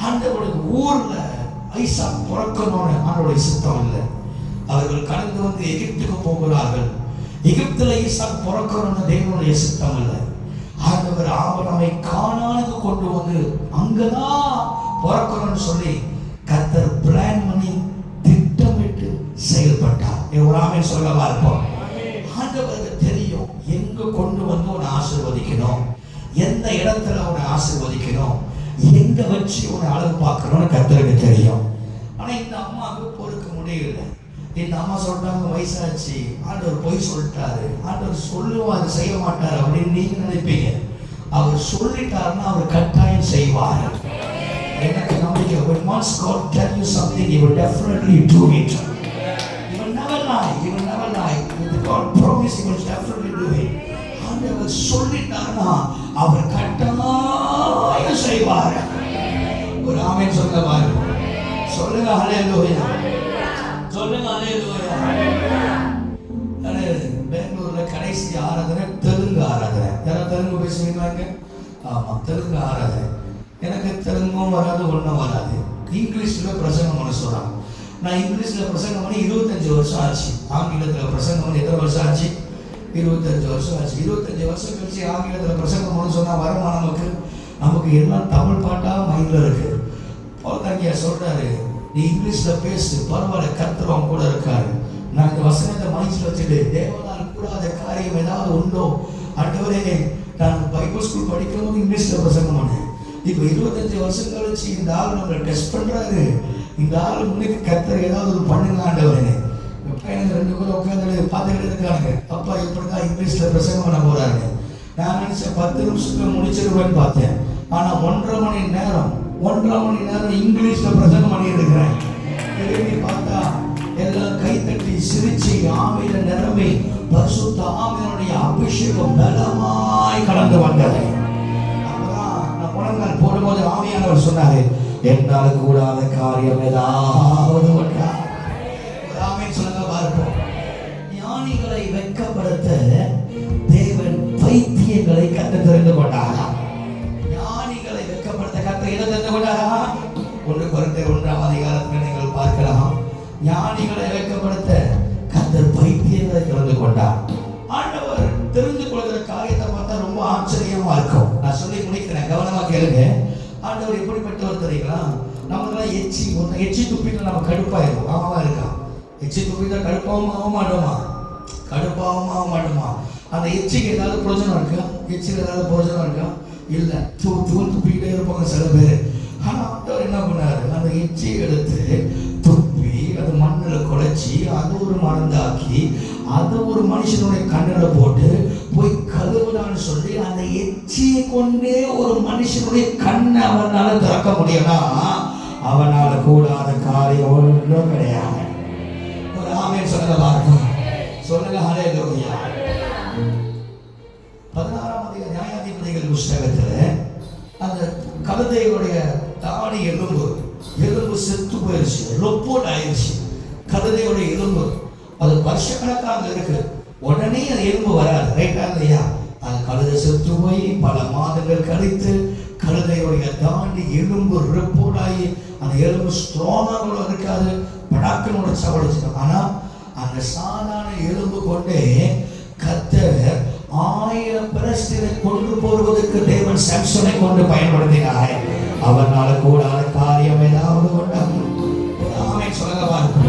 ஆண்டவருக்கு ஊர்ல ஐசாக் பிறக்கணும்னு ஆண்டவருடைய சித்தம் இல்லை. அவர்கள் கடந்து வந்து எகிப்துக்கு போகிறார்கள். எகிப்துல ஈசாக் பிறக்கணும்னு தேவனுடைய சித்தம் இல்லை. ஆண்டவர் ஆபிரகாமை கானானுக்கு கொண்டு வந்து அங்கதான் பிறக்கணும்னு சொல்லி கர்த்தர் பிளான் பண்ணி திட்டமிட்டு செயல்பட்டார். ஒரு ஆமென் சொல்லவா இருப்போம். ஆண்டவருக்கு தெரியும் எங்க கொண்டு வந்து உன்னை ஆசீர்வதிக்கணும், எந்த இடத்துல உன்னை ஆசீர்வதிக்கணும். எங்க வச்சு உன்னை அளவு பார்க்கணும்னு கர்த்தருக்கு தெரியும். ஆனா இந்த அம்மாவுக்கு பொறுக்க முடியல. இந்த அம்மா சொல்றாங்க, வயசாச்சு, ஆண்டவர் பொய் சொல்லிட்டாரு, ஆண்டவர் சொல்லுவாரு செய்ய மாட்டாரு அப்படின்னு நீங்க நினைப்பீங்க. அவர் சொல்லிட்டாருன்னா அவர் கட்டாயம் செய்வார். எனக்கு நம்பிக்கை. When once God tell you something, He will definitely do it. He will never lie. He will never lie. If God promise, He will definitely do it. ஆண்டவர் சொல்லிட்டாருன்னா அவர் கட்டாயம் செய்வார். ஒரு ஆமென் சொல்லுங்க பாருங்க. சொல்லுங்க ஹல்லேலூயா. சொல்லுங்க ஹல்லேலூயா. பெங்களூர்ல கடைசி ஆராதனை தெலுங்கு ஆராதனை. யாராவது தெலுங்கு பேசுவீங்களாங்க? ஆமா, தெலுங்கு ஆராதனை. எனக்கு தெலுங்கும் வராது, ஒன்றும் வராது. இங்கிலீஷில் பிரசங்கம் பண்ண சொல்கிறாங்க. நான் இங்கிலீஷில் பிரசங்கம் பண்ணி 25 வருஷம் ஆச்சு. ஆங்கிலத்தில் பிரசங்கம் பண்ணி எத்தனை வருஷம் ஆச்சு? 25 வருஷம் ஆச்சு. 25 வருஷம் கழிச்சு ஆங்கிலத்தில் பிரசங்கம் பண்ண சொன்னால் வருமா? நமக்கு எல்லாம் தமிழ் பாட்டாக மைண்டில் இருக்கு. பௌத்தாங்கியா சொல்கிறாரு, நீ இங்கிலீஷில் பேசு, பரவாயில்ல, கர்த்தர் கூட இருக்காரு. நான் இந்த வசனத்தை மனசில் வச்சுட்டு, தேவனால் கூடாத காரியம் ஏதாவது உண்டோ ஆண்டவரே. நான் பைபிள் ஸ்கூல் படிக்கும்போது இங்கிலீஷில் பிரசங்கம் பண்ணேன். இப்போ 25 வருஷம் கழிச்சு இந்த ஆள் நம்மளை டெஸ்ட் பண்ணுறாரு. இந்த ஆள் முன்னுக்கு கர்த்தர் ஏதாவது ஒரு பண்ணுங்க ஆண்டவரே. எனக்கு 2 பேரும் உட்காந்து பார்த்துக்கிட்டு இருக்காங்க. அப்பா இப்படி தான் இங்கிலீஷில் பிரசங்கம் பண்ண போகிறாங்க. நான் நினச்சேன் 10 நிமிஷத்துல முடிச்சிருவேன்னு பார்த்தேன். ஆனால் 1.5 மணி நேரம் இங்கிலீஷில் பிரசங்கம் பண்ணிட்டு இருக்கிறேன். திரும்பி பார்த்தா எல்லாம் கைத்தட்டி சிரிச்சு ஆவியில நிரம்பி பரிசுத்த ஆவியினுடைய அபிஷேகம் பலமாய் கடந்து வந்தது. முழங்கால் போடும்போது ஆவியானவர் சொன்னாரு, என்னால் கூடாத காரியம் ஏதாவது ஒன்றா? ஆமென் சொல்லுங்க பார்ப்போம். ஞானிகளை வெட்கப்படுத்த தேவன் பைத்தியங்களை கற்றுத் தெரிந்து கொண்டாரா? ஞானிகளை வெட்கப்படுத்த கர்த்தர் எதை தெரிந்து கொண்டாரா? 1 கொரிந்தியர் 1ஆம் அதிகாரத்தில் நீங்கள் பார்க்கலாம். ஞானிகளை வெட்கப்படுத்த கர்த்தர் பைத்தியங்களை தெரிந்து கொண்டார். ஆண்டவர் தெரிந்து கொள்கிற காரியத்தை பார்த்தா ரொம்ப ஆச்சரியமா இருக்கும். நான் சொல்லி முடிக்கிறேன், கவனமா கேளுங்க. ஆண்டவர் எப்படிப்பட்டவர் தெரியுங்களா? நம்மளாம் எச்சி துப்பிட்டு நம்ம கடுப்பாயிருக்கும். ஆமாவா இருக்கா? எச்சி துப்பிட்டா கடுப்பாவும் ஆக மாட்டோமா? அந்த எச்சிக்கு ஏதாவது பிரயோஜனம் இருக்கா? எச்சில் ஏதாவது பிரயோஜனம் இருக்கா? இல்லை, துப்பிக்கிட்டே இருப்பாங்க சில பேர். ஆனால் ஆண்டவர் என்ன பண்ணாரு? அந்த எச்சியை எடுத்து துப்பி அது மண்ணில் குழைச்சி அது ஒரு மருந்தாக்கி அதை ஒரு மனுஷனுடைய கண்ணில் போட்டு போய் கழுவுதான்னு சொல்லி அந்த எச்சியை கொண்டே ஒரு மனுஷனுடைய கண்ணை அவனால் திறக்க முடியும்னா அவனால் கூடாத காரியம் ஒன்றும் கிடையாது. ஒரு ஆமென் சொல்லுங்க பார்ப்போம். சொல்லுங்க ஹல்லேலூயா. 16ஆம் அதிகாரம் நியாயாதிபதிகள் புஸ்தகத்தில் அந்த கழுதையுடைய தாடி எலும்பு செத்து போயிடுச்சு, ரொப்போட் ஆயிடுச்சு. கழுதையுடைய எலும்பு அது வருஷக்கணக்காக இருக்கு. உடனே அது எலும்பு வராது, ரைட்டா இல்லையா? அது கழுதை செத்து போய் பல மாதங்கள் கழித்து கழுதையுடைய தாண்டி எலும்பு ரிப்போர்ட் ஆகி அந்த எலும்பு ஸ்ட்ராங்காக இருக்காது, படாக்குன்னு சவடிச்சிடும். ஆனா அந்த சாதாரண எலும்பு கொண்டே கர்த்தர் 1000 பெலிஸ்தரை கொண்டு போடுவதற்கு தேவன் சாம்சனை கொண்டு பயன்படுத்தினார். அவனால் கூடாத காரியம் ஏதாவது உண்டாகும். ஆமென் சொல்லுங்க பாருங்க.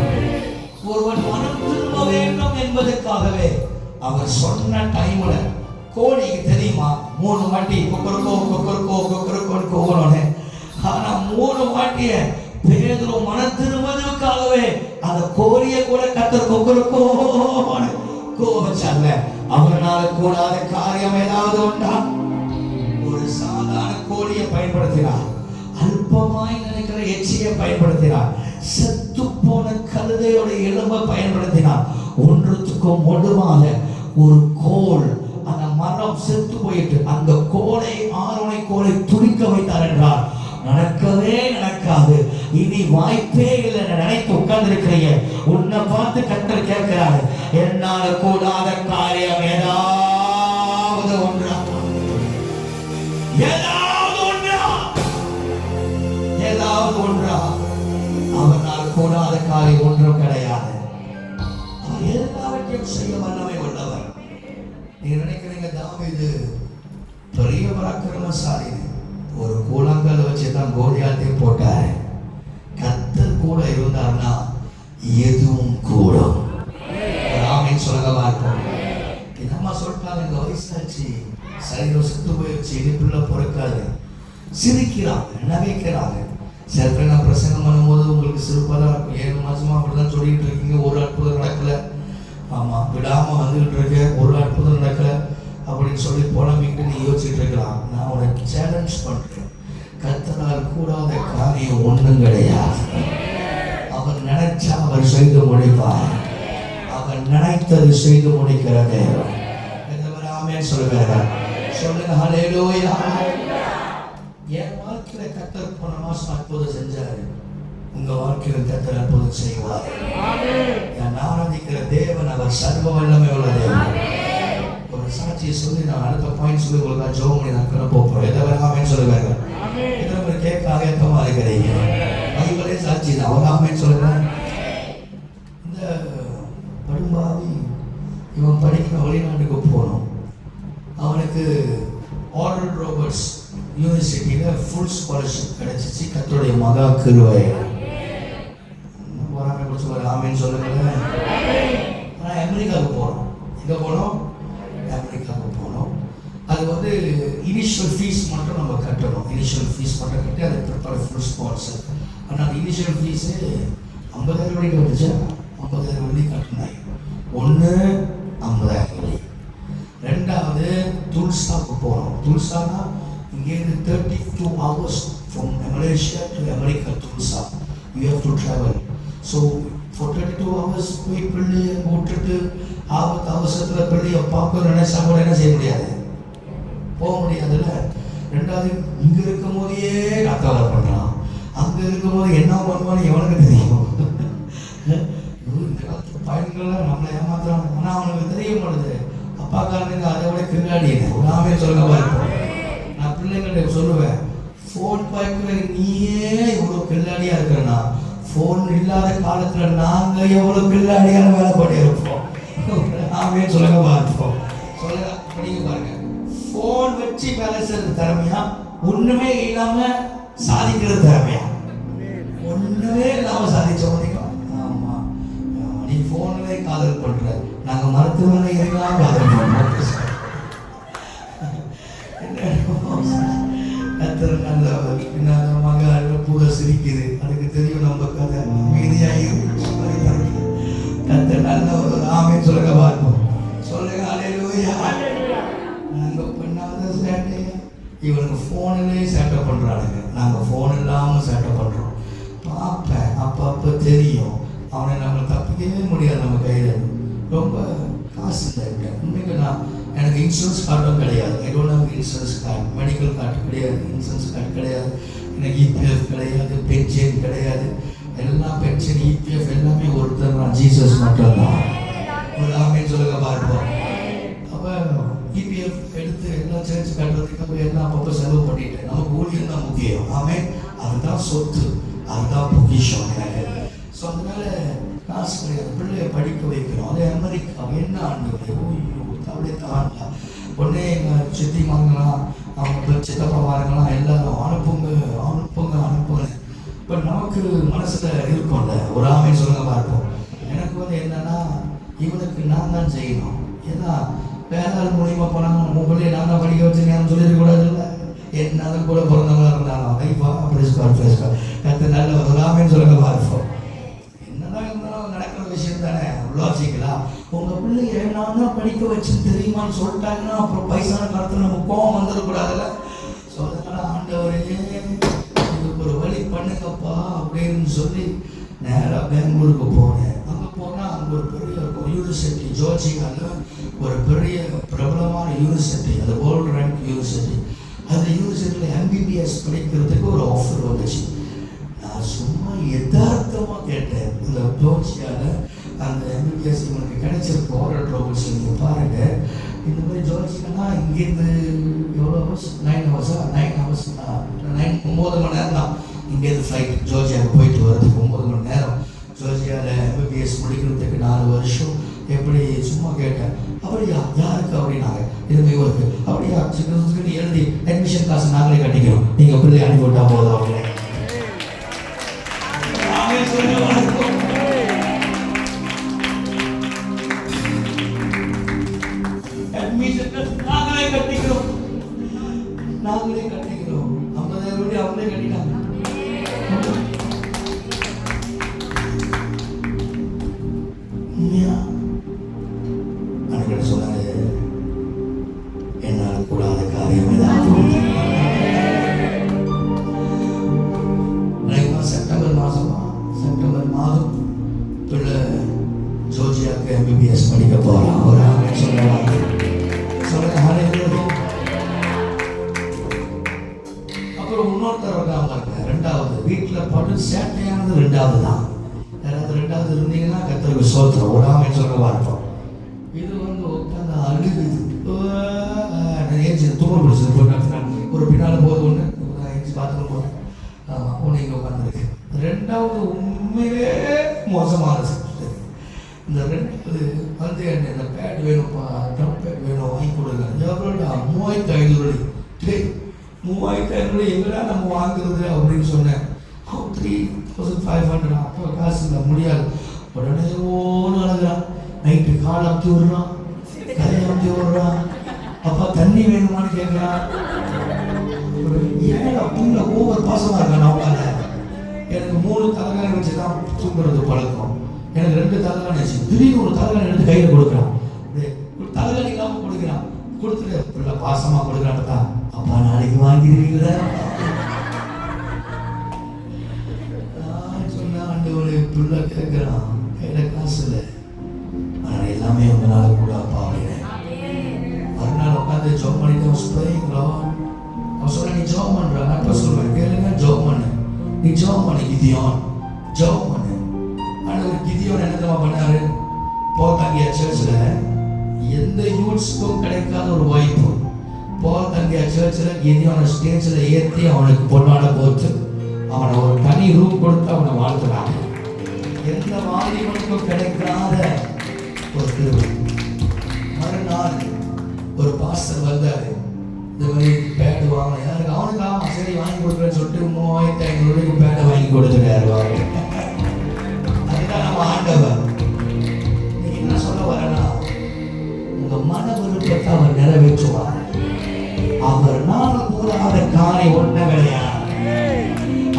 ஒருவன் மனம் திரும்ப வேண்டும் என்பதற்காகவே அவர் சொன்ன டைம்ல கோழிக்கு தெரியுமா 3 வாட்டி கொக்கரக்கோ கூவனோன்னு. ஆனா 3 வாட்டிய பேதுரு மனம் திரும்புவதற்காகவே அந்த கோழியை கூட கர்த்தர் கொக்கரக்கோன்னு கோவச்சாங்க. அவனால் கூடாத காரியம் ஏதாவது உண்டா? ஒரு சாதாரண கோழியை பயன்படுத்தினார், அல்பமாய் நினைக்கிற எச்சியை பயன்படுத்தினார், செத்து போன கழுதையோட எலும்பை பயன்படுத்தினார். ஒன்றுத்துக்கும் ஒன்றுமாக ஒரு கோல், அந்த மரம் செத்து போயிட்டு அந்த கோலை ஆரோனை கோலை துடிக்க வைத்தார் என்றார். நடக்கவே நடக்காது, இனி வாய்ப்பே இல்லை நினைத்து உட்கார்ந்து இருக்கிறீங்க. உன்னை பார்த்து கர்த்தர் கேட்கிறாரு, என்னால கூடாத காரியம் ஏதாவது ஒன்றா? அவனால் கூடாத காரியம் ஒன்றும் கிடையாது. அவர் எல்லாவற்றையும் செய்ய வல்லமை உள்ளவர். நீங்க நினைக்கிறீங்க தாவீது பெரிய பராக்கிரமசாலி, ஒரு கூழாங்கல் வச்சுதான் கோலியாத்தையும் போட்டாரு. கர்த்தர் கூட இருந்தார்னா எதுவும் கூடும். ஆமென் சொல்லுங்க பார்ப்போம். எங்க அம்மா சொல்லிட்டாங்க, எங்க வயசாச்சு, சரீரம் செத்து போயிடுச்சு, இடுப்புல பிறக்காது. சிரிக்கிறாங்க, நகைக்கிறாங்க. சில பேர் நான் பிரசங்கம் பண்ணும்போது உங்களுக்கு சிரிப்பாக தான் இருக்கும். 7 மாதமாக அப்படி தான் சொல்லிகிட்டு இருக்கீங்க, ஒரு அற்புதம் நடக்கலை. ஆமாம், விடாமல் வந்துக்கிட்டு இருக்கேன், ஒரு அற்புதம் நடக்கலை அப்படின்னு சொல்லி புலம்பிக்கிட்டு நீ யோசிச்சுட்டு இருக்கலாம். நான் உனக்கு சேலஞ்ச் பண்ணுறேன். கர்த்தரால் கூடாத காரியம் ஒன்றும் கிடையாது. அவர் நினைச்சா அவர் செய்து முடிப்பார். அவர் நினைத்தது செய்து முடிக்கிற தேவன். ஆமென் சொல்லுங்க, சொல்லுங்க ஹல்லேலூயா. என் வாழ்க்கையில கர்த்தர் போன மாசம் அற்புதம் செஞ்சாரு. உங்க வாழ்க்கையில கர்த்தர் அற்புதம் செய்வார். நான் ஆராதிக்கிற தேவன் அவர் சர்வ வல்லமை உள்ள தேவன். ஒரு சாட்சியை சொல்லி நான் அடுத்த பாயிண்ட் சொல்லி உங்களுக்கு ஜெபம் பண்ணி நான் கிளம்ப போறேன். எதை ஆமென் சொல்லுவாங்க. எத்தனை கேட்க ஆயத்தமா இருக்கிறீங்க? பைபிளே சாட்சி தான். அவர் ஆமென் சொல்லுங்க. இந்த படும்பாவி இவன் படிக்கிற வெளிநாட்டுக்கு போனோம். அவனுக்கு ஆரல் ரோபர்ட்ஸ் யூனிவர்சிட்டியில் ஃபுல் ஸ்காலர்ஷிப் கிடைச்சிச்சு. கர்த்தருடைய மகா கிருபை. வராமே பிடிச்சி வர ஆமென் சொல்லுங்க. ஆனால் அமெரிக்காவுக்கு போனோம். எங்கே போனோம்? அமெரிக்காவுக்கு போனோம். அது வந்து இனிஷியல் ஃபீஸ் மட்டும் நம்ம கட்டணும். இனிஷியல் ஃபீஸ் மட்டும் கட்டி அதை ப்ரிப்பேர் ஃபுல் ஸ்பான்சர். ஆனால் அந்த இனிஷியல் ஃபீஸு 50,000 வரைக்கும் வந்துச்சா? 50,000 வரைக்கும் கட்டினாங்க. ஒன்று 50,000 வரை. ரெண்டாவது துல்சாவுக்கு போனோம். துல்சானா இங்கேருந்து 32 hours from Malaysia to America, Tulsa. You have to travel. So for 32 hours போய் பிள்ளையை விட்டுட்டு அவசரத்தில் பிள்ளையை பார்க்க நினைச்சா கூட என்ன செய்ய முடியாது, போக முடியாதுல்ல. ரெண்டாவது இங்கே இருக்கும் போதே கத்தாவரை பண்ணுறான், அங்கே இருக்கும் போது என்ன பண்ணுவான்னு எவனுக்கு தெரியும். இந்த காலத்து பையன்கள்லாம் நம்மளை ஏமாத்துறாங்க. ஆனால் அவனுக்கு தெரிய மாட்டுது. அப்பாக்காரனுக்கு அதை விட கில்லாடினேன். நாமே சொல்ல இருப்போம். நான் பிள்ளைங்கள்ட்ட சொல்லுவேன், ஃபோன் பார்க்குற நீயே இவ்வளோ கில்லாடியாக இருக்கிறனா, ஃபோன் இல்லாத காலத்தில் நாங்கள் எவ்வளோ கில்லாடியான வேலை பண்ணியிருப்போம். நாமே சொல்லுங்க பார்ப்போம். சொல்லுங்க படிக்க பாருங்க. ஃபோன் வச்சு வேலை செய்யறது திறமையா, ஒன்றுமே இல்லாமல் சாதிக்கிறது திறமையா? ஒன்றுமே இல்லாமல் சாதிச்சோம். ஆமாம், நீ ஃபோன்லேயே காதல் பண்ணுற, நாங்கள் மருத்துவமனை எல்லாம் காதல் பண்ணுறோம். பூரா சிரிக்குது, அதுக்கு தெரியும் நம்ம கதை மீதியாக கத்த நல்ல ஒரு ஆமென் சொல்லுங்க பார்ப்போம். சொல்லுங்க ஹல்லேலூயா. நாங்கள் பண்ணாத சேட்டை இவனுக்கு ஃபோனிலே சேட்டை பண்ணுறானுங்க. நாங்கள் ஃபோன் இல்லாமல் சேட்டை பண்ணுறோம். பார்ப்பேன், அப்போ தெரியும் அவனை நம்ம தப்பிக்கவே முடியாது. நம்ம கையில் ரொம்ப காசு இல்லை. உண்மைக்கு எனக்கு இன்சூரன்ஸ் கார்டும் கிடையாது. I don't have insurance card. Medical card கிடையாது, இன்சூரன்ஸ் கார்டு கிடையாது, எனக்கு இபிஎஃப் கிடையாது, பென்ஷன் கிடையாது. எல்லா பென்ஷன் இபிஎஃப் எல்லாமே ஒருத்தர் தான், ஜீசஸ் மட்டும்தான். ஒரு ஆமென் சொல்லுங்க பார்ப்போம். அப்போ இபிஎஃப் எடுத்து எல்லாம் சேர்த்து கட்டுறதுக்கு எல்லாம் அப்பப்போ செலவு பண்ணிட்டேன். நமக்கு ஊழியம் தான் முக்கியம். ஆமென், அதுதான் சொத்து, அதுதான் பொக்கிஷம் எனக்கு. ஸோ அதனால காசு கிடையாது. பிள்ளைய படிக்க வைக்கிறோம். அதே அமெரிக்கா என்ன ஆண்டு அப்படியே தாண்டலாம். உடனே எங்கள் சித்தி மாங்கலாம், அவங்க சித்தப்பா வாரங்களாம் எல்லாரும் அனுப்புங்க அனுப்புங்க அனுப்புங்க. இப்போ நமக்கு மனசில் இருக்கும்ல, ஒரு ஆமென் சொல்லுங்க பார்ப்போம். எனக்கு வந்து என்னன்னா, இவனுக்கு நான் தான் செய்யணும். ஏன்னா வேற ஆள் மூலியமாக போனாங்க, உங்களே நான் தான் படிக்க வச்சுருக்கேன் சொல்லிடக்கூடாது இல்லை. என்னாலும் கூட பிறந்தவங்களா இருந்தாலும் கைப்பா பிளேஸ்கா கற்று நல்ல ஒரு ஆமென் சொல்லுங்க பார்ப்போம். என்னதான் இருந்தாலும் நடக்கிற விஷயம் தானே, லாஜிக்கலா. உங்கள் பிள்ளைங்க நான் தான் படிக்க வச்சுன்னு தெரியுமான்னு சொல்லிட்டாங்கன்னா அப்புறம் பைசான காலத்தில் நம்ம கோவம் வந்துடக்கூடாதுல்ல. ஸோ அதனால் ஆண்டவரே இதுக்கு ஒரு வழி பண்ணுங்கப்பா அப்படின்னு சொல்லி நேராக பெங்களூருக்கு போனேன். அங்கே போனால் அங்கே ஒரு பெரிய யூனிவர்சிட்டி, ஜோர்ஜியாவில் ஒரு பெரிய பிரபலமான யூனிவர்சிட்டி, அது வேர்ல்டு ரேங்க் யூனிவர்சிட்டி. அந்த யூனிவர்சிட்டியில் எம்பிபிஎஸ் படிக்கிறதுக்கு ஒரு ஆஃபர் வந்துச்சு. நான் சும்மா யதார்த்தமாக கேட்டேன், இந்த ஜோர்ஜியாவில் அந்த எம்பிபிஎஸ் இவனுக்கு கிடைச்சிருக்கு ஆரல் ரோபர்ட்ஸ். நீங்கள் பாருங்கள், இந்த மாதிரி ஜோர்ஜியானா இங்கேருந்து எவ்வளோ ஹவர்ஸ், 9 ஹவர்ஸா, 9 மணி நேரம் தான் இங்கேருந்து ஃப்ளைட் ஜோர்ஜியாவுக்கு போயிட்டு வரதுக்கு 9 மணி நேரம். ஜோர்ஜியாவில் எம்பிபிஎஸ் முடிக்கிறதுக்கு 4 வருஷம். எப்படி சும்மா கேட்டேன், அப்படியா யாருக்கு அப்படின்னாங்க, இதுமாரி இவருக்கு. அப்படியா சிக்கன் எழுதி அட்மிஷன் காசு நாங்களே கட்டிக்கிறோம், நீங்கள் பிள்ளை அனுப்பி விட்டா போதும் அப்படின்னு. நாங்களே கட்டிக்கிறோம் 50,000 MBBS படிக்க போறான். ஒரு ஆமென் சொல்லுவாங்க. சொல்லுங்க ஹalleluya. அப்புறம் இன்னொருத்தர் வந்தாங்க. ரெண்டாவது வீட்டில் படு சேட்டையானது ரெண்டாவது தான். யாராவது ரெண்டாவது இருந்தீங்கன்னா கர்த்தருக்கு ஸ்தோத்திரம். ஒரு ஆமென் சொல்லுங்க பார்ப்போம். இது வந்து உட்காந்து அழுகுது. ஏஞ்சி தூங்க பிடிச்சது ஒரு பின்னால் போது ஒன்று ஏஞ்சி பாத்ரூம் போது ஒன்று இங்கே உட்காந்துருக்கு. ரெண்டாவது உண்மையிலே மோசமானது. இந்த ரெண்டாவது வந்து என்ன இந்த பேட் வேணும்ப்பா, ட்ரம் பேட் வேணும், வாங்கி கொடுங்க. எவ்வளோடா? 3500. 3500 எங்கடா நம்ம வாங்குறது அப்படின்னு சொன்னேன். 3500. அப்போ காசு இல்லை, முடியாது. உடனே ஓன்னு அழகிறான். நைட்டு கால் அமுத்தி விடுறான், கதை அமுத்தி விடுறான். அப்பா தண்ணி வேணுமான்னு கேட்குறான். ஏன்னா புள்ள ஓவர் பாசமாக இருக்கான். அவங்களால எனக்கு 3 தலைகாணி வச்சு தான் தூங்குறது பழக்கம். எனக்கு 2 தலைகாணி வச்சு திடீர்னு ஒரு தலைகாணி எடுத்து கையில் கொடுக்குறான். ஒரு தலைகாணி இல்லாமல் கொடுக்குறான். கொடுத்துட்டு பிள்ளை பாசமாக கொடுக்குறான். தான் அப்பா நாளைக்கு வாங்கிடுவீங்களா சொன்னா ஆண்டவரே. பிள்ளை கேட்குறான், கையில் காசு இல்லை, ஆனால் எல்லாமே உங்களால் கூட அப்பா அப்படின்னு. மறுநாள் உட்காந்து ஜோம் பண்ணிட்டு அவன் சொல்ல, நீ ஜோம் பண்ற. நான் இப்போ சொல்லுவேன், கேளுங்க, ஜோம் பண்ணு. நீ ஜோம் பண்ணு கிதியோன், ஜோம் பண்ணு. ஆனால் ஒரு கிதியோன் என்ன தெரியுமா பண்ணாரு? போத்தாங்கிய சர்ச்சில் எந்த யூத்ஸ்க்கும் கிடைக்காத ஒரு வாய்ப்பு. போத்தாங்கிய சர்ச்சில் கிதியோனை ஸ்டேஜில் ஏற்றி அவனுக்கு பொன்னாட போட்டு அவனை ஒரு தனி ரூம் கொடுத்து அவனை வாழ்த்துறாங்க. எந்த வாலிபனுக்கும் கிடைக்காத ஒரு திருவிழா. மறுநாள் ஒரு பாஸ்டர் வந்தாரு. இந்த மாதிரி பேட் வாங்க யாருக்கு? அவனுக்கு ஆமா சரி வாங்கி கொடுக்குறேன்னு சொல்லிட்டு 3500 பேட்டை வாங்கி கொடுத்துட்டாரு. அதுதான் நம்ம ஆண்டவர். நீங்க என்ன சொல்ல வரனா? உங்க மன விருப்பத்தை அவர் நிறைவேற்றுவார். அவர் நாள் கூடாத காரை ஒண்ண கிடையாது.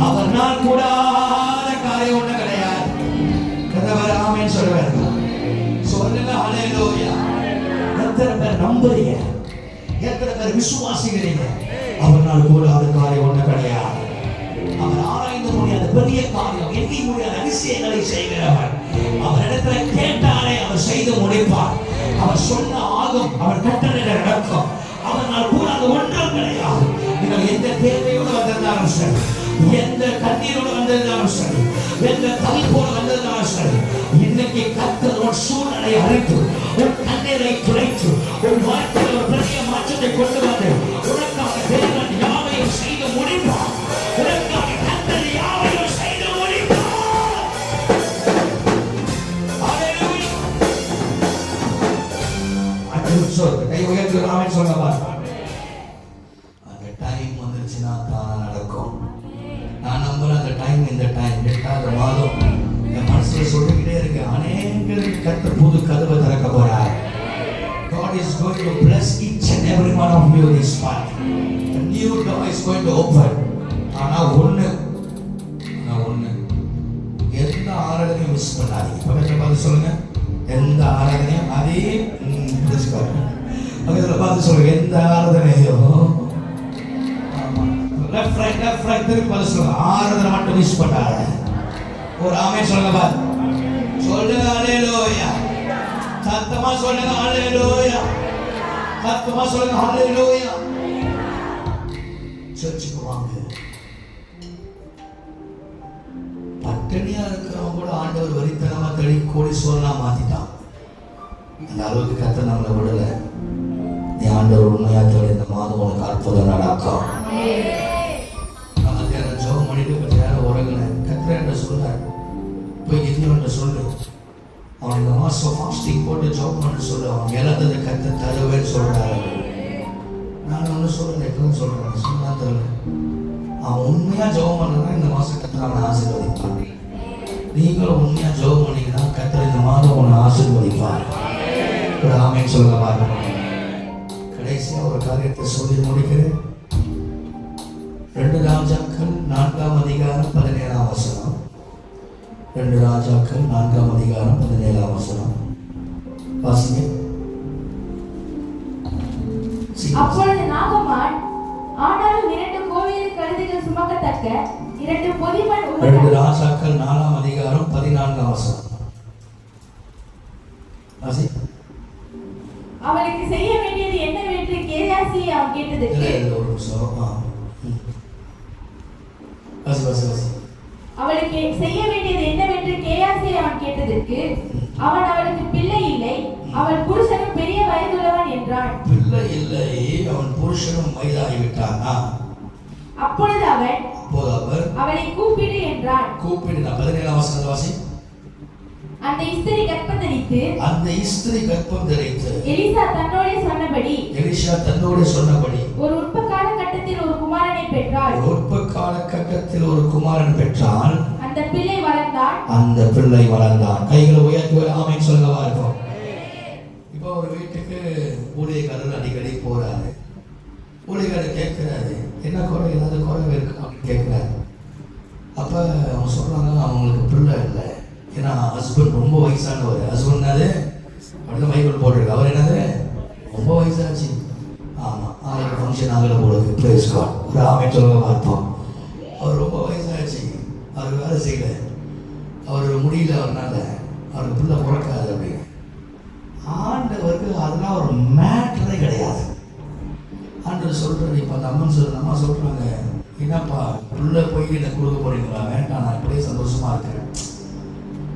அவர் நாள் கூடாத காரை ஒண்ண கிடையாது. கதவர் ஆமென் சொல்லுவார். சொல்லுங்க ஹalleluya. எத்தனை பேர் நம்புறீங்க? எத்தனை பேர் விசுவாசிக்கிறீங்க? அவனால் கூடாத காரியம் ஒண்ணு கிடையாது. அவர் ஆராய்ந்து முடியாத பெரிய காரியம், எண்ணி முடியாத அதிசயங்களை செய்கிறவர். அவர் இடத்துல கேட்டாலே அவர் செய்து முடிப்பார். அவர் சொன்ன ஆகும், அவர் கட்டளையிட நடக்கும். அவனால் கூடாத ஒன்றும் கிடையாது. நீங்கள் எந்த தேவையோடு வந்திருந்தாலும் சரி, எந்த கண்ணீரோடு வந்திருந்தாலும் சரி, எந்த தவிப்போடு வந்திருந்தாலும் சரி, இன்னைக்கு கர்த்தர் ஒரு சூழ்நிலை அழைத்து உன் கண்ணீரை துடைத்து உன் வாழ்க்கையில் ஒரு பெரிய மாற்றத்தை கொண்டு வந்து உனக்காக தேவன் யாவையும் செய்து முடிப்பார். உனக்காக கர்த்தர் யாவையும் செய்து முடிப்பார். ஹalleluya. அச்சோ கை உயர்த்தி ஆமென் சொல்லுங்க. அந்த டைம் வந்துருச்சுன்னா தான் நடக்கும். நான் நம்புறேன் அந்த டைம், இந்த டைம் 8வது மாதம் என் மனசுல சொல்லிக்கிட்டே இருக்கு. அநேகருக்கு கர்த்தர் புது கதவை திறக்க போறார். God is going to bless each and every one of you this month. A new door is going to open. ஆனா ஒண்ணு எந்த ஆராதனையும் மிஸ் பண்ணாதீங்க. பக்கத்துல பார்த்து சொல்லுங்க, எந்த ஆராதனையும் அதே பக்கத்துல பார்த்து சொல்லுங்க, எந்த ஆராதனையோ லெஃப்ட் ரைட் திருப்பி பார்த்து சொல்லுங்க, ஆராதனை மட்டும் மிஸ் பண்ணாத. ஒரு ஆமென் சொல்லுங்க பாரு. சொல்லுங்க ஹalleluya. சத்தமா சொல்லுங்க ஹalleluya. சத்தமா சொல்லுங்க ஹalleluya. சர்ச்சுக்கு வாங்க. பட்டினியா இருக்கிறவங்க கூட ஆண்டவர் வரித்தனமா தள்ளி கோடீஸ்வரனா மாத்திட்டான். அந்த அளவுக்கு கர்த்தர் நம்மளை விடல. நீ ஆண்டவர் உண்மையா தேடி இந்த மாதம் உனக்கு அற்புதம் நடக்கும். மத்தியானம் ஜெபம் பண்ணிட்டு கொஞ்ச நேரம் உறங்கினேன். கர்த்தர் என்ன சொல்றாரு? போய் கிதியோன்ட்ட சொல்லு, அவன் இந்த மாசம் ஃபாஸ்டிங் போட்டு ஜெபம் பண்ண சொல்லு, அவன் இழந்ததை கர்த்தர் தருவேன்னு சொல்றாரு. நான் ஒன்றும் சொல்றேன், எப்பவும் சொல்றேன், சொன்னா தரல. அவன் உண்மையா ஜெபம் பண்ணா இந்த மாசம் கர்த்தர் அவனை ஆசீர்வதிப்பான். நீங்களும் உண்மையா ஜெபம் பண்ணீங்கன்னா கர்த்தர் இந்த மாதம் உன்னை ஆசீர்வதிப்பார். ஒரு ஆமென் சொல்லுங்க பாருங்க. கடைசியா ஒரு காரியத்தை சொல்லி முடிக்கிறேன். 2 ராஜாக்கள் 4ஆம் அதிகாரம் 17ஆம் வசனம். 2 ராஜாக்கள் 4ஆம் அதிகாரம் 17ஆம் வசனம் வாசிங்க. அப்பொழுது நாகமான், ஆனாலும் 2 கோவேறு கழுதைகள் சுமக்கத்தக்க 2 பொதிமண் 2 ராஜாக்கள் 4ஆம் அதிகாரம் 14ஆம் வசனம் வாசி. அவள் செய்ய வேண்டியது என்னவென்று கேயாசியை அவன் கேட்டதற்கு அவன் அவளுக்கு பிள்ளை இல்லை, அவள் புருஷனும் பெரிய வயதுள்ளவன் என்றான். பிள்ளை இல்லை, அவன் புருஷனும் வயதாகிவிட்டானா? அப்பொழுது அவர் அவளை கூப்பிடு என்றான். கூப்பிடு. 17ஆம் வசனத்தை வாசி. அந்த ஸ்திரீ கர்ப்பம் தரித்து எலிசா தன்னோடு சொன்னபடி ஒரு உற்ப காலகட்டத்தில் ஒரு குமாரனை பெற்றாள். அந்த பிள்ளை வளர்ந்தான். கைகளை உயர்த்தி ஆமென் சொல்லுங்க பார்ப்போம். இப்போ ஒரு வீட்டுக்கு ஊழியக்காரர் அடிக்கடி போறாரு. ஊழியக்காரர் கேட்கிறாரு, என்ன குறை, ஏதாவது குறை இருக்கு அப்படின்னு கேட்கிறாரு. அப்ப அவங்க சொல்றாங்க, அவங்களுக்கு பிள்ளை இல்லை. ஏன்னா ஹஸ்பண்ட் ரொம்ப வயசானவர். ஹஸ்பண்ட்னாலே அப்படிதான் பைபிள் போட்டிருக்கு. அவர் என்னது ரொம்ப வயசாச்சு. ஆமாம், நாளைக்கு ஃபங்க்ஷன் ஆகலை போடுது. ப்ளேஸ் கார்டு ஒரு ஆமென் சொல்ல பார்ப்போம். அவர் ரொம்ப வயசாச்சு, அவர் வேலை செய்யல, அவர் முடியல, அவர்னால அவருக்கு பிள்ளை பிறக்காது அப்படின்னு. ஆண்டவருக்கு அதெல்லாம் ஒரு மேட்டரே கிடையாது. ஆண்டவர் சொல்கிறாரு. இப்போ அந்த அம்மா சொல்கிறாங்க, என்னப்பா பிள்ளை போய் எனக்கு கொடுக்க போறீங்களா? வேண்டாம், நான் இப்படியே சந்தோஷமா இருக்கிறேன்.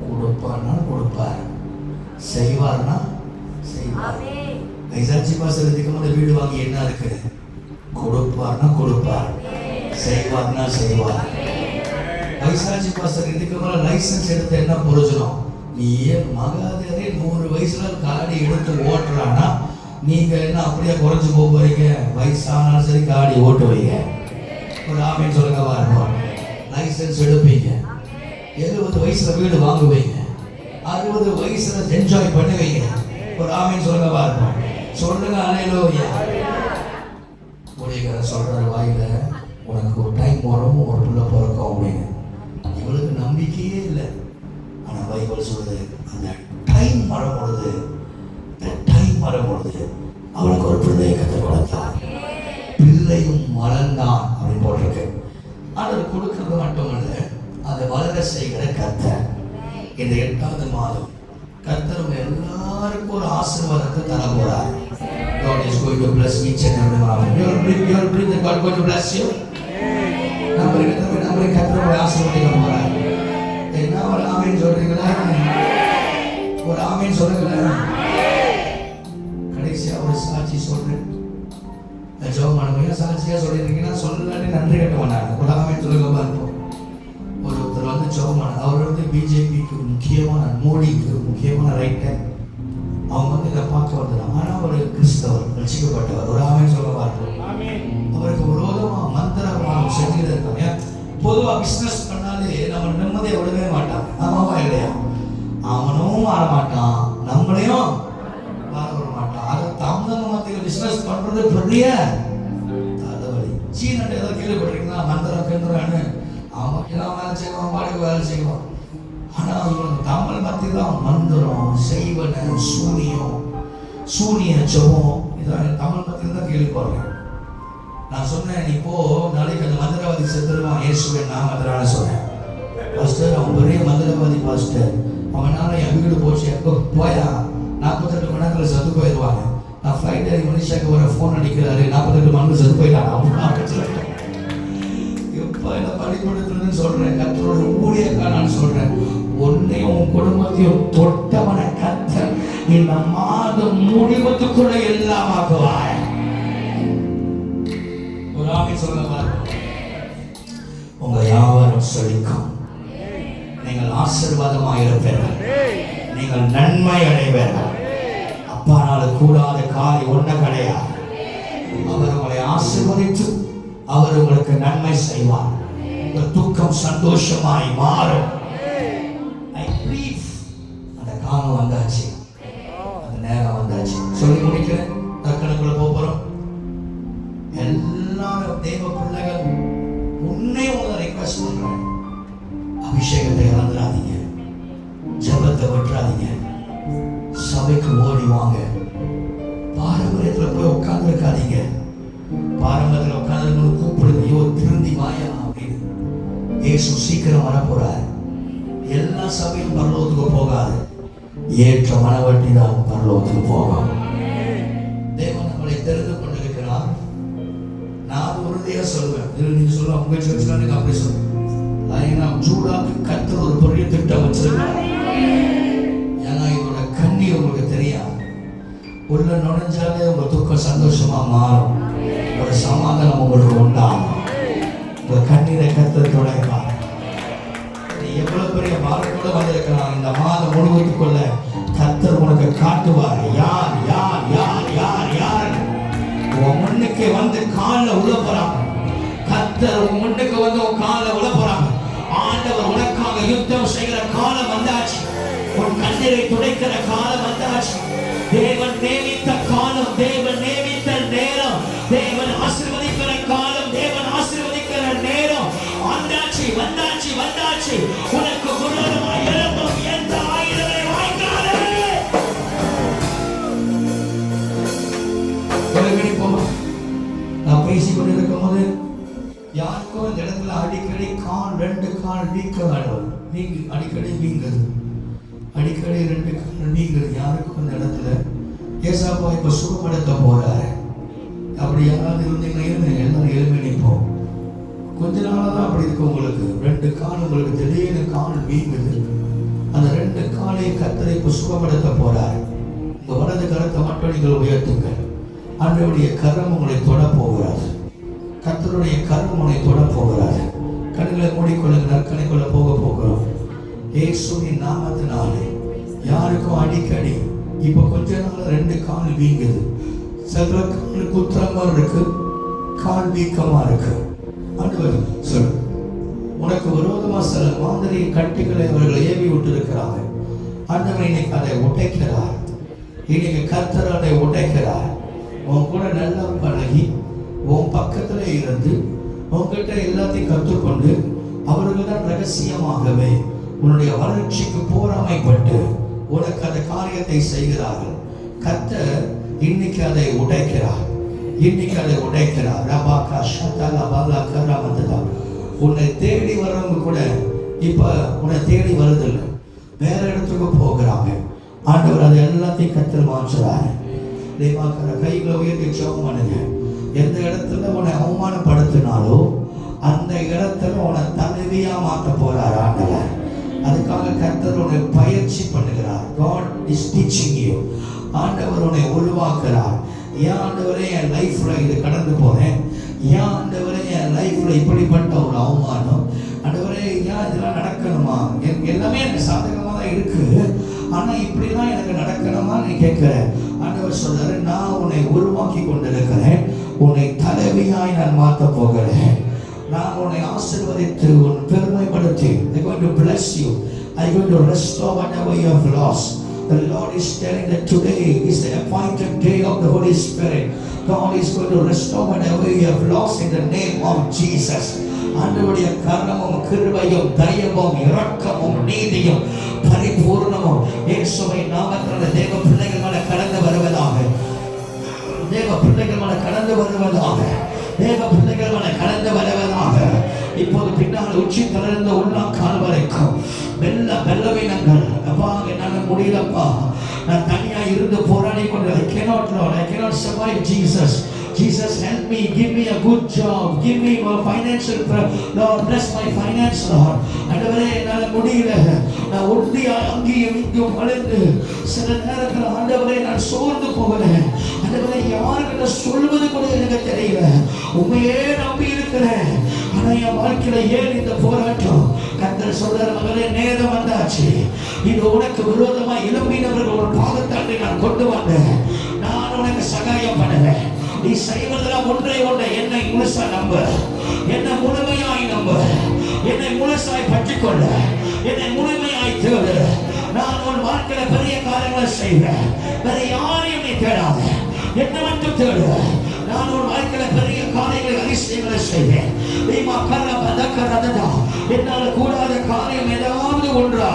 கொடுப்பார்னா கொடுப்பார், செய்வார்னா செய்வார். வைசாட்சி பாசத்துக்கு மேலே வீடு வாங்கி என்ன இருக்குது? கொடுப்பார்னா கொடுப்பார், செய்வார்னா செய்வார். வைசாட்சி பாசர் இதுக்கு மேலே லைசன்ஸ் எடுத்து என்ன பிரயோஜனம்? நீ மகாதேவரே 100 வயசுல காடி எடுத்து ஓட்டுறான்னா நீங்க என்ன அப்படியே குறைஞ்சு போறீங்க? வயசானாலும் சரி காடி ஓட்டுவீங்க. ஒரு ஆமென் சொல்லுங்க பார்ப்போம். லைசன்ஸ் எடுப்பீங்க. 70 வயசுல வீடு வாங்குவீங்க. 60 வயசுல என்ஜாய் பண்ணுவீங்க. ஒரு ஆமென் சொல்லுங்க பார்ப்போம். சொல்லுங்க அல்லேலூயா. ஊழியக்காரர் சொல்றாரு வாயில, உனக்கு ஒரு டைம் வரும், ஒரு பிள்ளை பிறக்கும் அப்படின்னு. இவளுக்கு நம்பிக்கையே இல்லை. ஆனா பைபிள் சொல்றது, அந்த டைம் வரும்பொழுது அவளுக்கு ஒரு பிள்ளையை கற்றுக் கொடுத்தார். பிள்ளையும் வளர்ந்தான் அப்படின்னு போட்டிருக்கு. ஆண்டவர் கொடுக்கிறது மட்டுமல்ல, அதை வளர செய்கிற கர்த்தர். இந்த 8வது மாதம் கர்த்தர் எல்லாருக்கும் ஒரு ஆசீர்வாதத்தை தர போறார். God is going to bless each and every one. You will bring that God going to bless you. நம்மளை கர்த்தர் ஆசீர்வதிக்க போறார். என்ன ஒரு ஆமென் சொல்றீங்களா? ஒரு ஆமென் சொல்லுங்களா? கடைசியா ஒரு சாட்சி சொல்றேன். ஜெபமானவங்க சாட்சியா சொல்லியிருக்கீங்கன்னா சொல்லலான்னு நன்றி கட்ட மாட்டாங்க. ஒரு ஆமென் சொல்லுங்க பார்ப்போம். ஒருத்தர் வந்து ஜெபமான, அவர் வந்து பிஜேபிக்கு முக்கியமான, மோடிக்கு முக்கியமான ரைட்டர். அவங்க வந்து இதை பார்க்க வந்துடுறாங்க. ஆனால் ஒரு கிறிஸ்தவர், ரட்சிக்கப்பட்டவர். ஒரு ஆமென் சொல்ல பார்ப்போம். அவருக்கு விரோதமாக மந்திரவாதம் செஞ்சுட்டு இருக்காங்க. பொதுவாக பிஸ்னஸ் பண்ணாலே நம்ம நிம்மதியை விடவே மாட்டாங்க. ஆமாவா இல்லையா? அவனும் மாற மாட்டான், நம்மளையும் மாற விட மாட்டான். அதை தமிழக மத்தியில் பிஸ்னஸ் பண்றது பெரிய தலைவலி. சீனட்ட ஏதோ கேள்விப்பட்டிருக்கீங்களா? மந்திரம் கேந்திரன்னு அவன் வேலை செய்வான், பாடுக்கு வேலை செய்வான். ஆனால் இவன் தமிழ் மத்தியில் தான் மந்திரம், செய்வன, சூனிய ஜெபம், இதான் தமிழ் மத்தியில் தான் கேள்விப்படுறேன். நான் சொன்னேன், நீ போ, நாளைக்கு அந்த மந்திரவாதி செத்துருவான் இயேசுவின் நாமத்தினால சொன்னேன். பாஸ்டர், அவன் பெரிய மந்திரவாதி பாஸ்டர், அவனால என் வீடு போச்சு. எப்போ போயா 48 மணி நேரத்தில் செத்து போயிடுவாங்க. நான் ஃப்ளைட் ஏறி மனுஷாக்கு வர ஃபோன் அடிக்கிறாரு, 48 மணி நேரம் செத்து போயிட்டாங்க. அப்படின்னு எப்போ என்ன பள்ளிக்கூடத்துலன்னு சொல்றேன். கர்த்தரோட ஊழியக்காரன் நான் சொல்றேன், உன்னையும் உன் குடும்பத்தையும் தொட்டவன கர்த்தர் இந்த மாதம் முடிவத்துக்குள்ள எல்லாம் ஆக்குவார். ஒரு ஆமென் சொல்ல பாருங்க. உங்க வியாபாரம் செழிக்கும், நீங்கள் ஆசீர்வாதமாக இருப்பீர்கள், நீங்கள் நன்மை அடைவீர்கள். அப்பானால கூடாத காரியம் ஒன்றும் கிடையாது. அவர் உங்களை ஆசீர்வதித்து அவர் உங்களுக்கு நன்மை செய்வார். உங்கள் துக்கம் சந்தோஷமாய் மாறும். அந்த காலம் வந்தாச்சு, அந்த நேரம் வந்தாச்சு. சொல்லி முடிக்கிறேன், தக்கனுக்குள்ள போறோம். எல்லாரும் தேவ பிள்ளைகள் உன்னை உங்களை ரெக்வெஸ்ட் பண்றேன், அபிஷேகத்தை இழந்துடாதீங்க, ஜபத்தை விட்டுறாதீங்க, சபைக்கு ஓடி வாங்க. பாரம்பரியத்தில் போய் உட்கார்ந்து இருக்காதீங்க. பாரம்பரியத்தில் உட்கார்ந்து கூப்பிடுங்க, ஐயோ திருந்தி வாயா அப்படின்னு. இயேசு சீக்கிரம் வரப்போறார். எல்லா சபையும் பரலோகத்துக்கு போகாது, ஏற்ற மனவட்டி தான் பரலோகத்துக்கு போகும். தேவன் நம்மளை தெரிந்து கொண்டிருக்கிறார். நான் உறுதியா சொல்லுவேன், நீங்க சொல்லுவாங்க உங்க சர்ச்சில் அப்படி சொல்லுவேன். அதை நாம் சூடாக்கு கர்த்தர் ஒரு பெரிய திட்டம் வச்சிருக்கிறார். ஏன்னா இதோட கண்ணீர் உங்களுக்கு தெரியாது. உள்ள நுழைஞ்சாலே உங்க துக்கம் சந்தோஷமா மாறும். ஒரு சமாதானம் உங்களுக்கு உண்டாகும். உங்க கண்ணீரை கர்த்தர் துடைப்பார். நீ எவ்வளவு பெரிய பாரத்தோட வந்திருக்கலாம், இந்த மாதம் முழுவதுக்குள்ள கர்த்தர் உனக்கு காட்டுவார் யார் யார் யார் யார் யார் உன் முன்னுக்கு வந்து காலில் உள்ள போறாங்க. கர்த்தர் உன் முன்னுக்கு வந்து உன் காலில் உள்ள போறாங்க. ஆண்டவர் உனக்காக யுத்தம் செய்கிற காலம் வந்தாச்சு. உன் கண்ணீரை துடைக்கிற காலம் வந்தாச்சு. தேவன் நேமித்த காலம், தேவன் நேமித்த நேரம், தேவன் ஆசீர்வதிக்கிற காலம், தேவன் ஆசீர்வதிக்கிற நேரம் வந்தாச்சு வந்தாச்சு வந்தாச்சு. உனக்கு விரோதமாய் எழும்பும் எந்த ஆயுதங்களை வாய்க்காதே. நான் பேசிக் கொண்டிருக்கும் போது யாருக்கும் இந்த இடத்துல அடிக்கடி கால் 2 கால் நீங்க அடிக்கடி வீங்குது, அடிக்கடி 2 கால் வீங்குது. யாருக்கும் இந்த இடத்துல ஏசாப்பா இப்ப சுகப்படுத்த போறாரு. அப்படி யாராவது இருந்தீங்கன்னா எல்லாரும் எழுமி நிற்போம். கொஞ்ச நாளாதான் அப்படி இருக்கு. உங்களுக்கு 2 கால் உங்களுக்கு திடீர்னு கால் வீங்குது. அந்த 2 காலையும் கர்த்தர் இப்ப சுகப்படுத்த போறாரு. உங்க வலது கரத்தை மட்டும் நீங்கள் உயர்த்துங்கள். ஆண்டவருடைய கரம் உங்களை தொட போகிறார். கர்த்தருடைய கரம் உங்களை தொட போகிறார். கண்களை மூடிக்கொள்ளுங்க. நற்கனைக்குள்ள போகிறோம். இயேசுவின் நாமத்தினாலே யாருக்கும் அடிக்கடி இப்ப கொஞ்ச நாள் 2 கால் வீங்குது. சில கால் குத்திரமா இருக்கு, கால் வீக்கமா இருக்கு. ஆண்டவர் சொல், உனக்கு விரோதமா சில மாதிரி கட்டுகளை அவர்கள் ஏவி விட்டு இருக்கிறாங்க. ஆண்டவர் இன்னைக்கு அதை உடைக்கிறார். இன்னைக்கு கர்த்தர் அதை உடைக்கிறார். உன் கூட நல்லா பழகி உன் பக்கத்துல இருந்து உன்கிட்ட எல்லாத்தையும் கற்றுக்கொண்டு அவர்கள் தான் ரகசியமாகவே உன்னுடைய வளர்ச்சிக்கு போராமைப்பட்டு உனக்கு அந்த காரியத்தை செய்கிறார்கள். கர்த்தர் இன்னைக்கு அதை உடைக்கிறார். இன்னைக்கு அதை உடைக்கிறார். ரபாகா ஷதலா பாலா கரமதா. உன்னை தேடி வர்றவங்க கூட இப்ப உன்னை தேடி வருதில்லை, வேற இடத்துக்கு போகிறாங்க. ஆண்டவர் அதை எல்லாத்தையும் கர்த்தர் மாற்றுறாரு. கைகளை உயர்த்தி ஜெபம் பண்ணுங்க. எந்த இடத்துல உன்னை அவமானப்படுத்தினாலோ அந்த இடத்துல உன்னை தலைவியா மாற்ற போறார் ஆண்டவர். அதுக்காக கர்த்தர் உன்னை பயிற்சி பண்ணுகிறார். God is teaching you. ஆண்டவர் உன்னை உருவாக்குறார். ஏன் ஆண்டவரே என் லைஃப்ல இது கடந்து போறேன், ஏன் ஆண்டவரே என் லைஃப்ல இப்படிப்பட்ட ஒரு அவமானம், ஆண்டவரே ஏன் இதெல்லாம் நடக்கணுமா, எனக்கு எல்லாமே எனக்கு சாதகமா தான் இருக்கு, ஆனா இப்படிலாம் எனக்கு நடக்கணுமா நீ கேட்கிற. ஆண்டவர் சொல்றாரு, நான் உன்னை உருவாக்கி கொண்டிருக்கிறேன், உன்னை தலைவியாய் நான் மாற்ற போகிறேன். நான் உன்னை ஆசீர்வதித்து உன் பெருமைப்படுத்தி I'm going to bless you. I'm going to restore whatever you have lost. The Lord is telling that today is the appointed day of the Holy Spirit. God is going to restore whatever you have lost in the name of Jesus. ஆண்டவருடைய கருணையும் கிருபையும் தயவும் இரக்கமும் நீதியும் பரிபூர்ணமும் இயேசுவின் நாமத்தினாலே தேவ பிள்ளைகள் மேல கடந்து வருவதாக. தேவ பிள்ளைகள் மேல கடந்து வருவதாக. தேவ பிள்ளைகள் மேல கடந்து வருவதாக. இப்போது பின்னால் உச்சி தளர்ந்த உள்ளாக்கால் வரைக்கும் வெள்ளவினங்கள். அப்பா என்னால முடியலப்பா, நான் தனியா இருந்து போராடி கொண்டு I cannot survive Jesus. Jesus, help me, give me a good job, give me a financial, Lord, bless my finance, Lord. ஆண்டவரே என்னால முடியல, நான் ஒண்டியா அங்கேயும் இங்கேயும் வளைந்து சில நேரத்தில் ஆண்டவரே நான் சோர்ந்து போகிறேன். ஆண்டவரே யாருக்கிட்ட சொல்வது கூட எனக்கு தெரியல, உண்மையே நம்பி இருக்கிறேன், ஆனா என் வாழ்க்கையில ஏன் இந்த போராட்டம்? கர்த்தர் சொல்றார், மகளே நேரம் வந்தாச்சு, இது உனக்கு விரோதமா எழும்பினவர்கள் ஒரு பாகத்தாண்டி நான் கொண்டு வந்தேன், நான் உனக்கு சகாயம் பண்ணுவேன். நீ செய்வதெல்லாம் ஒன்றை என்னை முழுசா நம்ப, என்னை முழுமையாய் நம்ப, என்னை முழுசாய் பற்றிக்கொள்ள, என்னை முழுமையாய் தேடு. நான் உன் வாழ்க்கையில பெரிய காரியங்களை செய்வேன். வேற யாரையும் நீ தேடாத, என்ன மட்டும் தேடு. நான் உன் வாழ்க்கையில பெரிய காரியங்கள் அதிசயங்களை செய்வேன். என்னால கூடாத காரியம் ஏதாவது ஒன்றா,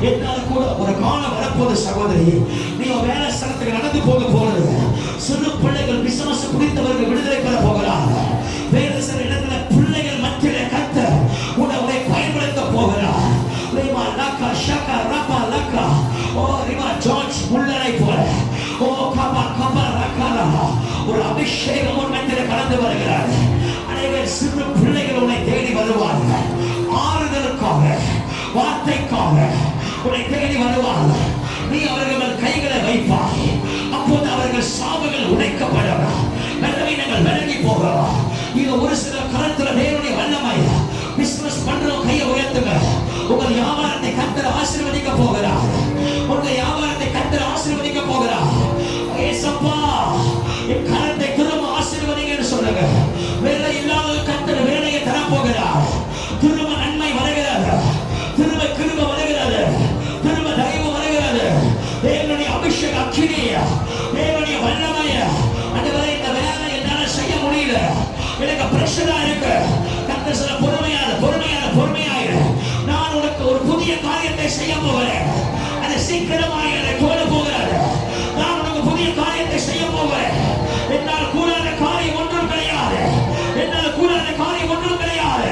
என்னால கூட ஒரு காலம் வரப்போது சகோதரி, நீ வேலை ஸ்தலத்துக்கு நடந்து போக போறது, சிறு பிள்ளைகள் விசுவாச குடித்தவர்கள் விடுதலை பெற போகிறார். வேறு சில இடத்துல பிள்ளைகள் மத்தியிலே கர்த்தர் உன்னை பயன்படுத்த போகிறார். ரிமா லக்கா ஷக்கா ரப்பா லக்கா ஓ ரிமா ஜார்ஜ் முல்லரை போல ஓ கபா கபா ரக்காரா ஒரு அபிஷேகம் உன் மத்தியிலே கடந்து வருகிறார். அனைவர் சிறு பிள்ளைகள் உன்னை தேடி வருவார்கள். 6 வார்த்தைக்காக உன்னை தேடி வருவார். நீ அவர்கள் மேல் கைகளை வைப்பாய். அப்போது அவர்கள் சாவுகள் உடைக்கப்படும். பலவீனங்கள் விலகி போகலாம். இது ஒரு சில கருத்துல தேவனுடைய வல்லமை. பிசினஸ் பண்றோம், கையை உயர்த்துங்க. உங்கள் வியாபாரத்தை கர்த்தர் ஆசீர்வதிக்க போகிறார். உங்க வியாபாரத்தை கர்த்தர் ஆசீர்வதிக்க போகிறார். ஏசப்பா, என் கரத்தை திரும்ப ஆசீர்வதிங்கன்னு சொல்லுங்க. வேலை இல்லாத கர்த்தர் வேலையை தர போகிறார். திரும்ப நன்மை வருகிறது, திரும்ப கிருபை வருகிறது, திரும்ப தயவு வருகிறது. தேவனுடைய அபிஷேக அக்கினிய, தேவனுடைய வல்லமைய, அதுவரை இந்த வேலை என்னால செய்ய முடியல, எனக்கு பிரஷரா இருக்கு. கர்த்தர் சொல்ல பொறுமையாயிரு. நான் உனக்கு ஒரு புதிய காரியத்தை செய்ய போகிறேன். அதை சீக்கிரமாக என்னை கொண்டு போகிறாரு. நான் உனக்கு புதிய காரியத்தை செய்ய போகிறேன். என்னால் கூடாத காரியம் ஒன்றும் கிடையாது. என்னால் கூடாத காரியம் ஒன்றும் கிடையாது.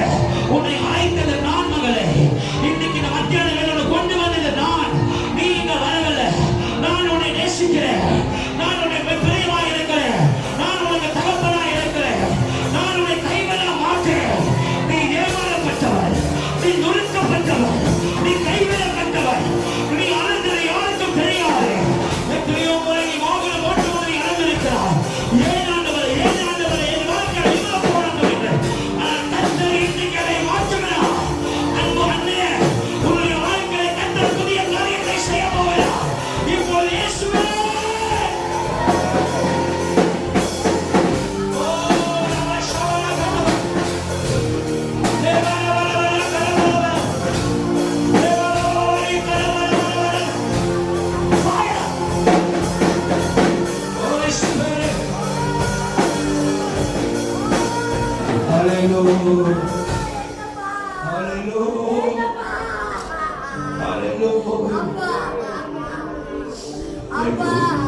உன்னை அழைத்தது நான் மகளே. இன்னைக்கு இந்த மத்தியான வேலையோட கொண்டு வந்தது நான். நீ இங்க வரவில்ல. நான் உன்னை நேசிக்கிறேன். நான் உன்னை பிரியமாக இருக்கிறேன். நான் உனக்கு தகப்பனாக இருக்கிறேன். நான் உன்னை கைவிட மாட்டேன். நீ ஏமாறப்பட்டவன், நீ நொறுக்கப்பட்டவன், நீ கைவிடப்பட்டவன், நீ அழுந்தது யாருக்கும் தெரியாது. எத்தனையோ முறை நீ வாகனம் ஓட்டு முறை அழுந்திருக்கிறார். ஏன் ஆண்டவரே என் வாழ்க்கையில் இவ்வளவு போராட்டம் என்று. ஆனால் கர்த்தர் இன்றைக்கு அதை மாற்றுகிறார். அன்பு அண்ணே, உன்னுடைய வாழ்க்கையை கர்த்தர் புதிய காரியத்தை செய்ய போகிறார். இப்போது இயேசுவே, Hallelujah. Hallelujah. Hallelujah.